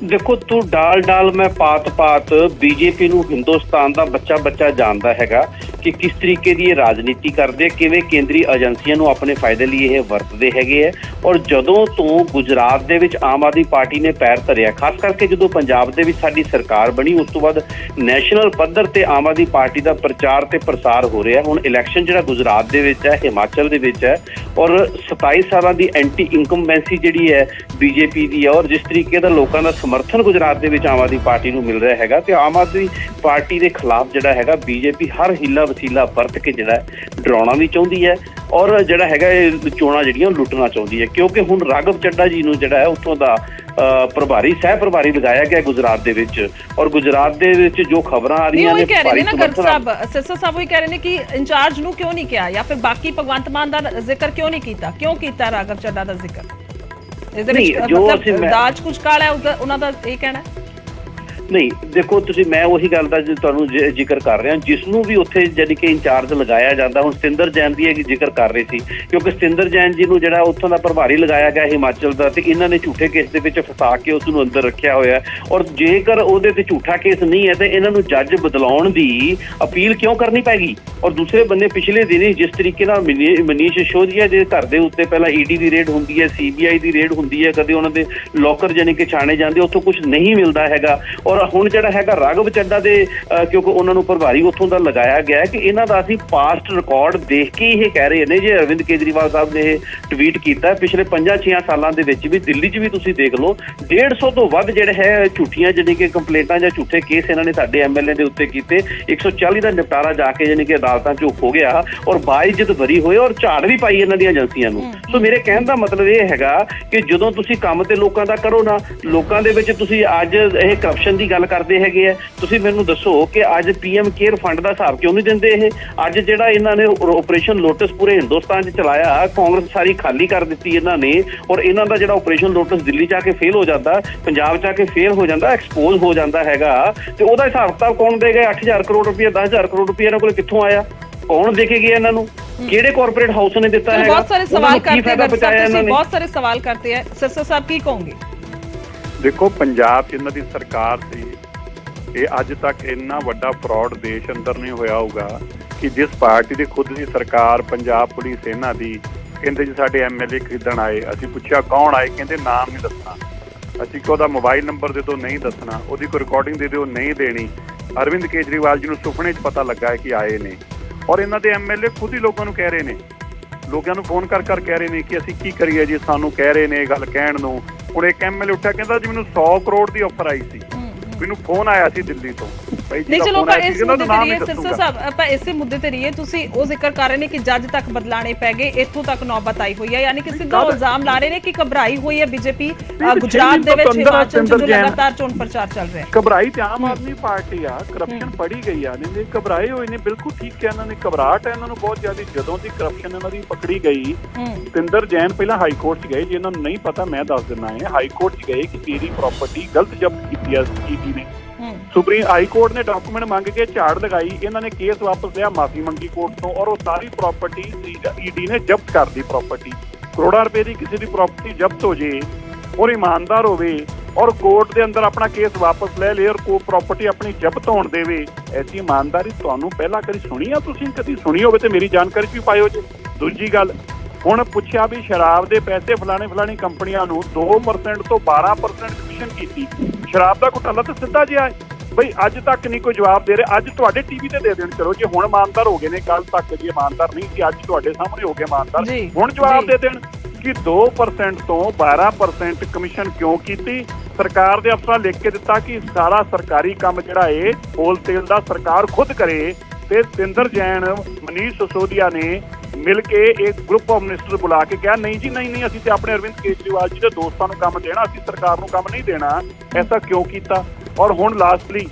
ਦੇਖੋ, ਤੂੰ ਡਾਲ ਮੈਂ ਪਾਤ ਬੀਜੇਪੀ ਨੂੰ ਹਿੰਦੁਸਤਾਨ ਦਾ ਬੱਚਾ ਜਾਣਦਾ ਹੈਗਾ ਕਿ ਕਿਸ ਤਰੀਕੇ ਦੀ ਇਹ ਰਾਜਨੀਤੀ ਕਰਦੇ, ਕਿਵੇਂ ਕੇਂਦਰੀ ਏਜੰਸੀਆਂ ਨੂੰ ਆਪਣੇ ਫਾਇਦੇ ਲਈ ਇਹ ਵਰਤਦੇ ਹੈਗੇ ਹੈ। ਔਰ ਜਦੋਂ ਤੋਂ ਗੁਜਰਾਤ ਦੇ ਵਿੱਚ ਆਮ ਆਦਮੀ ਪਾਰਟੀ ਨੇ ਪੈਰ ਧਰਿਆ, ਖਾਸ ਕਰਕੇ ਜਦੋਂ ਪੰਜਾਬ ਦੇ ਵਿੱਚ ਸਾਡੀ ਸਰਕਾਰ ਬਣੀ, ਉਸ ਤੋਂ ਬਾਅਦ ਨੈਸ਼ਨਲ ਪੱਧਰ ਤੇ ਆਮ ਆਦਮੀ ਪਾਰਟੀ ਦਾ ਪ੍ਰਚਾਰ ਤੇ ਪ੍ਰਸਾਰ ਹੋ ਰਿਹਾ। ਹੁਣ ਇਲੈਕਸ਼ਨ ਜਿਹੜਾ ਗੁਜਰਾਤ ਦੇ ਵਿੱਚ ਹੈ, ਹਿਮਾਚਲ ਦੇ ਵਿੱਚ ਹੈ, ਔਰ 27 ਸਾਲਾਂ ਦੀ ਐਂਟੀ ਇਨਕੰਬੈਂਸੀ ਜਿਹੜੀ ਹੈ ਬੀਜੇਪੀ ਦੀ ਹੈ, ਔਰ ਜਿਸ ਤਰੀਕੇ ਦਾ ਲੋਕਾਂ ਦਾ ਸਮਰਥਨ ਗੁਜਰਾਤ ਦੇ ਵਿੱਚ ਆਮ ਆਦਮੀ ਪਾਰਟੀ ਨੂੰ ਮਿਲ ਰਿਹਾ ਹੈਗਾ, ਤੇ ਆਮ ਆਦਮੀ ਪਾਰਟੀ ਦੇ ਖਿਲਾਫ ਜਿਹੜਾ ਹੈਗਾ ਬੀਜੇਪੀ ਹਰ ਹਿੱਲਾ ਵਸੀਲਾ ਵਰਤ ਕੇ ਜਿਹੜਾ ਡਰਾਉਣਾ ਵੀ ਚਾਹੁੰਦੀ ਹੈ, ਔਰ ਜਿਹੜਾ ਹੈਗਾ ਇਹ ਚੋਣਾਂ ਜਿਹੜੀਆਂ ਲੁੱਟਣਾ ਚਾਹੁੰਦੀ ਹੈ। ਕਿਉਂਕਿ ਹੁਣ ਰਾਘਵ ਚੱਡਾ ਜੀ ਨੂੰ ਜਿਹੜਾ ਹੈ ਉੱਥੋਂ ਦਾ ਪ੍ਰਭਾਰੀ ਸਹਿ ਪ੍ਰਭਾਰੀ ਲਗਾਇਆ ਗਿਆ ਗੁਜਰਾਤ ਦੇ ਵਿੱਚ, ਔਰ ਗੁਜਰਾਤ ਦੇ ਵਿੱਚ ਜੋ ਖਬਰਾਂ ਆ ਰਹੀਆਂ ਨੇ, ਸਿਰਸਾ ਸਾਹਿਬ ਉਹੀ ਕਹਿ ਰਹੇ ਨੇ ਕਿ ਇੰਚਾਰਜ ਨੂੰ ਕਿਉਂ ਨਹੀਂ ਕਿਹਾ, ਜਾਂ ਫਿਰ ਬਾਕੀ ਭਗਵੰਤ ਮਾਨ ਦਾ ਜ਼ਿਕਰ ਕਿਉਂ ਨਹੀਂ ਕੀਤਾ, ਕਿਉਂ ਕੀਤਾ ਰਾਘਵ ਚੱਡਾ ਦਾ ਜ਼ਿਕਰ? ਇਸ ਦੇ ਵਿੱਚ ਮਤਲਬ ਦਾਜ ਕੁਝ ਕਾਲਾ ਹੈ ਉਹਨਾਂ ਦਾ, ਇਹ ਕਹਿਣਾ ਹੈ। ਨਹੀਂ, ਦੇਖੋ ਤੁਸੀਂ, ਮੈਂ ਉਹੀ ਗੱਲ ਦਾ ਤੁਹਾਨੂੰ ਜ਼ਿਕਰ ਕਰ ਰਿਹਾ, ਜਿਸ ਨੂੰ ਵੀ ਉੱਥੇ ਜਾਨੀ ਕਿ ਇੰਚਾਰਜ ਲਗਾਇਆ ਜਾਂਦਾ। ਹੁਣ ਸਤਿੰਦਰ ਜੈਨ ਦੀ ਜ਼ਿਕਰ ਕਰ ਰਹੇ ਸੀ, ਕਿਉਂਕਿ ਸਤਿੰਦਰ ਜੈਨ ਜੀ ਨੂੰ ਜਿਹੜਾ ਉੱਥੋਂ ਦਾ ਪ੍ਰਭਾਰੀ ਲਗਾਇਆ ਗਿਆ ਹਿਮਾਚਲ ਦਾ, ਤੇ ਇਹਨਾਂ ਨੇ ਝੂਠੇ ਕੇਸ ਦੇ ਵਿੱਚ ਫਸਾ ਕੇ ਉਸ ਨੂੰ ਅੰਦਰ ਰੱਖਿਆ ਹੋਇਆ। ਔਰ ਜੇਕਰ ਉਹਦੇ ਤੇ ਝੂਠਾ ਕੇਸ ਨਹੀਂ ਹੈ ਤੇ ਇਹਨਾਂ ਨੂੰ ਜੱਜ ਬਦਲਾਉਣ ਦੀ ਅਪੀਲ ਕਿਉਂ ਕਰਨੀ ਪੈਗੀ? ਔਰ ਦੂਸਰੇ ਬੰਨੇ ਪਿਛਲੇ ਦਿਨੀ ਜਿਸ ਤਰੀਕੇ ਨਾਲ ਮਨੀਸ਼ ਸਿਸੋਦੀਆ ਦੇ ਘਰ ਦੇ ਉੱਤੇ ਪਹਿਲਾਂ ED ਦੀ ਰੇਡ ਹੁੰਦੀ ਹੈ, CBI ਦੀ ਰੇਡ ਹੁੰਦੀ ਹੈ, ਕਦੇ ਉਹਨਾਂ ਦੇ ਲੋਕਰ ਜਾਨੀ ਕਿ ਛਾਣੇ ਜਾਂਦੇ, ਉੱਥੋਂ ਕੁਝ ਨਹੀਂ ਮਿਲਦਾ ਹੈਗਾ। ਔਰ ਹੁਣ ਜਿਹੜਾ ਹੈਗਾ ਰਾਘਵ ਚੱਡਾ ਦੇ, ਕਿਉਂਕਿ ਉਹਨਾਂ ਨੂੰ ਪ੍ਰਭਾਰੀ ਉੱਥੋਂ ਦਾ ਲਗਾਇਆ ਗਿਆ ਕਿ ਇਹਨਾਂ ਦਾ ਅਸੀਂ ਪਾਸਟ ਰਿਕਾਰਡ ਦੇਖ ਕੇ ਇਹ ਕਹਿ ਰਹੇ ਨੇ। ਜੇ ਅਰਵਿੰਦ ਕੇਜਰੀਵਾਲ ਸਾਹਿਬ ਨੇ ਇਹ ਟਵੀਟ ਕੀਤਾ, ਪਿਛਲੇ 5-6 ਸਾਲਾਂ ਦੇ ਵਿੱਚ ਵੀ ਦਿੱਲੀ 'ਚ ਵੀ ਤੁਸੀਂ ਦੇਖ ਲਓ 150 ਤੋਂ ਵੱਧ ਜਿਹੜੇ ਹੈ ਝੂਠੀਆਂ ਜਾਨੀ ਕਿ ਕੰਪਲੇਂਟਾਂ ਜਾਂ ਝੂਠੇ ਕੇਸ ਇਹਨਾਂ ਨੇ ਸਾਡੇ MLA ਦੇ ਉੱਤੇ ਕੀਤੇ। 140 ਦਾ ਨਿਪਟਾਰਾ ਜਾ ਕੇ ਜਾਨੀ ਕਿ ਅਦਾਲਤਾਂ 'ਚ ਹੋ ਗਿਆ, ਔਰ ਬਾਇਜ਼ਤ ਬਰੀ ਹੋਏ, ਔਰ ਝਾੜ ਵੀ ਪਾਈ ਇਹਨਾਂ ਦੀਆਂ ਏਜੰਸੀਆਂ ਨੂੰ। ਸੋ ਮੇਰੇ ਕਹਿਣ ਦਾ ਮਤਲਬ ਇਹ ਹੈਗਾ ਕਿ ਜਦੋਂ ਤੁਸੀਂ ਕੰਮ ਤੇ ਲੋਕਾਂ ਦਾ ਕਰੋ ਨਾ, ਲੋਕਾਂ ਦੇ ਵਿੱਚ ਤੁਸੀਂ ਅੱਜ ਇਹ ਕਰਪਸ਼ਨ ਦੀ ਦੀ ਗੱਲ ਕਰਦੇ ਹੈਗੇ ਆ। ਤੁਸੀਂ ਮੈਨੂੰ ਦੱਸੋ ਕਿ ਅੱਜ PM ਕੇਅਰ ਫੰਡ ਦਾ ਹਿਸਾਬ ਕਿਉਂ ਨਹੀਂ ਦਿੰਦੇ ਇਹ? ਅੱਜ ਜਿਹੜਾ ਇਹਨਾਂ ਨੇ ਆਪਰੇਸ਼ਨ ਲੋਟਸ ਪੂਰੇ ਹਿੰਦੁਸਤਾਨ 'ਚ ਚਲਾਇਆ, ਕਾਂਗਰਸ ਸਾਰੀ ਖਾਲੀ ਕਰ ਦਿੱਤੀ ਇਹਨਾਂ ਨੇ, ਔਰ ਇਹਨਾਂ ਦਾ ਜਿਹੜਾ ਆਪਰੇਸ਼ਨ ਲੋਟਸ ਦਿੱਲੀ 'ਚ ਆ ਕੇ ਫੇਲ ਹੋ ਜਾਂਦਾ, ਪੰਜਾਬ 'ਚ ਆ ਕੇ ਫੇਲ ਹੋ ਜਾਂਦਾ, ਐਕਸਪੋਜ਼ ਹੋ ਜਾਂਦਾ ਹੈਗਾ, ਤੇ ਉਹਦਾ ਹਿਸਾਬ ਕਿਤਾਬ ਕੌਣ ਦੇਗਾ? 8000 ਕਰੋੜ ਰੁਪਏ 10000 ਕਰੋੜ ਰੁਪਏ ਇਹਨਾਂ ਕੋਲ ਕਿੱਥੋਂ ਆਇਆ? ਕੌਣ ਦੇ ਕੇ ਗਿਆ ਇਹਨਾਂ ਨੂੰ? ਕਿਹੜੇ ਕਾਰਪੋਰੇਟ ਹਾਊਸ ਨੇ ਦਿੱਤਾ ਹੈਗਾ? बहुत सारे सवाल करते हैं, ਇਹਨਾਂ ਨੇ बहुत सारे सवाल करते हैं। सिरसा साहब की कहोगे? ਦੇਖੋ ਪੰਜਾਬ 'ਚ ਇਹਨਾਂ ਦੀ ਸਰਕਾਰ ਸੀ, ਇਹ ਅੱਜ ਤੱਕ ਇੰਨਾ ਵੱਡਾ ਫਰਾਡ ਦੇਸ਼ ਅੰਦਰ ਨਹੀਂ ਹੋਇਆ ਹੋਊਗਾ ਕਿ ਜਿਸ ਪਾਰਟੀ ਦੀ ਖੁਦ ਦੀ ਸਰਕਾਰ, ਪੰਜਾਬ ਪੁਲਿਸ ਇਹਨਾਂ ਦੀ ਕਹਿੰਦੇ ਜੀ ਸਾਡੇ MLA ਖਰੀਦਣ ਆਏ, ਅਸੀਂ ਪੁੱਛਿਆ ਕੌਣ ਆਏ, ਕਹਿੰਦੇ ਨਾਮ ਨਹੀਂ ਦੱਸਣਾ, ਅਸੀਂ ਕਿ ਉਹਦਾ ਮੋਬਾਈਲ ਨੰਬਰ ਦੇ ਦਿਓ, ਨਹੀਂ ਦੱਸਣਾ, ਉਹਦੀ ਕੋਈ ਰਿਕਾਰਡਿੰਗ ਦੇ ਦਿਓ, ਨਹੀਂ ਦੇਣੀ। ਅਰਵਿੰਦ ਕੇਜਰੀਵਾਲ ਜੀ ਨੂੰ ਸੁਪਨੇ 'ਚ ਪਤਾ ਲੱਗਾ ਹੈ ਕਿ ਆਏ ਨੇ, ਔਰ ਇਹਨਾਂ ਦੇ MLA ਖੁਦ ਹੀ ਲੋਕਾਂ ਨੂੰ ਕਹਿ ਰਹੇ ਨੇ, ਲੋਕਾਂ ਨੂੰ ਫੋਨ ਕਰ ਕਹਿ ਰਹੇ ਨੇ ਕਿ ਅਸੀਂ ਕੀ ਕਰੀਏ ਜੀ, ਸਾਨੂੰ ਕਹਿ ਰਹੇ ਨੇ ਇਹ ਗੱਲ ਕਹਿਣ ਨੂੰ। ਹੁਣ ਇੱਕ MLA ਉੱਠਿਆ ਕਹਿੰਦਾ ਜੀ ਮੈਨੂੰ 100 ਕਰੋੜ ਦੀ ਆਫਰ ਆਈ ਸੀ, ਮੈਨੂੰ ਫੋਨ ਆਇਆ ਸੀ ਦਿੱਲੀ ਤੋਂ। ਨਹੀਂ ਚਲੋ ਆਪਾਂ ਇਸ ਮੁੱਦੇ ਤੇ ਰਹੀਏ ਸਿਰਸਾ ਸਾਹਿਬ, ਆਪਾਂ ਇਸੇ ਮੁੱਦੇ ਤੇ ਰਹੀਏ। ਤੁਸੀਂ ਉਹ ਜ਼ਿਕਰ ਕਰ ਰਹੇ ਨੇ ਕਿ ਜੱਜ ਤੱਕ ਬਦਲਾਣੇ ਪੈ ਗਏ, ਇੱਥੋਂ ਤੱਕ ਨੌਬਤ ਆਈ ਹੋਈ ਹੈ, ਯਾਨੀ ਕਿ ਸਿੱਧਾ ਇਲਜ਼ਾਮ ਲਾ ਰਹੇ ਨੇ ਕਿ ਘਬਰਾਈ ਹੋਈ ਹੈ BJP ਗੁਜਰਾਤ ਦੇ ਵਿੱਚ, ਹਿਮਾਚਲ 'ਚ ਜੋ ਲਗਾਤਾਰ ਚੋਣ ਪ੍ਰਚਾਰ ਚੱਲ ਰਿਹਾ ਹੈ। ਘਬਰਾਈ ਤੇ ਆਮ ਆਦਮੀ ਪਾਰਟੀ ਆ, ਕਰਪਸ਼ਨ ਪੜੀ ਗਈ ਆ, ਨਹੀਂ ਘਬਰਾਏ ਹੋਏ ਨੇ, ਬਿਲਕੁਲ ਠੀਕ ਹੈ। ਇਹਨਾਂ ਨੇ ਘਬਰਾਹਟ ਹੈ ਇਹਨਾਂ ਨੂੰ ਬਹੁਤ ਜ਼ਿਆਦਾ, ਜਦੋਂ ਦੀ ਕਰਪਸ਼ਨ ਇਹਨਾਂ ਦੀ ਪਕੜੀ ਗਈ। ਸਤਿੰਦਰ ਜੈਨ ਪਹਿਲਾਂ ਹਾਈ ਕੋਰਟ 'ਚ ਗਏ, ਜੇ ਇਹਨਾਂ ਨੂੰ ਨਹੀਂ ਪਤਾ ਮੈਂ ਦੱਸ ਦਿੰਦਾ ਹੈ, ਹਾਈ ਕੋਰਟ 'ਚ ਗਏ ਕਿ ਤੇਰੀ ਪ੍ਰਾਪਰਟੀ ਗਲਤ ਜ਼ਬਤ ਕੀਤੀ ਹੈ ED ਨੇ। ਸੁਪਰੀਮ ਹਾਈ ਕੋਰਟ ਨੇ ਡਾਕੂਮੈਂਟ ਮੰਗ ਕੇ ਝਾੜ ਲਗਾਈ, ਇਹਨਾਂ ਨੇ ਕੇਸ ਵਾਪਸ ਲਿਆ, ਮਾਫੀ ਮੰਗੀ ਕੋਰਟ ਤੋਂ, ਔਰ ਉਹ ਸਾਰੀ ਪ੍ਰਾਪਰਟੀ ED ਨੇ ਜ਼ਬਤ ਕਰ ਦੀ। ਪ੍ਰਾਪਰਟੀ ਕਰੋੜਾਂ ਰੁਪਏ ਦੀ ਕਿਸੇ ਦੀ ਪ੍ਰਾਪਰਟੀ ਜ਼ਬਤ ਹੋ ਜੇ ਔਰ ਇਮਾਨਦਾਰ ਹੋਵੇ ਔਰ ਕੋਰਟ ਦੇ ਅੰਦਰ ਆਪਣਾ ਕੇਸ ਵਾਪਸ ਲੈ ਲੇ ਔਰ ਕੋ ਪ੍ਰਾਪਰਟੀ ਆਪਣੀ ਜ਼ਬਤ ਹੋਣ ਦੇਵੇ, ਐਸੀ ਇਮਾਨਦਾਰੀ ਤੁਹਾਨੂੰ ਪਹਿਲਾਂ ਕਦੀ ਸੁਣੀ ਆ? ਤੁਸੀਂ ਕਦੀ ਸੁਣੀ ਹੋਵੇ ਤੇ ਮੇਰੀ ਜਾਣਕਾਰੀ 'ਚ ਵੀ ਪਾਇਓ ਜੀ। ਦੂਜੀ ਗੱਲ, ਹੁਣ ਪੁੱਛਿਆ ਵੀ ਸ਼ਰਾਬ ਦੇ ਪੈਸੇ ਫਲਾਣੀ ਕੰਪਨੀਆਂ ਨੂੰ 2% ਤੋਂ 12% ਕਮਿਸ਼ਨ ਕੀਤੀ, ਸ਼ਰਾਬ ਦਾ ਘੁਟਾਲਾ ਤਾਂ ਸਿੱਧਾ ਜਿਹਾ ਹੈ ਬਈ। ਅੱਜ ਤੱਕ ਨਹੀਂ ਕੋਈ ਜਵਾਬ ਦੇ ਰਹੇ, ਅੱਜ ਤੁਹਾਡੇ ਟੀਵੀ ਤੇ ਦੇ ਦੇਣ, ਚਲੋ ਜੇ ਹੁਣ ਇਮਾਨਦਾਰ ਹੋ ਗਏ ਨੇ, ਕੱਲ ਤੱਕ ਜੇ ਇਮਾਨਦਾਰ ਨਹੀਂ ਸੀ, ਅੱਜ ਤੁਹਾਡੇ ਸਾਹਮਣੇ ਹੋ ਗਏ ਇਮਾਨਦਾਰ, ਹੁਣ ਜਵਾਬ ਦੇ ਦੇਣ ਕਿ 2% ਤੋਂ 12% ਕਮਿਸ਼ਨ ਕਿਉਂ ਕੀਤੀ। ਸਰਕਾਰ ਦੇ ਅਫਸਰਾਂ ਲਿਖ ਕੇ ਦਿੱਤਾ ਕਿ ਸਾਰਾ ਸਰਕਾਰੀ ਕੰਮ ਜਿਹੜਾ ਏ ਹੋਲਸੇਲ ਦਾ ਸਰਕਾਰ ਖੁਦ ਕਰੇ, ਤੇ ਸਤਿੰਦਰ ਜੈਨ, ਮਨੀਸ਼ ਸਿਸੋਦੀਆ ਨੇ ਮਿਲ ਕੇ ਇੱਕ ਗਰੁੱਪ ਆਫ ਮਿਨਿਸਟਰ ਬੁਲਾ ਕੇ ਕਿਹਾ ਨਹੀਂ ਜੀ ਨਹੀਂ, ਅਸੀਂ ਤੇ ਆਪਣੇ ਅਰਵਿੰਦ ਕੇਜਰੀਵਾਲ ਜੀ ਦੇ ਦੋਸਤਾਂ ਨੂੰ ਕੰਮ ਦੇਣਾ, ਅਸੀਂ ਸਰਕਾਰ ਨੂੰ ਕੰਮ ਨਹੀਂ ਦੇਣਾ। ਐਸਾ ਕਿਉਂ ਕੀਤਾ? ਔਰ ਹੁਣ ਲਾਸਟਲੀ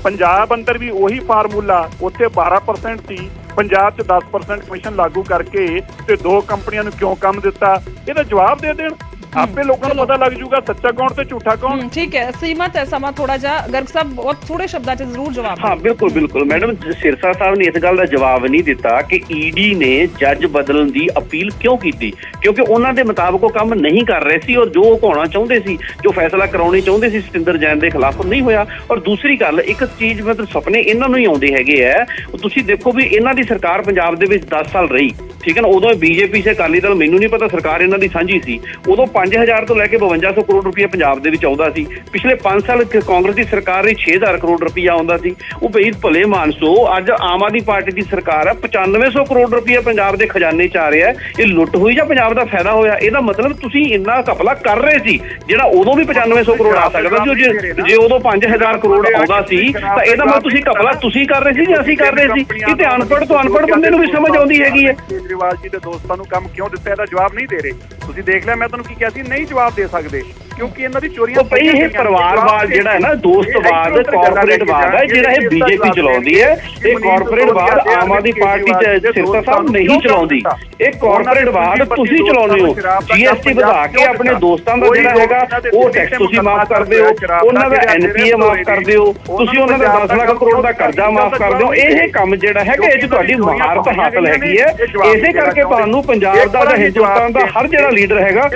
ਪੰਜਾਬ ਅੰਦਰ ਵੀ ਉਹੀ ਫਾਰਮੂਲਾ, ਉੱਥੇ 12% ਸੀ, ਪੰਜਾਬ 'ਚ 10% ਕਮਿਸ਼ਨ ਲਾਗੂ ਕਰਕੇ ਤੇ 2 ਕੰਪਨੀਆਂ ਨੂੰ ਕਿਉਂ ਕੰਮ ਦਿੱਤਾ? ਇਹਦਾ ਜਵਾਬ ਦੇ ਦੇਣ, आपे लोगों को पता लग जाऊगा सच्चा कौन ते झूठा कौन। ठीक है, सीमत है समा थोड़ा जा, गर्ग साहब बहुत थोड़े शब्दां च जरूर जवाब। हाँ बिल्कुल बिल्कुल मैडम, सिरसा साहब ने इस गल का जवाब नहीं दिता कि ईडी ने जज बदलण दी अपील क्यों की, क्योंकि उन्हां दे मुताबिक वो काम नहीं कर रहे सी और जो होना चाहते सी, जो फैसला कराउणे चाहते सी सतिंदर जैन दे खिलाफ नहीं होया। और दूसरी गल, एक चीज मतलब सपने इन्हां नूं ही आउंदे हैगे है। तुसीं देखो भी इन्हां दी सरकार पंजाब दे विच 10 साल रही, ठीक है ना, उदों बीजेपी से अकाली दल मैनूं नहीं पता, सरकार इन्हां दी साਂਝੀ सी, उदों 5000 ਤੋਂ ਲੈ ਕੇ 5200 ਕਰੋੜ ਰੁਪਏ ਪੰਜਾਬ ਦੇ ਵਿੱਚ ਆਉਂਦਾ ਸੀ। ਪਿਛਲੇ 5 ਸਾਲ ਕਾਂਗਰਸ ਦੀ ਸਰਕਾਰ ਰਹੀ 6000 ਕਰੋੜ ਰੁਪਇਆ ਆਉਂਦਾ ਸੀ। ਉਹ ਬਈ ਭਲੇ ਮਾਨਸੋ, ਅੱਜ ਆਮ ਆਦਮੀ ਪਾਰਟੀ ਦੀ ਸਰਕਾਰ ਹੈ, 9500 ਕਰੋੜ ਰੁਪਇਆ ਪੰਜਾਬ ਦੇ ਖਜ਼ਾਨੇ 'ਚ ਆ ਰਿਹਾ। ਇਹ ਲੁੱਟ ਹੋਈ ਜਾਂ ਪੰਜਾਬ ਦਾ ਫਾਇਦਾ ਹੋਇਆ? ਇਹਦਾ ਮਤਲਬ ਤੁਸੀਂ ਇੰਨਾ ਘਪਲਾ ਕਰ ਰਹੇ ਸੀ, ਜਿਹੜਾ ਉਦੋਂ ਵੀ 9500 ਕਰੋੜ ਆ ਸਕਦਾ ਸੀ, ਜੇ ਉਦੋਂ 5000 ਕਰੋੜ ਆਉਂਦਾ ਸੀ ਤਾਂ ਇਹਦਾ ਮਤਲਬ ਤੁਸੀਂ ਘਪਲਾ ਤੁਸੀਂ ਕਰ ਰਹੇ ਸੀ ਜਾਂ ਅਸੀਂ ਕਰ ਰਹੇ ਸੀ? ਇਹ ਤੇ ਅਨਪੜ੍ਹ ਤੋਂ ਅਨਪੜ੍ਹ ਬੰਦੇ ਨੂੰ ਵੀ ਸਮਝ ਆਉਂਦੀ ਹੈਗੀ ਹੈ। ਕੇਜਰੀਵਾਲ ਜੀ ਦੇ ਦੋਸਤਾਂ ਨੂੰ ਕੰਮ ਕਿਉਂ ਦਿੱਤਾ, ਇਹਦਾ ਜਵਾਬ ਨਹੀਂ ਦੇ ਰਹੇ। ਤੁਸੀਂ ਦੇਖ ਲਿਆ, ਮੈਂ ਤੁਹਾਨੂੰ ਕੀ ਕਿਹਾ ਸੀ, ਨਹੀਂ ਜਵਾਬ ਦੇ ਸਕਦੇ ਕਿਉਂਕਿ ਇਹਨਾਂ ਦੀ ਚੋਰੀਆਂ ਪਈ। ਇਹ ਪਰਿਵਾਰਵਾਦ ਜਿਹੜਾ ਹੈ ਨਾ, ਦੋਸਤਵਾਦ, ਕਾਰਪੋਰੇਟਵਾਦ ਹੈ ਜਿਹੜਾ ਇਹ BJP ਚਲਾਉਂਦੀ ਹੈ। ਇਹ ਕਾਰਪੋਰੇਟਵਾਦ ਆਮ ਆਦਮੀ ਪਾਰਟੀ ਸਿਰਸਾ ਸਾਹਿਬ ਨਹੀਂ ਚਲਾਉਂਦੀ, ਇਹ ਕਾਰਪੋਰੇਟਵਾਦ ਤੁਸੀਂ ਚਲਾਉਂਦੇ ਹੋ। GST ਵਧਾ ਕੇ ਆਪਣੇ ਦੋਸਤਾਂ ਦਾ ਜਿਹੜਾ ਹੈਗਾ ਉਹ ਟੈਕਸ ਤੁਸੀਂ ਮਾਫ ਕਰਦੇ ਹੋ, ਉਹਨਾਂ ਦਾ NPA ਮਾਫ ਕਰਦੇ ਹੋ, ਤੁਸੀਂ ਉਹਨਾਂ ਦਾ 10 ਲੱਖ ਕਰੋੜ ਦਾ ਕਰਜ਼ਾ ਮਾਫ ਕਰਦੇ ਹੋ। ਇਹ ਕੰਮ ਜਿਹੜਾ ਹੈਗਾ ਇਹ 'ਚ ਤੁਹਾਡੀ ਮਹਾਰਤ ਹਾਸਲ ਹੈਗੀ ਹੈ। ਇਸੇ ਕਰਕੇ ਤੁਹਾਨੂੰ ਪੰਜਾਬ ਦਾ ਜਾਂ ਹਿੰਦੁਸਤਾਨ ਦਾ ਹਰ ਜਿਹੜਾ ਲੀਡਰ ਹੈਗਾ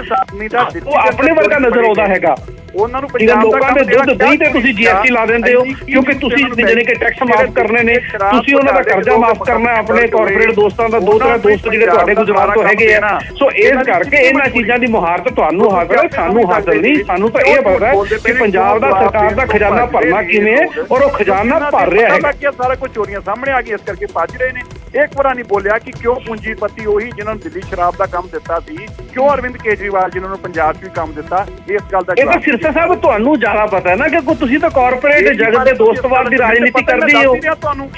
ਉਹ ਆਪਣੇ ਵਰਗਾ ਨਜ਼ਰ ਆਉਂਦਾ ਹੈਗਾ। ਉਹਨਾਂ ਨੂੰ ਲੋਕਾਂ ਦੇ ਦੁੱਧ ਦਹੀਂ ਤੇ ਤੁਸੀਂ GST ਲਾ ਦਿੰਦੇ ਹੋ, ਕਿਉਂਕਿ ਤੁਸੀਂ ਜਾਨੀ ਕਿ ਟੈਕਸ ਮਾਫ ਕਰਨੇ ਨੇ, ਤੁਸੀਂ ਉਹਨਾਂ ਦਾ ਕਰਜ਼ਾ ਮਾਫ ਕਰਨਾ ਆਪਣੇ ਕਾਰਪੋਰੇਟ ਦੋਸਤਾਂ ਦਾ। 2-3 ਦੋਸਤ ਜਿਹੜੇ ਤੁਹਾਡੇ ਗੁਜਰਾਤ ਤੋਂ ਹੈਗੇ ਆ, ਸੋ ਇਸ ਕਰਕੇ ਇਹਨਾਂ ਚੀਜ਼ਾਂ ਦੀ ਮੁਹਾਰਤ ਤੁਹਾਨੂੰ ਹਾਸਲ ਹੈ, ਸਾਨੂੰ ਹਾਸਲ ਨਹੀਂ। ਸਾਨੂੰ ਤਾਂ ਇਹ ਪਤਾ ਹੈ ਕਿ ਪੰਜਾਬ ਦਾ ਸਰਕਾਰ ਦਾ ਖਜ਼ਾਨਾ ਭਰਨਾ ਕਿਵੇਂ ਹੈ ਔਰ ਉਹ ਖਜ਼ਾਨਾ ਭਰ ਰਿਹਾ ਹੈ। ਸਾਰਾ ਕੁਝ ਚੋਰੀਆਂ ਸਾਹਮਣੇ ਆ ਗਈ, ਇਸ ਕਰਕੇ ਭੱਜ ਰਹੇ ਨੇ। ਇੱਕ ਵਾਰ ਨਹੀਂ ਬੋਲਿਆ ਕਿ ਕਿਉਂ ਪੂੰਜੀਪਤੀ ਉਹੀ ਜਿਨ੍ਹਾਂ ਨੂੰ ਦਿੱਲੀ ਸ਼ਰਾਬ ਦਾ ਕੰਮ ਦਿੱਤਾ ਸੀ, ਕਿਉਂ ਅਰਵਿੰਦ ਕੇਜਰੀਵਾਲ ਜਿਨ੍ਹਾਂ ਨੂੰ ਪੰਜਾਬ 'ਚ ਵੀ ਕੰਮ ਦਿੱਤਾ, ਇਸ ਗੱਲ ਦਾ ਇਹ ਤਾਂ ਸਿਰਸਾ ਸਾਹਿਬ ਤੁਹਾਨੂੰ ਜ਼ਿਆਦਾ ਪਤਾ ਹੈ ਨਾ, ਕਿ ਤੁਸੀਂ ਤਾਂ ਕਾਰਪੋਰੇਟ ਜਗਤ ਦੇ ਦੋਸਤਵਾਦ ਦੀ ਰਾਜਨੀਤੀ ਕਰਦੇ ਹੋ,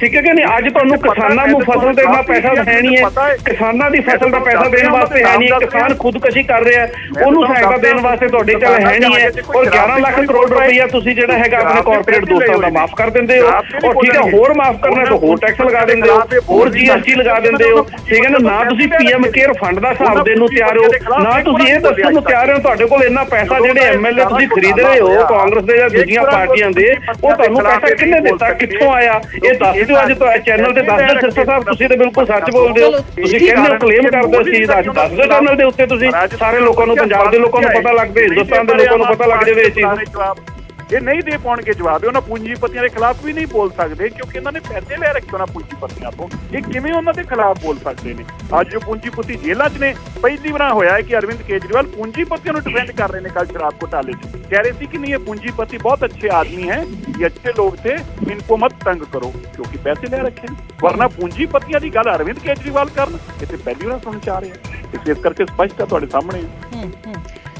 ਠੀਕ ਹੈ ਕਿ ਨਹੀਂ। ਅੱਜ ਤੁਹਾਨੂੰ ਕਿਸਾਨਾਂ ਨੂੰ ਫਸਲ ਤੇ ਇੰਨਾ ਪੈਸਾ ਹੈ ਨਹੀਂ ਹੈ, ਕਿਸਾਨਾਂ ਦੀ ਫਸਲ ਦਾ ਪੈਸਾ ਦੇਣ ਵਾਸਤੇ ਹੈ ਨਹੀਂ ਹੈ, ਕਿਸਾਨ ਖੁਦਕੁਸ਼ੀ ਕਰ ਰਿਹਾ, ਉਹਨੂੰ ਸਹਾਇਤਾ ਦੇਣ ਵਾਸਤੇ ਤੁਹਾਡੇ ਕੋਲ ਹੈ ਨਹੀਂ ਹੈ, ਔਰ 11 ਲੱਖ ਕਰੋੜ ਰੁਪਈਆ ਤੁਸੀਂ ਜਿਹੜਾ ਹੈਗਾ ਆਪਣੇ ਕਾਰਪੋਰੇਟ ਦੋਸਤਾਂ ਦਾ ਮਾਫ ਕਰ ਦਿੰਦੇ ਹੋ, ਔਰ ਠੀਕ ਹੈ ਹੋਰ ਮਾਫ ਕਰਨਾ ਤਾਂ ਹੋਰ ਟੈਕਸ ਲਗਾ ਦਿੰਦੇ ਹੋ, ਹੋਰ GST ਲਗਾ ਦਿੰਦੇ ਹੋ, ਠੀਕ ਹੈ ਨਾ ਤੁਸੀਂ PM ਕੇਅਰ ਫੰਡ ਦਾ ਹਿਸਾਬ ਦੇਣ ਨੂੰ ਤਿਆਰ ਹੋ, ਨਾ ਤੁਸੀਂ ਇਹ ਦੱਸਣ ਨੂੰ ਤਿਆਰ ਹੋ ਤੁਹਾਡੇ ਕੋਲ ਇੰਨਾ ਪੈਸਾ, ਜਿਹੜੇ MLA ਤੁਸੀਂ ਖਰੀਦ ਰਹੇ ਹੋ ਕਾਂਗਰਸ ਦੇ ਜਾਂ ਦੂਜੀਆਂ ਪਾਰਟੀਆਂ ਦੇ, ਉਹ ਤੁਹਾਨੂੰ ਪੈਸਾ ਕਿੰਨੇ ਦਿੱਤਾ, ਕਿੱਥੋਂ ਆਇਆ, ਇਹ ਦੱਸ ਦਿਓ। ਅੱਜ ਤੁਹਾਡੇ ਚੈਨਲ ਤੇ ਦੱਸ ਦਿਓ ਸਿਰਸਾ ਸਾਹਿਬ, ਤੁਸੀਂ ਤਾਂ ਬਿਲਕੁਲ ਸੱਚ ਬੋਲਦੇ ਹੋ, ਤੁਸੀਂ ਕਹਿੰਦੇ ਹੋ ਕਲੇਮ ਕਰਦੇ ਹੋ ਚੀਜ਼, ਅੱਜ ਦੱਸ ਦਿਓ ਚੈਨਲ ਦੇ ਉੱਤੇ, ਤੁਸੀਂ ਸਾਰੇ ਲੋਕਾਂ ਨੂੰ, ਪੰਜਾਬ ਦੇ ਲੋਕਾਂ ਨੂੰ ਪਤਾ ਲੱਗ ਜਾਵੇ, ਹਿੰਦੁਸਤਾਨ ਦੇ ਲੋਕਾਂ ਨੂੰ ਪਤਾ ਲੱਗ ਜਾਵੇ ਇਹ ਚੀਜ਼। ਇਹ ਨਹੀਂ ਦੇ ਪਾਉਣਗੇ ਜਵਾਬ, ਉਹਨਾਂ ਪੂੰਜੀਪਤੀਆਂ ਦੇ ਖਿਲਾਫ ਵੀ ਨਹੀਂ ਬੋਲ ਸਕਦੇ, ਕਿਉਂਕਿ ਇਹਨਾਂ ਨੇ ਪੈਸੇ ਲੈ ਰੱਖੇ ਉਹਨਾਂ ਪੂੰਜੀਪਤੀਆਂ ਤੋਂ, ਇਹ ਕਿਵੇਂ ਉਹਨਾਂ ਦੇ ਖਿਲਾਫ ਬੋਲ ਸਕਦੇ ਨੇ। ਅੱਜ ਜੋ ਪੂੰਜੀਪਤੀ ਜੇਲ੍ਹਾਂ 'ਚ ਨੇ, ਪਹਿਲੀ ਵਾਰ ਹੋਇਆ ਹੈ ਕਿ ਅਰਵਿੰਦ ਕੇਜਰੀਵਾਲ ਪੂੰਜੀਪਤੀਆਂ ਨੂੰ ਡਿਫੈਂਡ ਕਰ ਰਹੇ ਨੇ। ਕੱਲ ਸ਼ਰਾਬ ਘੁਟਾਲੇ 'ਚ ਕਹਿ ਰਹੇ ਸੀ ਕਿ ਨਹੀਂ, ਇਹ ਪੂੰਜੀਪਤੀ ਬਹੁਤ ਅੱਛੇ ਆਦमी है, ये अच्छे लोग थे, इनको मत तंग करो क्योंकि पैसे ले रखे हैं, वरना पूंजीपतियां ਦੀ ਗੱਲ ਅਰਵਿੰਦ ਕੇਜਰੀਵਾਲ ਕਰਨ, ਇਹ ਤੇ ਪਹਿਲੀ ਵਾਰ ਸੁਣ ਚ ਆ ਰਿਹਾ ਹੈ। ਇਸ ਕਰਕੇ ਸਪਸ਼ਟ ਹੈ ਤੁਹਾਡੇ ਸਾਹਮਣੇ।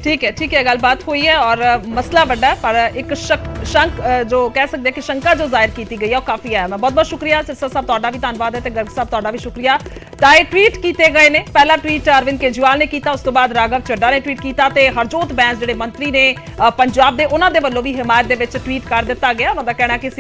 ठीक है, गलबात हुई है और मसला बड़ा है, पर एक शंक जो कह सकते हैं कि शंका जो जाहिर की गई है वो काफी है। मैं बहुत बहुत शुक्रिया सिरसा साहब, तुहाडा भी धन्नवाद है, गर्ग साहब तुहाडा भी शुक्रिया। ताए ट्वीट किए गए ने, पहला ट्वीट अरविंद केजरीवाल ने किया, उस तो बाद राघव चड्ढा ने ट्वीट किया, ते हरजोत बैंस जिहड़े मंत्री ने पंजाब दे, उन्हां दे वल्लों भी हिमायत दे विच ट्वीट कर दिता गया। उन्हां दा कहना कि